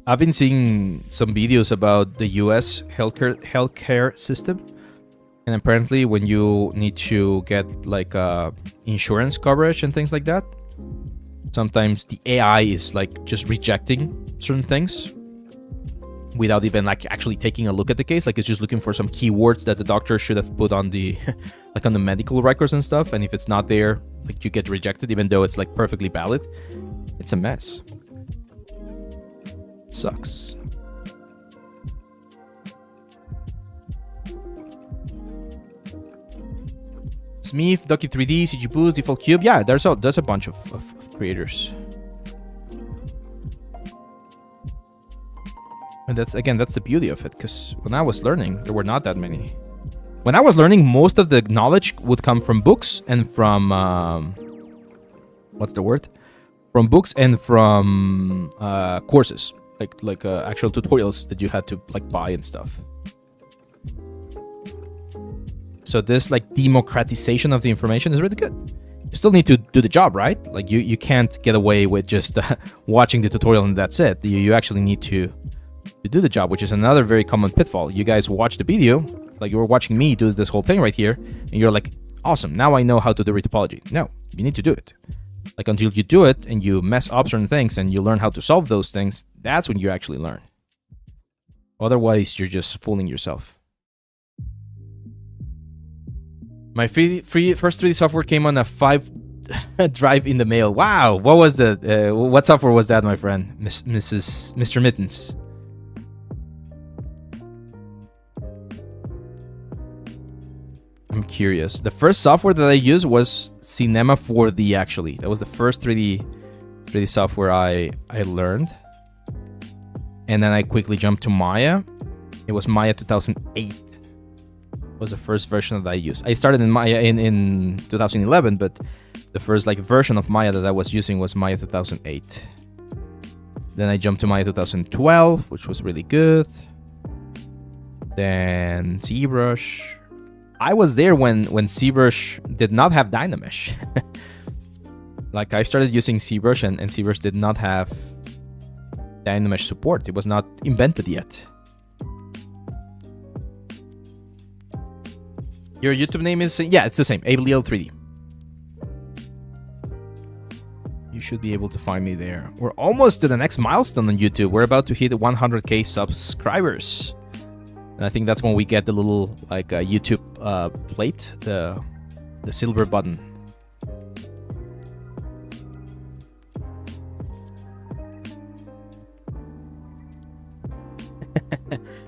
I've been seeing some videos about the US healthcare system. And apparently when you need to get like insurance coverage and things like that, Sometimes the AI is like just rejecting certain things without even like actually taking a look at the case. Like it's just looking for some keywords that the doctor should have put on the like on the medical records and stuff. And if it's not there, like you get rejected, even though it's like perfectly valid. It's a mess. Sucks. Smith, Ducky 3D, CG Boost, Default Cube. Yeah, there's a bunch of creators. And that's the beauty of it, because when I was learning, there were not that many. When I was learning, most of the knowledge would come from books and from what's the word? From books and from courses, like actual tutorials that you had to like buy and stuff. So this like democratization of the information is really good. You still need to do the job, right? Like you can't get away with just watching the tutorial and that's it. You actually need to do the job, which is another very common pitfall. You guys watch the video, like you were watching me do this whole thing right here, and you're like, awesome, now I know how to do retopology. No, you need to do it. Like until you do it and you mess up certain things and you learn how to solve those things, that's when you actually learn. Otherwise, you're just fooling yourself. My first 3D software came on a 5 drive in the mail. Wow, what was the what software was that, my friend, Mr. Mittens? I'm curious. The first software that I used was Cinema 4D. Actually, that was the first 3D software I learned, and then I quickly jumped to Maya. It was Maya 2008. Was the first version that I used. I started in Maya in 2011, but the first like version of Maya that I was using was Maya 2008. Then I jumped to Maya 2012, which was really good. Then ZBrush. I was there when ZBrush did not have Dynamesh. Like I started using ZBrush and ZBrush did not have Dynamesh support. It was not invented yet. Your YouTube name is, yeah, it's the same, Leal 3D. You should be able to find me there. We're almost to the next milestone on YouTube. We're about to hit 100k subscribers. And I think that's when we get the little like YouTube plate, the silver button.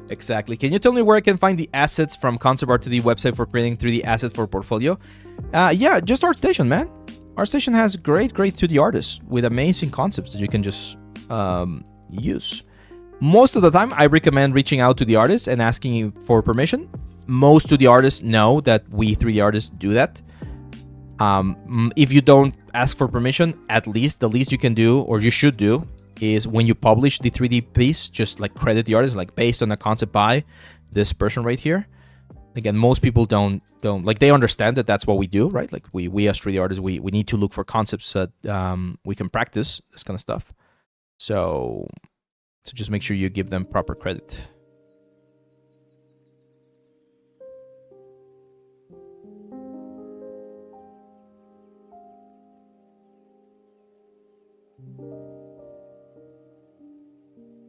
Exactly. Can you tell me where I can find the assets from Concept Art 2D website for creating 3D assets for portfolio? Yeah, just ArtStation, man. ArtStation has great 2D artists with amazing concepts that you can just use. Most of the time, I recommend reaching out to the artist and asking for permission. Most of the artists know that we 3D artists do that. If you don't ask for permission, at least the least you can do, or you should do, is when you publish the 3D piece, just like credit the artist, like based on a concept by this person right here. Again, most people don't like, they understand that that's what we do, right? Like we as 3D artists, we need to look for concepts that we can practice this kind of stuff. So just make sure you give them proper credit.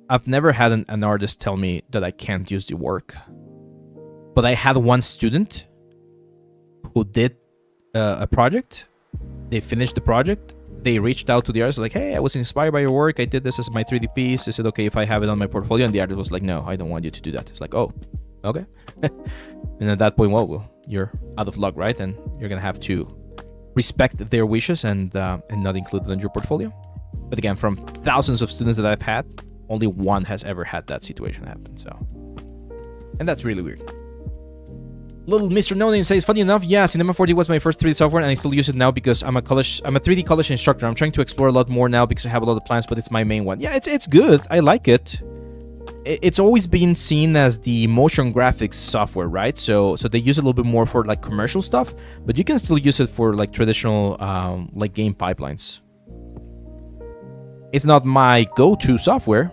I've never had an artist tell me that I can't use the work. But I had one student who did a project. They finished the project. They reached out to the artist like, hey, I was inspired by your work. I did this as my 3D piece. Is it okay if I have it on my portfolio? And the artist was like, no, I don't want you to do that. It's like, oh, okay. And at that point, well, you're out of luck, right? And you're going to have to respect their wishes and not include it in your portfolio. But again, from thousands of students that I've had, only one has ever had that situation happen. So, and that's really weird. Little Mr. No Name says, funny enough, yeah, Cinema 4D was my first 3D software and I still use it now because I'm a 3D college instructor. I'm trying to explore a lot more now because I have a lot of plans, but it's my main one. Yeah, it's good. I like it. It's always been seen as the motion graphics software, right? So they use it a little bit more for like commercial stuff, but you can still use it for like traditional like game pipelines. It's not my go-to software.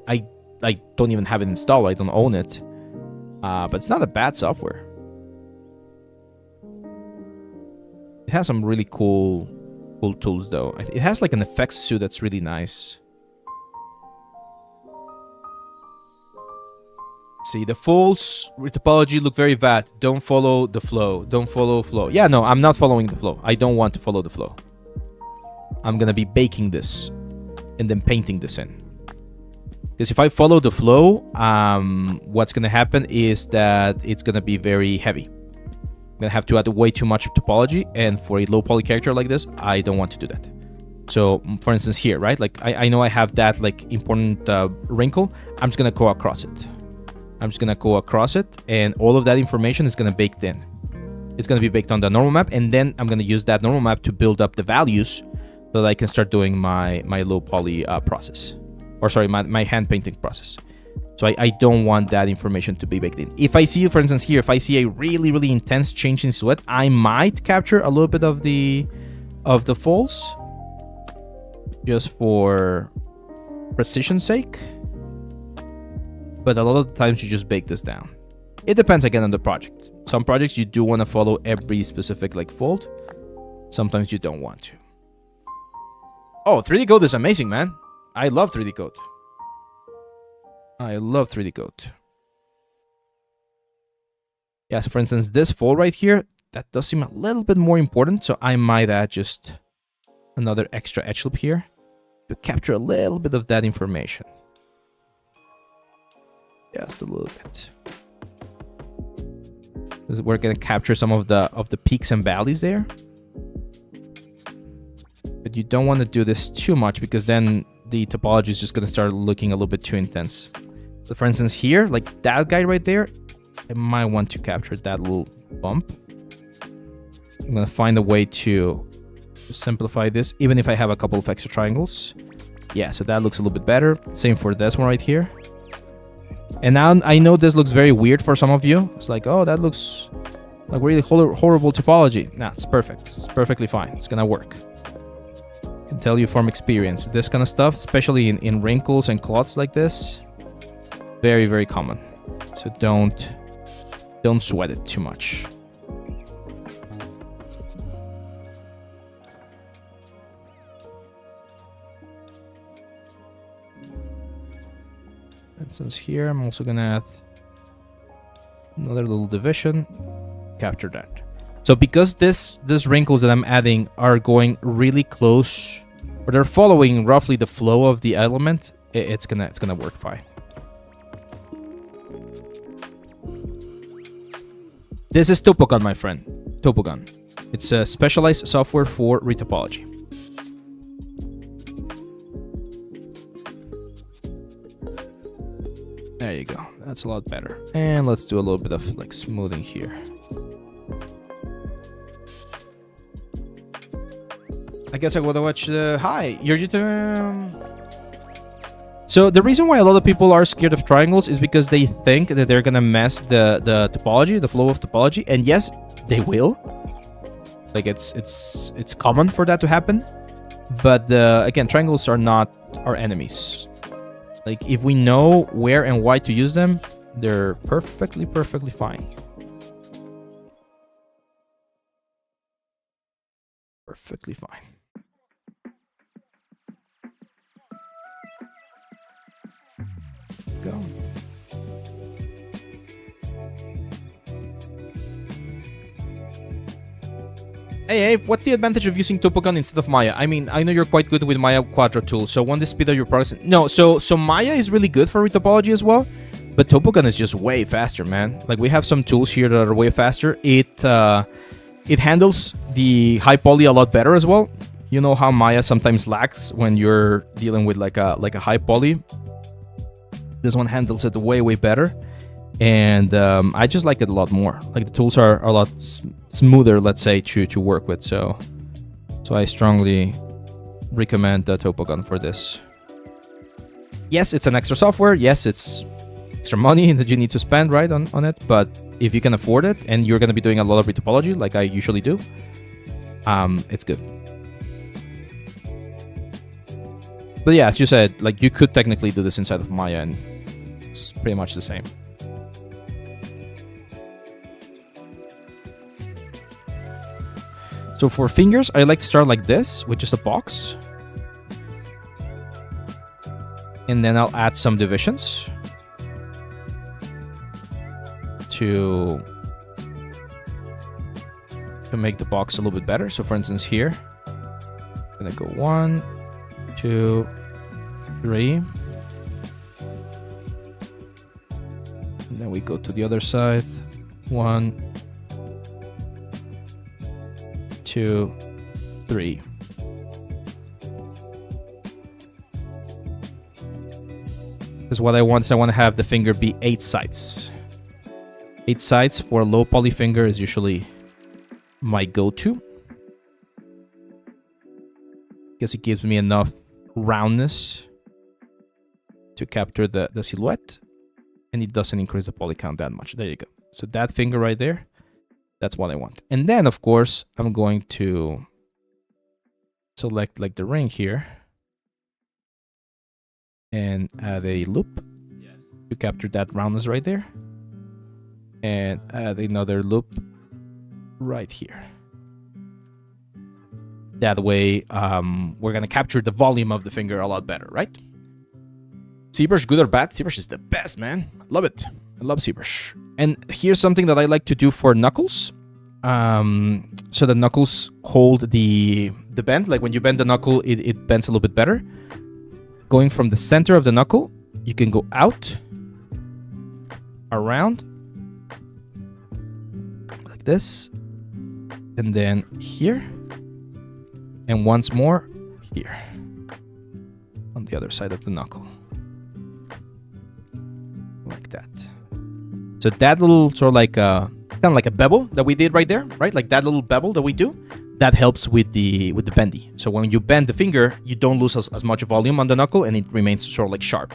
I don't even have it installed. I don't own it. But it's not a bad software. It has some really cool cool tools though. It has like an effects suite that's really nice. See, the folds retopology look very bad. Don't follow the flow. Don't follow flow. Yeah, no, I'm not following the flow. I don't want to follow the flow. I'm gonna be baking this and then painting this in. Because if I follow the flow, what's gonna happen is that it's gonna be very heavy. I'm gonna have to add way too much topology, and for a low poly character like this, I don't want to do that. So, for instance, here, right? Like I know I have that like important wrinkle. I'm just gonna go across it. I'm just gonna go across it, and all of that information is gonna be baked in. It's gonna be baked on the normal map, and then I'm gonna use that normal map to build up the values so that I can start doing my low poly process. Or sorry, my hand painting process. So I don't want that information to be baked in. If I see, for instance, here, if I see a really, really intense change in silhouette, I might capture a little bit of the folds just for precision's sake. But a lot of the times you just bake this down. It depends again on the project. Some projects you do want to follow every specific like fold. Sometimes you don't want to. Oh, 3D Code is amazing, man. I love 3D Code. I love 3D Code. Yeah, so for instance, this fold right here, that does seem a little bit more important. So I might add just another extra edge loop here to capture a little bit of that information. Just a little bit. We're gonna capture some of the peaks and valleys there. But you don't want to do this too much because then the topology is just gonna start looking a little bit too intense. So for instance here, like that guy right there, I might want to capture that little bump. I'm gonna find a way to simplify this, even if I have a couple of extra triangles. Yeah, so that looks a little bit better. Same for this one right here. And now I know this looks very weird for some of you. It's like, oh, that looks like really horrible topology. Nah, it's perfect. It's perfectly fine. It's gonna work. I can tell you from experience. This kind of stuff, especially in wrinkles and clots like this, very, very common. So don't sweat it too much. Since here, I'm also gonna add another little division, capture that. So because these wrinkles that I'm adding are going really close, or they're following roughly the flow of the element, it's gonna work fine. This is Topogun, my friend. Topogun. It's a specialized software for retopology. There you go. That's a lot better. And let's do a little bit of like smoothing here. I guess I gotta watch the... Hi, you're So the reason why a lot of people are scared of triangles is because they think that they're gonna mess the topology, the flow of topology, and yes, they will. Like it's common for that to happen. But again, triangles are not our enemies. Like, if we know where and why to use them, they're perfectly fine. Perfectly fine. Go. Hey, what's the advantage of using Topogun instead of Maya? I mean, I know you're quite good with Maya Quadro tool, so won't this speed up your progress? No, so Maya is really good for retopology as well, but Topogun is just way faster, man. Like, we have some tools here that are way faster. It handles the high poly a lot better as well. You know how Maya sometimes lags when you're dealing with like a high poly. This one handles it way better. And I just like it a lot more. Like, the tools are a lot smoother, let's say, to work with. So I strongly recommend the Topogun for this. Yes, it's an extra software. Yes, it's extra money that you need to spend, right, on it. But if you can afford it and you're going to be doing a lot of retopology, like I usually do, it's good. But yeah, as you said, like, you could technically do this inside of Maya, and it's pretty much the same. So for fingers, I like to start like this with just a box. And then I'll add some divisions to make the box a little bit better. So for instance here, I'm gonna go 1, 2, 3. And then we go to the other side. 1, 2, 3. Because what I want is I want to have the finger be 8 sides. 8 sides for a low poly finger is usually my go-to, because it gives me enough roundness to capture the silhouette, and it doesn't increase the poly count that much. There you go. So that finger right there, that's what I want. And then of course I'm going to select like the ring here and add a loop to capture that roundness right there, and add another loop right here. That way we're gonna capture the volume of the finger a lot better, right? ZBrush, good or bad? ZBrush is the best, man. Love it. I love ZBrush. And here's something that I like to do for knuckles. So the knuckles hold the bend. Like when you bend the knuckle, it bends a little bit better. Going from the center of the knuckle, you can go out, around, like this, and then here, and once more here on the other side of the knuckle, like that. So that little sort of like kind of like a bevel that we did right there, right? Like that little bevel that we do, that helps with the bendy. So when you bend the finger, you don't lose as much volume on the knuckle, and it remains sort of like sharp.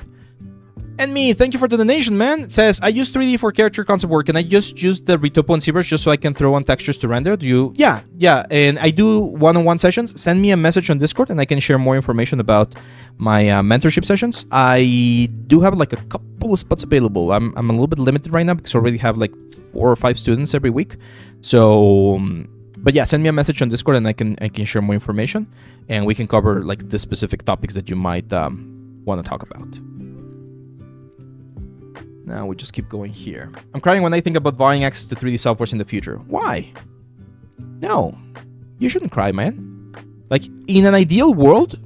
And me, thank you for the donation, man. It says, I use 3D for character concept work, and I just use the Retopo and ZBrush just so I can throw on textures to render. Do you? Yeah. And I do one-on-one sessions. Send me a message on Discord, and I can share more information about my mentorship sessions. I do have like a couple of spots available. I'm a little bit limited right now because I already have like 4 or 5 students every week. So, but yeah, send me a message on Discord, and I can share more information, and we can cover like the specific topics that you might want to talk about. Now we just keep going here. I'm crying when I think about buying access to 3D softwares in the future. Why? No, you shouldn't cry, man. Like in an ideal world,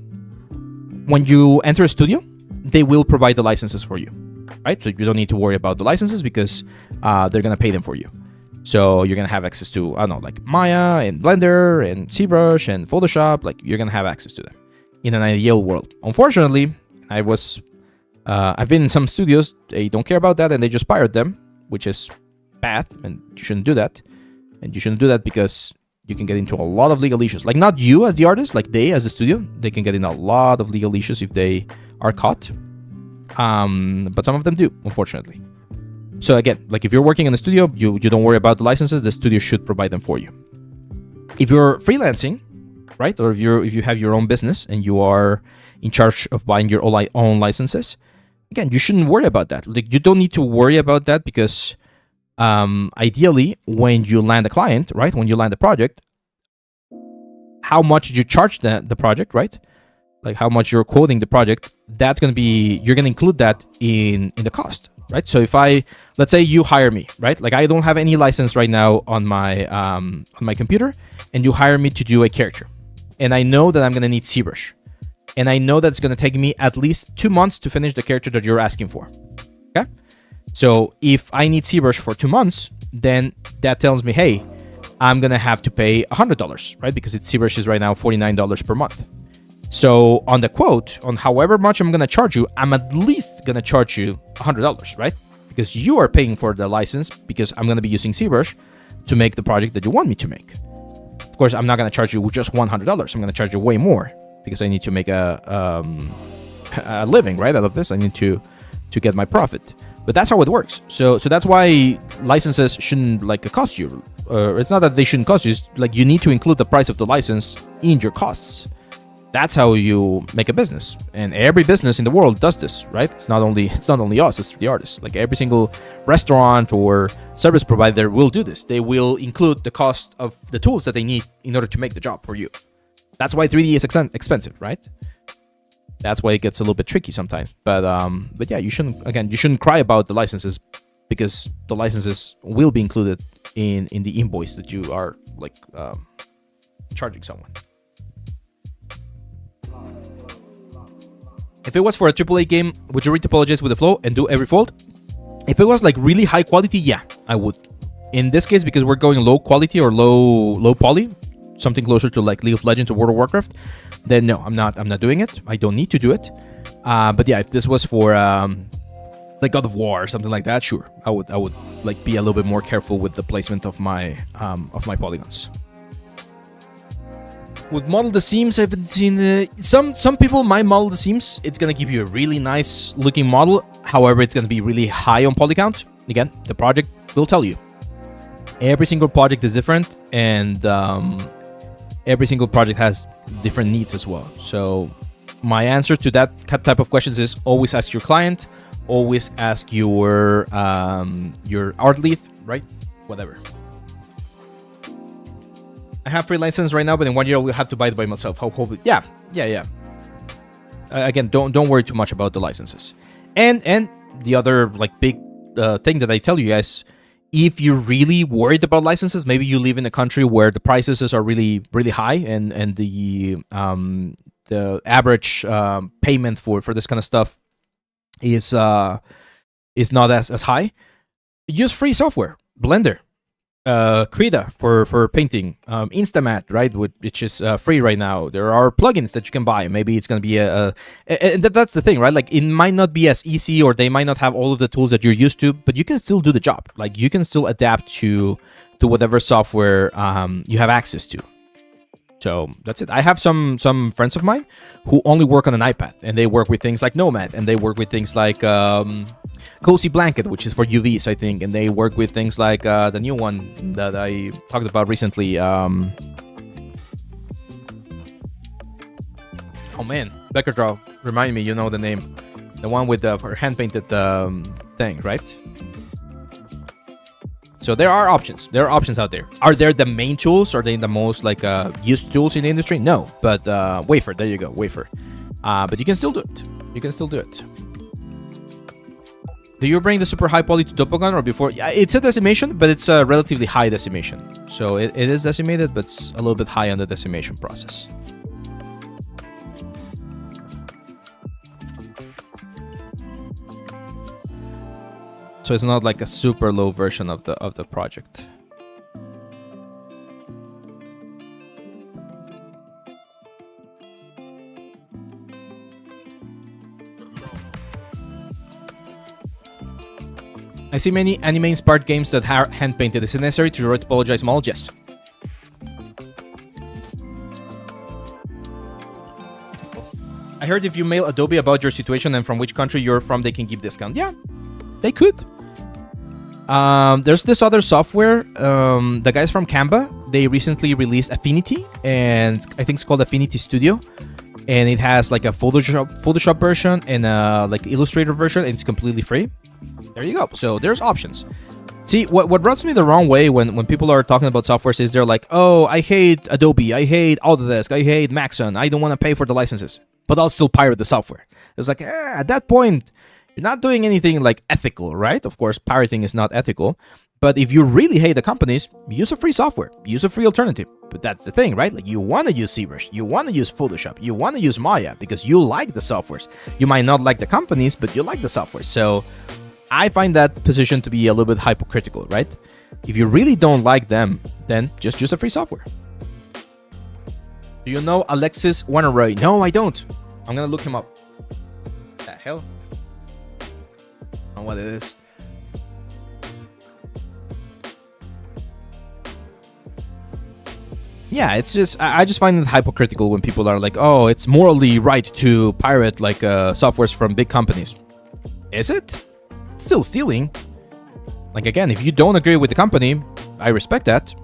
when you enter a studio, they will provide the licenses for you, right? So you don't need to worry about the licenses because they're gonna pay them for you. So you're gonna have access to, I don't know, like Maya and Blender and ZBrush and Photoshop. Like you're gonna have access to them in an ideal world. Unfortunately, I've been in some studios, they don't care about that and they just pirate them, which is bad, and you shouldn't do that. And you shouldn't do that because you can get into a lot of legal issues. Like not you as the artist, like they as a studio, they can get in a lot of legal issues if they are caught. But some of them do, unfortunately. So again, like if you're working in a studio, you don't worry about the licenses, the studio should provide them for you. If you're freelancing, right, or if you have your own business and you are in charge of buying your own licenses, again, you shouldn't worry about that. Like you don't need to worry about that because ideally, when you land a client, right, when you land a project, how much you charge the project, right? Like how much you're quoting the project, that's going to be, you're going to include that in the cost, right? So if let's say you hire me, right? Like I don't have any license right now on my computer, and you hire me to do a character, and I know that I'm going to need ZBrush, and I know that it's going to take me at least 2 months to finish the character that you're asking for. Okay. So if I need ZBrush for 2 months, then that tells me, hey, I'm going to have to pay $100, right? Because ZBrush is right now $49 per month. So on the quote, on however much I'm going to charge you, I'm at least going to charge you $100, right? Because you are paying for the license, because I'm going to be using ZBrush to make the project that you want me to make. Of course, I'm not going to charge you just $100. I'm going to charge you way more because I need to make a living, right? Out of this, I need to get my profit. But that's how it works. So that's why licenses shouldn't like cost you. It's not that they shouldn't cost you. It's like you need to include the price of the license in your costs. That's how you make a business, and every business in the world does this, right? It's not only us, it's the artists. Like every single restaurant or service provider will do this. They will include the cost of the tools that they need in order to make the job for you. That's why 3D is expensive, right? That's why it gets a little bit tricky sometimes. But yeah, you shouldn't cry about the licenses, because the licenses will be included in the invoice that you are like charging someone. If it was for a AAA game, would you retopologize with the flow and do every fold? If it was like really high quality, yeah, I would. In this case, because we're going low quality or low poly, something closer to like League of Legends or World of Warcraft, then no, I'm not doing it. I don't need to do it. But yeah, if this was for like God of War or something like that, sure, I would like be a little bit more careful with the placement of my polygons. With model the seams, I've been seeing some people might model the seams. It's gonna give you a really nice looking model. However, it's gonna be really high on poly count. Again, the project will tell you. Every single project is different, and every single project has different needs as well. So my answer to that type of questions is always ask your client, always ask your art lead, right? Whatever. I have free license right now, but in 1 year I'll have to buy it by myself. Hopefully, yeah. Again, don't worry too much about the licenses. And the other like big thing that I tell you guys, if you're really worried about licenses, maybe you live in a country where the prices are really high, and the average payment for this kind of stuff is not as high. Use free software, Blender. Krita for painting, Instamat, right, which is free right now. There are plugins that you can buy. Maybe it's going to be and that's the thing, right? Like it might not be as easy, or they might not have all of the tools that you're used to, but you can still do the job. Like you can still adapt to whatever software you have access to. So that's it. I have some friends of mine who only work on an iPad, and they work with things like Nomad, and they work with things like Cozy Blanket, which is for UVs, I think, and they work with things like the new one that I talked about recently. Oh man, Becker Draw. Remind me, you know the name. The one with the hand-painted thing, right? So there are options. There are options out there. Are they the main tools? Are they the most like used tools in the industry? No, but Wafer. There you go, Wafer. But you can still do it. You can still do it. Do you bring the super high poly to Doppelganger or before? Yeah, it's a decimation, but it's a relatively high decimation. So it is decimated, but it's a little bit high on the decimation process. So it's not like a super low version of the project. I see many anime-inspired games that are hand-painted. Is it necessary to retopologize models? Yes. I heard if you mail Adobe about your situation and from which country you're from, they can give discount. Yeah, they could. There's this other software. The guys from Canva, they recently released Affinity, and I think it's called Affinity Studio. And it has like a Photoshop version and a like Illustrator version, and it's completely free. There you go. So there's options. See, what rubs me the wrong way when people are talking about softwares is they're like, oh, I hate Adobe, I hate Autodesk, I hate Maxon, I don't want to pay for the licenses, but I'll still pirate the software. It's like, at that point, you're not doing anything like ethical, right? Of course, pirating is not ethical. But if you really hate the companies, use a free software, use a free alternative. But that's the thing, right? Like you want to use ZBrush, you want to use Photoshop, you want to use Maya because you like the softwares. You might not like the companies, but you like the software. So I find that position to be a little bit hypocritical, right? If you really don't like them, then just use a free software. Do you know Alexis Wanneroy? No, I don't. I'm going to look him up. What the hell? I don't know what it is. Yeah, it's just, I just find it hypocritical when people are like, oh, it's morally right to pirate like softwares from big companies. Is it? It's still stealing. Like, again, if you don't agree with the company, I respect that.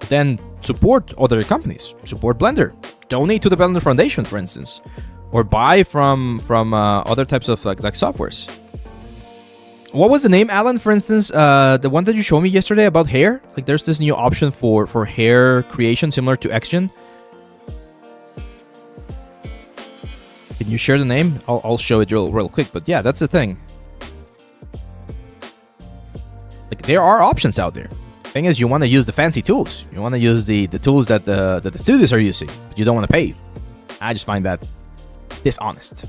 Then support other companies. Support Blender. donate to the Blender Foundation, for instance, or buy from other types of like softwares. What was the name, Alan? For instance, the one that you showed me yesterday about hair. Like, there's this new option for hair creation similar to XGen. Can you share the name? I'll show it real quick. But yeah, that's the thing. Like, there are options out there. Thing is, you want to use the fancy tools. You want to use the tools that the studios are using, but you don't want to pay. I just find that dishonest.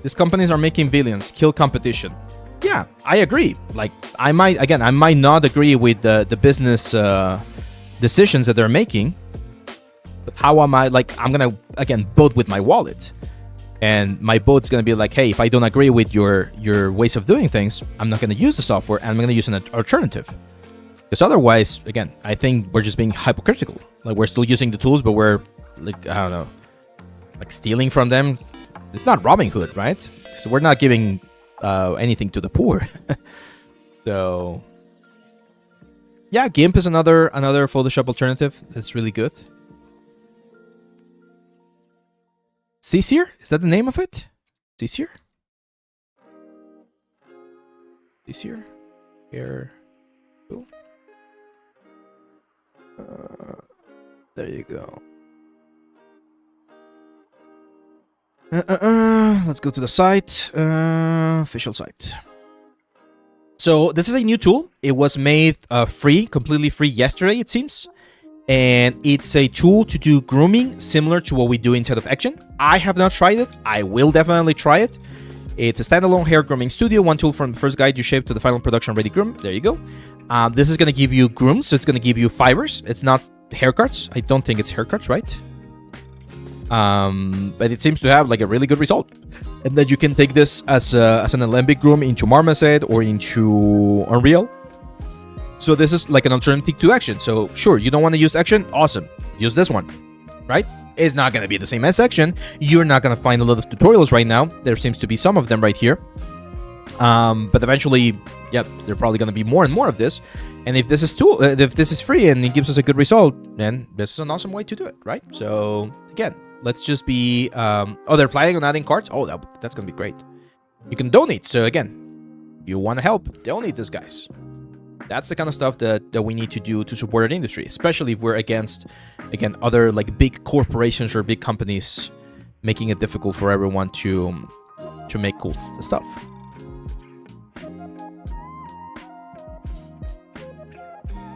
These companies are making billions. Kill competition. Yeah, I agree. Like, I might not agree with the business decisions that they're making. But how am I, like, I'm gonna, again, vote with my wallet. And my vote's gonna be like, hey, if I don't agree with your ways of doing things, I'm not gonna use the software, and I'm gonna use an alternative. Because otherwise, again, I think we're just being hypocritical. Like, we're still using the tools, but we're, like, I don't know, like, stealing from them. It's not Robin Hood, right? So we're not giving anything to the poor. So yeah, GIMP is another Photoshop alternative that's really good. CSeer? Is that the name of it? CSeer? CSeer? Here. Cool. There you go. Let's go to the site. Official site. So this is a new tool. It was made free, completely free yesterday, it seems. And it's a tool to do grooming similar to what we do inside of XGen. I have not tried it. I will definitely try it. It's a standalone hair grooming studio. One tool from the first guide you shape to the final production ready groom. There you go. This is going to give you grooms. So it's going to give you fibers. It's not haircuts. I don't think it's haircuts, right? But it seems to have like a really good result, and then you can take this as an Alembic groom into Marmoset or into Unreal. So this is like an alternative to XGen. So sure, you don't want to use XGen, awesome, use this one, right? It's not going to be the same as XGen. You're not going to find a lot of tutorials right now. There seems to be some of them right here, but eventually, yeah, there are probably going to be more and more of this. And if this is free and it gives us a good result, then this is an awesome way to do it, right? So again, let's just be... oh, they're planning on adding cards? Oh, that's going to be great. You can donate. So again, if you want to help, donate this, guys. That's the kind of stuff that we need to do to support our industry, especially if we're against, again, other like big corporations or big companies making it difficult for everyone to make cool stuff.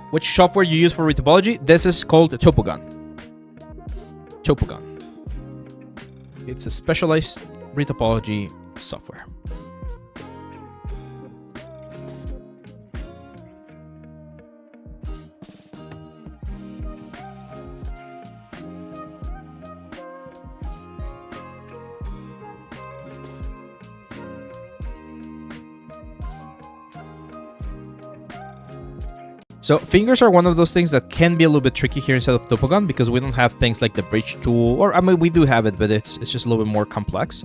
Which software you use for Retopology? This is called Topogon. Topogon. It's a specialized Retopology software. So fingers are one of those things that can be a little bit tricky here inside of Topogon because we don't have things like the bridge tool, or I mean we do have it, but it's just a little bit more complex.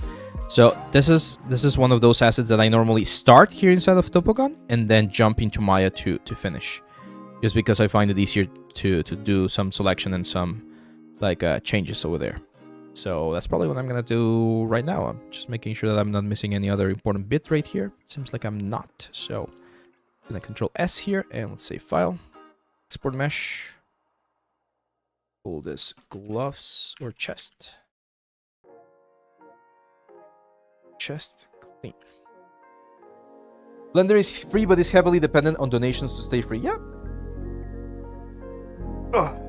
So this is one of those assets that I normally start here inside of Topogon and then jump into Maya to finish, just because I find it easier to do some selection and some like changes over there. So that's probably what I'm gonna do right now. I'm just making sure that I'm not missing any other important bit right here. It seems like I'm not. So I'm gonna Control S here and let's say File, Export Mesh. Call this gloves or chest. Chest clean. Blender is free, but is heavily dependent on donations to stay free. Yeah. Ugh.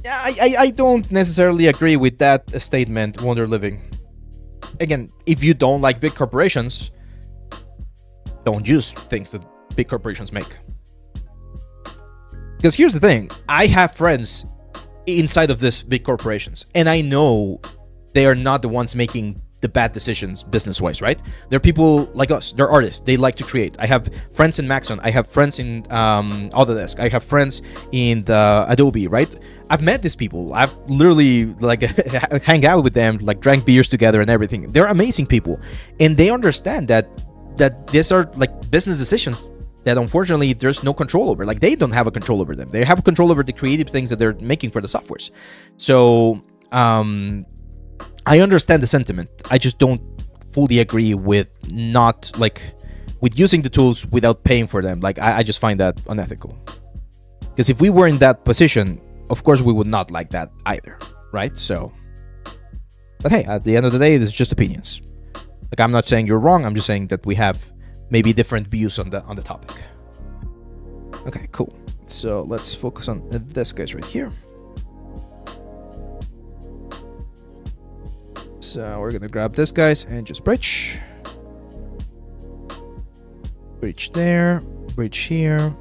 Yeah, I don't necessarily agree with that statement, Wonder Living. Again, if you don't like big corporations, don't use things that big corporations make. Because here's the thing, I have friends inside of these big corporations, and I know they are not the ones making the bad decisions business-wise, right? They're people like us. They're artists. They like to create. I have friends in Maxon. I have friends in Autodesk. I have friends in the Adobe, right? I've met these people. I've literally like hang out with them, like drank beers together and everything. They're amazing people, and they understand that these are like business decisions that unfortunately there's no control over. Like they don't have a control over them. They have control over the creative things that they're making for the softwares. So I understand the sentiment. I just don't fully agree with not like with using the tools without paying for them. Like I just find that unethical. Because if we were in that position, of course we would not like that either, right? So, but hey, at the end of the day, it's just opinions. Like I'm not saying you're wrong. I'm just saying that we have maybe different views on the topic. Okay, cool. So let's focus on this guys right here. So we're gonna grab this guys and just bridge. Bridge there, bridge here,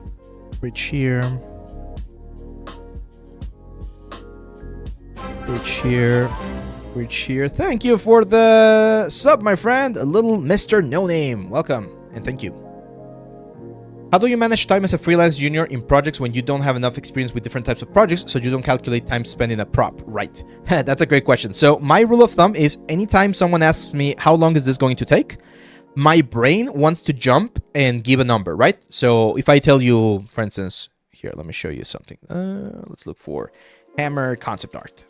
bridge here. Bridge here, bridge here. Thank you for the sub, my friend. A little Mr. No Name. Welcome and thank you. How do you manage time as a freelance junior in projects when you don't have enough experience with different types of projects, so you don't calculate time spent in a prop? Right. That's a great question. So my rule of thumb is anytime someone asks me, how long is this going to take? My brain wants to jump and give a number, right? So if I tell you, for instance, here, let me show you something. Let's look for hammer concept art,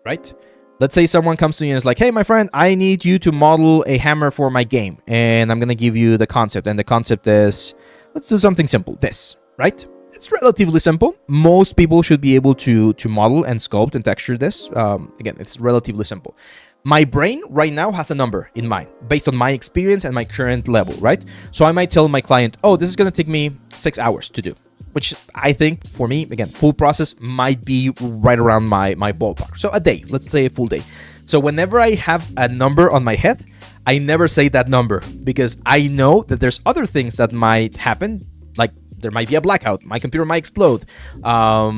right? Let's say someone comes to me and is like, hey, my friend, I need you to model a hammer for my game. And I'm going to give you the concept. And the concept is, let's do something simple. This, right? It's relatively simple. Most people should be able to model and sculpt and texture this. Again, it's relatively simple. My brain right now has a number in mind based on my experience and my current level, right? So I might tell my client, oh, this is going to take me 6 hours to do, which I think for me, again, full process might be right around my ballpark. So a day, let's say a full day. So whenever I have a number on my head, I never say that number because I know that there's other things that might happen. Like there might be a blackout, my computer might explode. I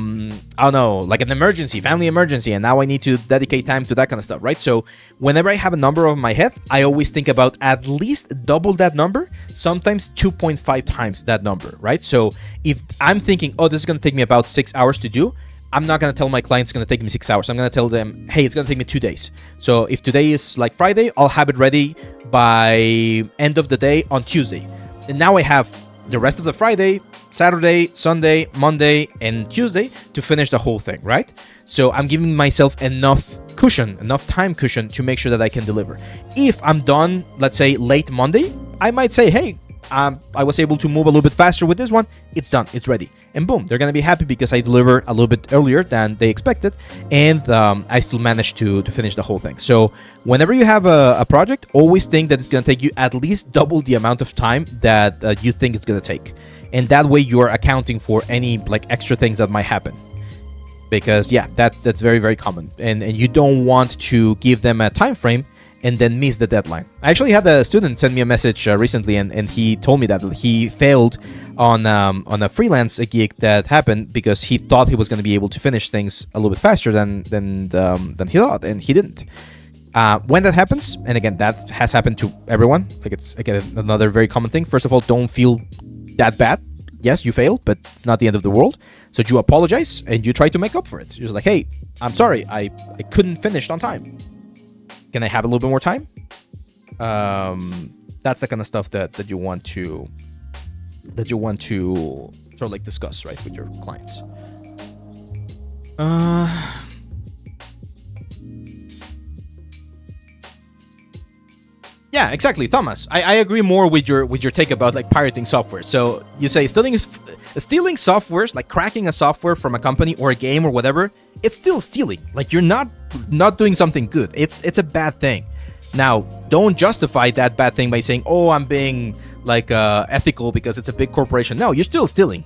don't know, like an emergency, family emergency, and now I need to dedicate time to that kind of stuff, right? So whenever I have a number on my head, I always think about at least double that number, sometimes 2.5 times that number, right? So if I'm thinking, oh, this is going to take me about 6 hours to do, I'm not going to tell my clients it's going to take me 6 hours. I'm going to tell them, hey, it's going to take me 2 days. So if today is like Friday, I'll have it ready by end of the day on Tuesday. And now I have the rest of the Friday, Saturday, Sunday, Monday, and Tuesday to finish the whole thing, right? So I'm giving myself enough cushion, enough time cushion to make sure that I can deliver. If I'm done, let's say late Monday, I might say, hey, I was able to move a little bit faster with this one. It's done. It's ready. And boom, they're going to be happy because I delivered a little bit earlier than they expected. And I still managed to finish the whole thing. So whenever you have a project, always think that it's going to take you at least double the amount of time that you think it's going to take. And that way you're accounting for any like extra things that might happen. Because yeah, that's very, very common. And you don't want to give them a time frame and then miss the deadline. I actually had a student send me a message recently, and he told me that he failed on a freelance gig that happened because he thought he was going to be able to finish things a little bit faster than he thought, and he didn't. When that happens, and again, that has happened to everyone. Like it's again another very common thing. First of all, don't feel that bad. Yes, you failed, but it's not the end of the world. So you apologize and you try to make up for it. You're just like, hey, I'm sorry, I couldn't finish on time. Can I have a little bit more time? That's the kind of stuff that you want to sort of like discuss, right, with your clients. Yeah, exactly, Thomas. I agree more with your take about like pirating software. So you say stealing softwares, like cracking a software from a company or a game or whatever, it's still stealing. Like you're not doing something good. It's a bad thing. Now, don't justify that bad thing by saying, "Oh, I'm being like ethical because it's a big corporation." No, you're still stealing.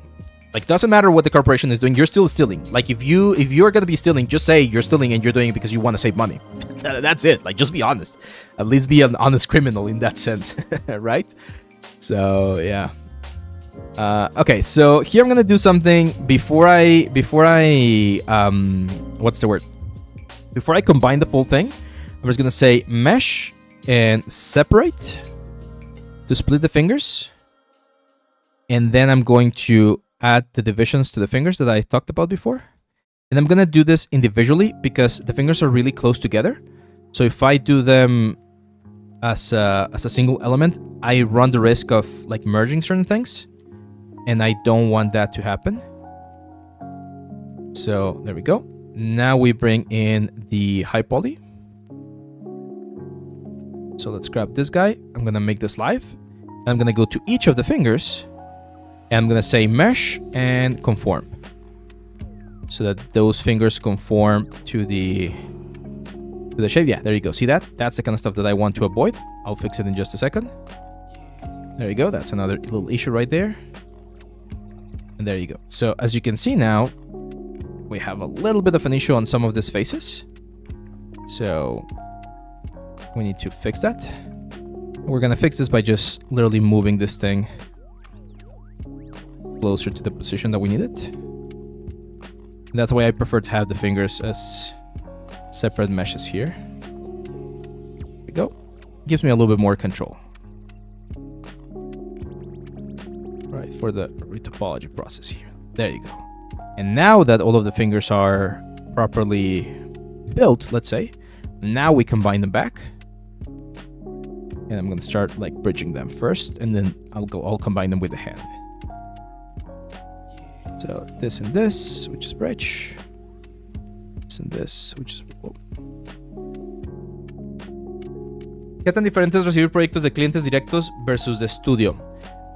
Like, doesn't matter what the corporation is doing, you're still stealing. Like, if you're gonna be stealing, just say you're stealing and you're doing it because you want to save money. That's it. Like, just be honest. At least be an honest criminal in that sense, right? So yeah. Okay, so here I'm gonna do something before I what's the word? Before I combine the full thing, I'm just gonna say mesh and separate to split the fingers. And then I'm going to add the divisions to the fingers that I talked about before. And I'm gonna do this individually because the fingers are really close together. So if I do them as a single element, I run the risk of like merging certain things. And I don't want that to happen. So there we go. Now we bring in the high poly. So let's grab this guy. I'm gonna make this live. I'm gonna go to each of the fingers. And I'm gonna say mesh and conform. So that those fingers conform to the shape. Yeah, there you go. See that? That's the kind of stuff that I want to avoid. I'll fix it in just a second. There you go. That's another little issue right there. And there you go. So as you can see now, we have a little bit of an issue on some of these faces. So we need to fix that. We're gonna fix this by just literally moving this thing closer to the position that we need it. And that's why I prefer to have the fingers as separate meshes here. There we go. Gives me a little bit more control. Right, for the retopology process here. There you go. And now that all of the fingers are properly built, let's say, now we combine them back. And I'm gonna start like bridging them first, and then I'll combine them with the hand. So this and this, which is bridge. This and this, which is... Whoa. ¿Qué tan diferente es recibir proyectos de clientes directos versus de estudio?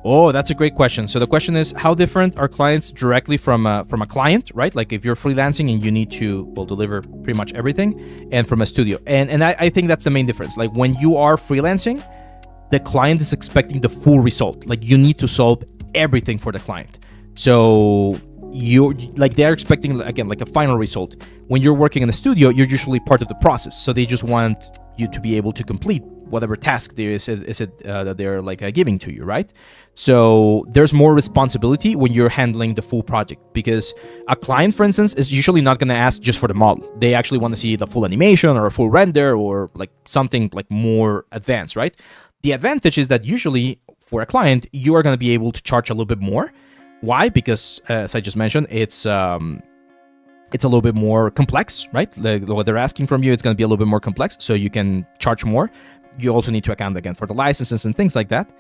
Oh, that's a great question. So the question is, how different are clients directly from a client, right? Like if you're freelancing and you need to, well, deliver pretty much everything, and from a studio. And I think that's the main difference. Like when you are freelancing, the client is expecting the full result. Like you need to solve everything for the client. So they're expecting, again, like a final result. When you're working in a studio, you're usually part of the process. So they just want you to be able to complete whatever task there is that they're like giving to you, right? So there's more responsibility when you're handling the full project, because a client, for instance, is usually not going to ask just for the model. They actually want to see the full animation or a full render or like something like more advanced, right? The advantage is that usually for a client, you are going to be able to charge a little bit more. Why? Because as I just mentioned, it's a little bit more complex, right? What they're asking from you, it's going to be a little bit more complex, so you can charge more. You also need to account again for the licenses and things like that,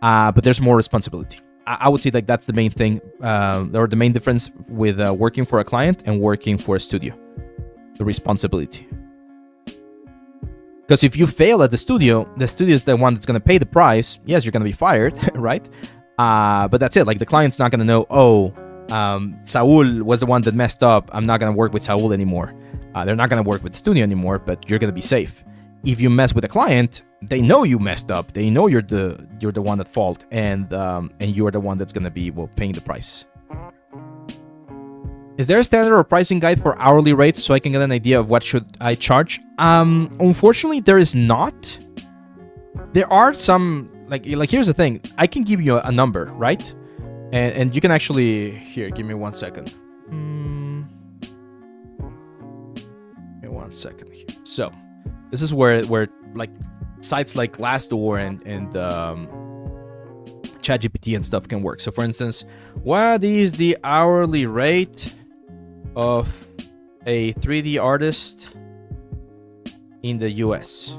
but there's more responsibility. I would say like that's the main thing, or the main difference with working for a client and working for a studio, the responsibility. Because if you fail at the studio is the one that's going to pay the price. Yes, you're going to be fired, right? But that's it. Like the client's not going to know, oh, Saul was the one that messed up. I'm not going to work with Saul anymore. They're not going to work with the studio anymore, but you're going to be safe. If you mess with a client, they know you messed up. They know you're the one at fault, and you're the one that's going to be, well, paying the price. Is there a standard or pricing guide for hourly rates so I can get an idea of what should I charge? Unfortunately, there is not. There are some, like here's the thing. I can give you a number, right? And you can actually, here, give me 1 second. Give me 1 second here. So, this is where like sites like Glassdoor and ChatGPT and stuff can work. So, for instance, what is the hourly rate of a 3D artist in the US?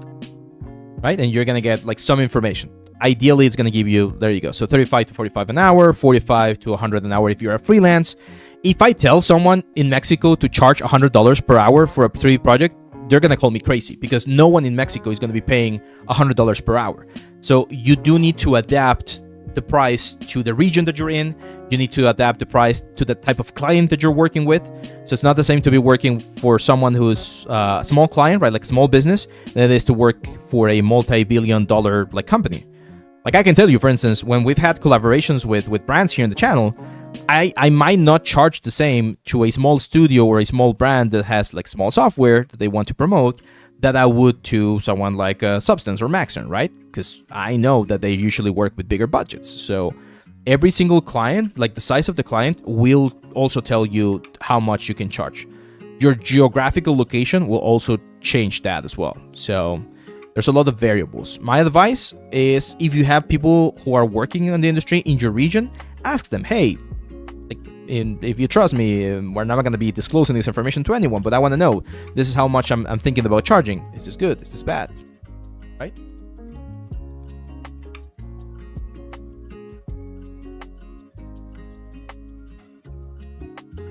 Right? And you're going to get like some information. Ideally, it's going to give you, there you go. So 35 to 45 an hour, 45 to 100 an hour if you're a freelance. If I tell someone in Mexico to charge $100 per hour for a 3D project, they're going to call me crazy, because no one in Mexico is going to be paying $100 per hour. So you do need to adapt the price to the region that you're in. You need to adapt the price to the type of client that you're working with. So it's not the same to be working for someone who's a small client, right, like small business, than it is to work for a multi-billion-dollar like company. Like I can tell you, for instance, when we've had collaborations with brands here in the channel, I might not charge the same to a small studio or a small brand that has like small software that they want to promote that I would to someone like Substance or Maxon, right? Because I know that they usually work with bigger budgets. So every single client, like the size of the client, will also tell you how much you can charge. Your geographical location will also change that as well. So there's a lot of variables. My advice is, if you have people who are working in the industry in your region, ask them, hey, like, if you trust me, we're not going to be disclosing this information to anyone, but I want to know, this is how much I'm thinking about charging. Is this good? Is this bad? Right?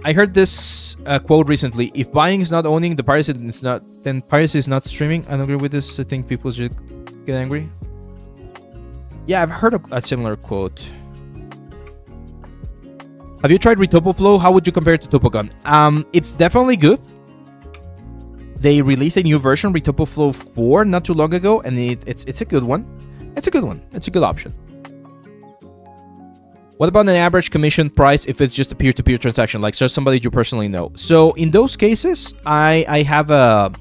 I heard this quote recently: if buying is not owning, the piracy is not, then piracy is not streaming. I don't agree with this. I think people should get angry. Yeah, I've heard a similar quote. Have you tried Retopoflow? How would you compare it to Topogun? It's definitely good. They released a new version, Retopoflow 4, not too long ago, and it's a good one. It's a good one. It's a good option. What about an average commission price if it's just a peer-to-peer transaction, like just somebody you personally know? So in those cases, I have a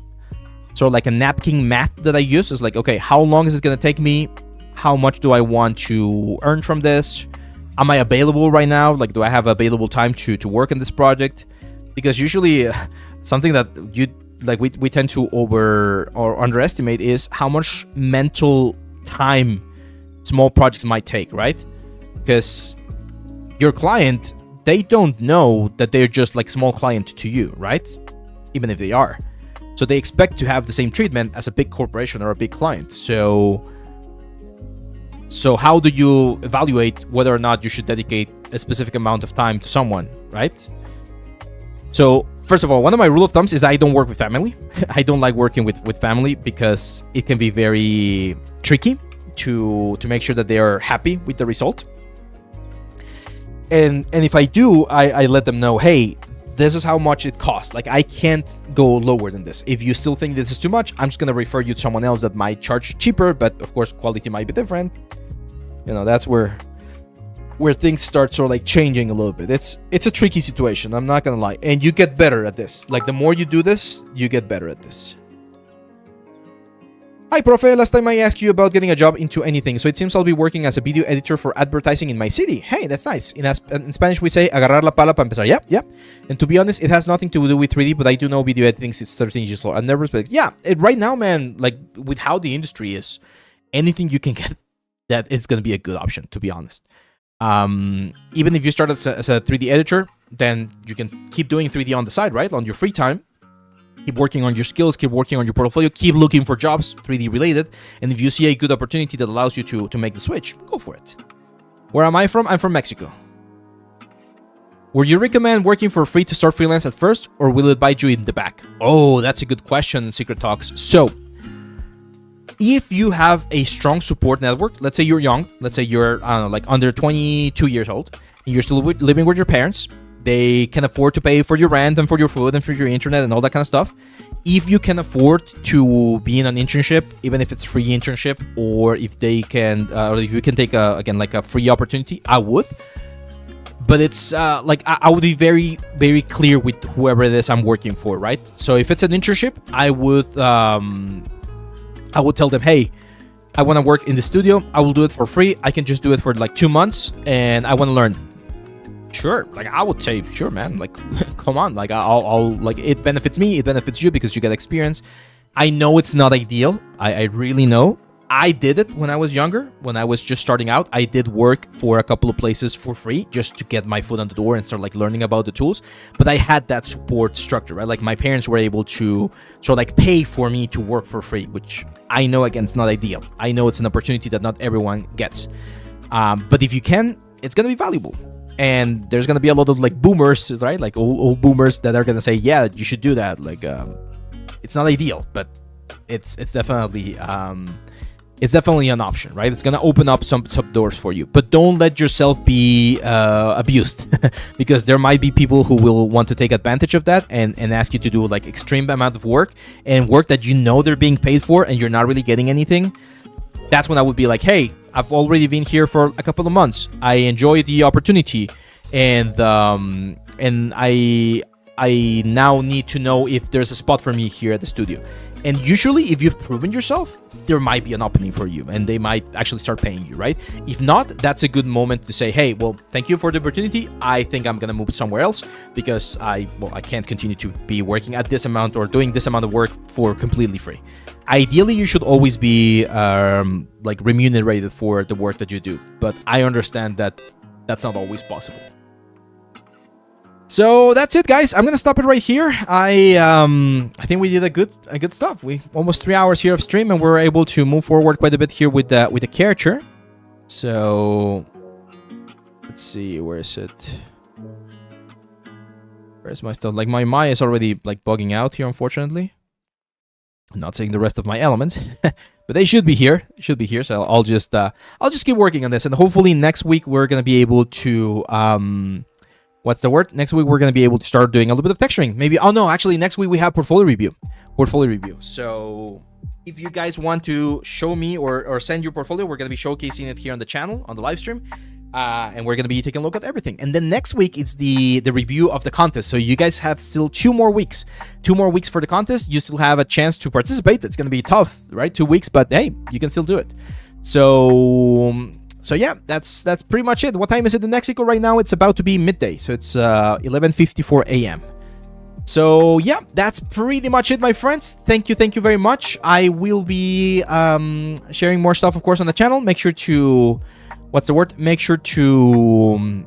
sort of like a napkin math that I use. It's like, okay, how long is it going to take me? How much do I want to earn from this? Am I available right now? Like, do I have available time to work on this project? Because usually something that we tend to over or underestimate is how much mental time small projects might take, right? Because your client, they don't know that they're just like small client to you, right? Even if they are. So they expect to have the same treatment as a big corporation or a big client. So how do you evaluate whether or not you should dedicate a specific amount of time to someone, right? So first of all, one of my rule of thumbs is I don't work with family. I don't like working with family because it can be very tricky to make sure that they are happy with the result. And if I do, I let them know, hey, this is how much it costs. Like, I can't go lower than this. If you still think this is too much, I'm just going to refer you to someone else that might charge cheaper, but of course, quality might be different. You know, that's where things start sort of like changing a little bit. It's a tricky situation, I'm not going to lie. And you get better at this. Like, the more you do this, you get better at this. Hi, Profe. Last time I asked you about getting a job into anything, so it seems I'll be working as a video editor for advertising in my city. Hey, that's nice. In Spanish, we say agarrar la pala para empezar. Yep. And to be honest, it has nothing to do with 3D, but I do know video editing since 13 years old. I've never respected. Yeah, right now, man, like with how the industry is, anything you can get, that it's going to be a good option, to be honest. Even if you start as a 3D editor, then you can keep doing 3D on the side, right? On your free time. Keep working on your skills, keep working on your portfolio, keep looking for jobs 3D related. And if you see a good opportunity that allows you to make the switch, go for it. Where am I from? I'm from Mexico. Would you recommend working for free to start freelance at first, or will it bite you in the back? Oh, that's a good question, Secret Talks. So, if you have a strong support network, let's say you're young, let's say you're, I don't know, like under 22 years old, and you're still living with your parents, they can afford to pay for your rent and for your food and for your internet and all that kind of stuff. If you can afford to be in an internship, even if it's free internship, or if they can, or if you can take a free opportunity, I would. But it's I would be very, very clear with whoever it is I'm working for, right? So if it's an internship, I would tell them, hey, I want to work in the studio. I will do it for free. I can just do it for like 2 months, and I want to learn. Sure, like I would say, sure, man. Like, come on, like I'll like, it benefits me, it benefits you because you get experience. I know it's not ideal. I really know. I did it when I was younger, when I was just starting out. I did work for a couple of places for free just to get my foot on the door and start like learning about the tools. But I had that support structure, right? Like my parents were able to sort of like pay for me to work for free, which I know, again, it's not ideal. I know it's an opportunity that not everyone gets. But if you can, it's going to be valuable. And there's going to be a lot of like boomers, right? Like old boomers that are going to say, yeah, you should do that. Like, it's not ideal, but it's definitely an option, right? It's going to open up some doors for you, but don't let yourself be abused because there might be people who will want to take advantage of that and ask you to do like extreme amount of work and work that you know they're being paid for and you're not really getting anything. That's when I would be like, hey, I've already been here for a couple of months. I enjoy the opportunity, and I now need to know if there's a spot for me here at the studio. And usually, if you've proven yourself, there might be an opening for you and they might actually start paying you, right? If not, that's a good moment to say, hey, well, thank you for the opportunity. I think I'm going to move somewhere else because I can't continue to be working at this amount or doing this amount of work for completely free. Ideally, you should always be like remunerated for the work that you do. But I understand that that's not always possible. So that's it, guys. I'm gonna stop it right here. I think we did a good stuff. We almost 3 hours here of stream, and we're able to move forward quite a bit here with the character. So let's see, where is it? Where's my stuff? Like my Maya is already like bugging out here, unfortunately. I'm not saying the rest of my elements, but they should be here. So I'll just keep working on this, and hopefully next week we're gonna be able to what's the word? Next week, we're going to be able to start doing a little bit of texturing. Maybe, oh no, actually, next week we have portfolio review. So if you guys want to show me or send your portfolio, we're going to be showcasing it here on the channel, on the live stream. And we're going to be taking a look at everything. And then next week, it's the review of the contest. So you guys have still 2 more weeks. 2 more weeks for the contest. You still have a chance to participate. It's going to be tough, right? 2 weeks, but hey, you can still do it. So yeah, that's pretty much it. What time is it in Mexico right now? It's about to be midday. So it's 11:54 a.m. So yeah, that's pretty much it, my friends. Thank you very much. I will be sharing more stuff, of course, on the channel. Make sure to, Make sure to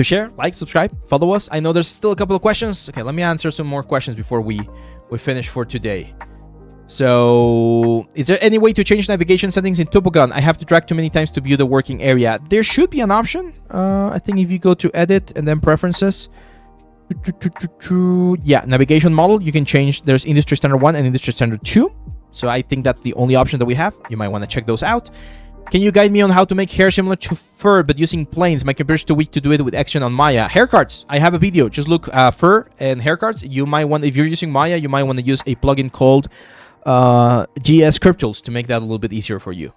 share, like, subscribe, follow us. I know there's still a couple of questions. Okay, let me answer some more questions before we finish for today. So, is there any way to change navigation settings in Topogun? I have to drag too many times to view the working area. There should be an option. I think if you go to Edit and then Preferences. Yeah, Navigation Model, you can change. There's Industry Standard 1 and Industry Standard 2. So, I think that's the only option that we have. You might want to check those out. Can you guide me on how to make hair similar to fur but using planes? My computer's too weak to do it with Action on Maya. Hair cards. I have a video. Just look fur and hair cards. You might want, if you're using Maya, you might want to use a plugin called GS Scriptals to make that a little bit easier for you.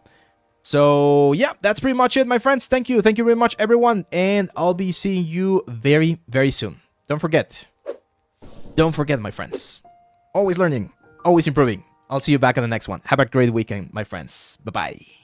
So yeah, that's pretty much it, my friends. Thank you very much, everyone, and I'll be seeing you very soon. Don't forget, my friends, always learning, always improving. I'll see you back on the next one. Have a great weekend, my friends. Bye bye.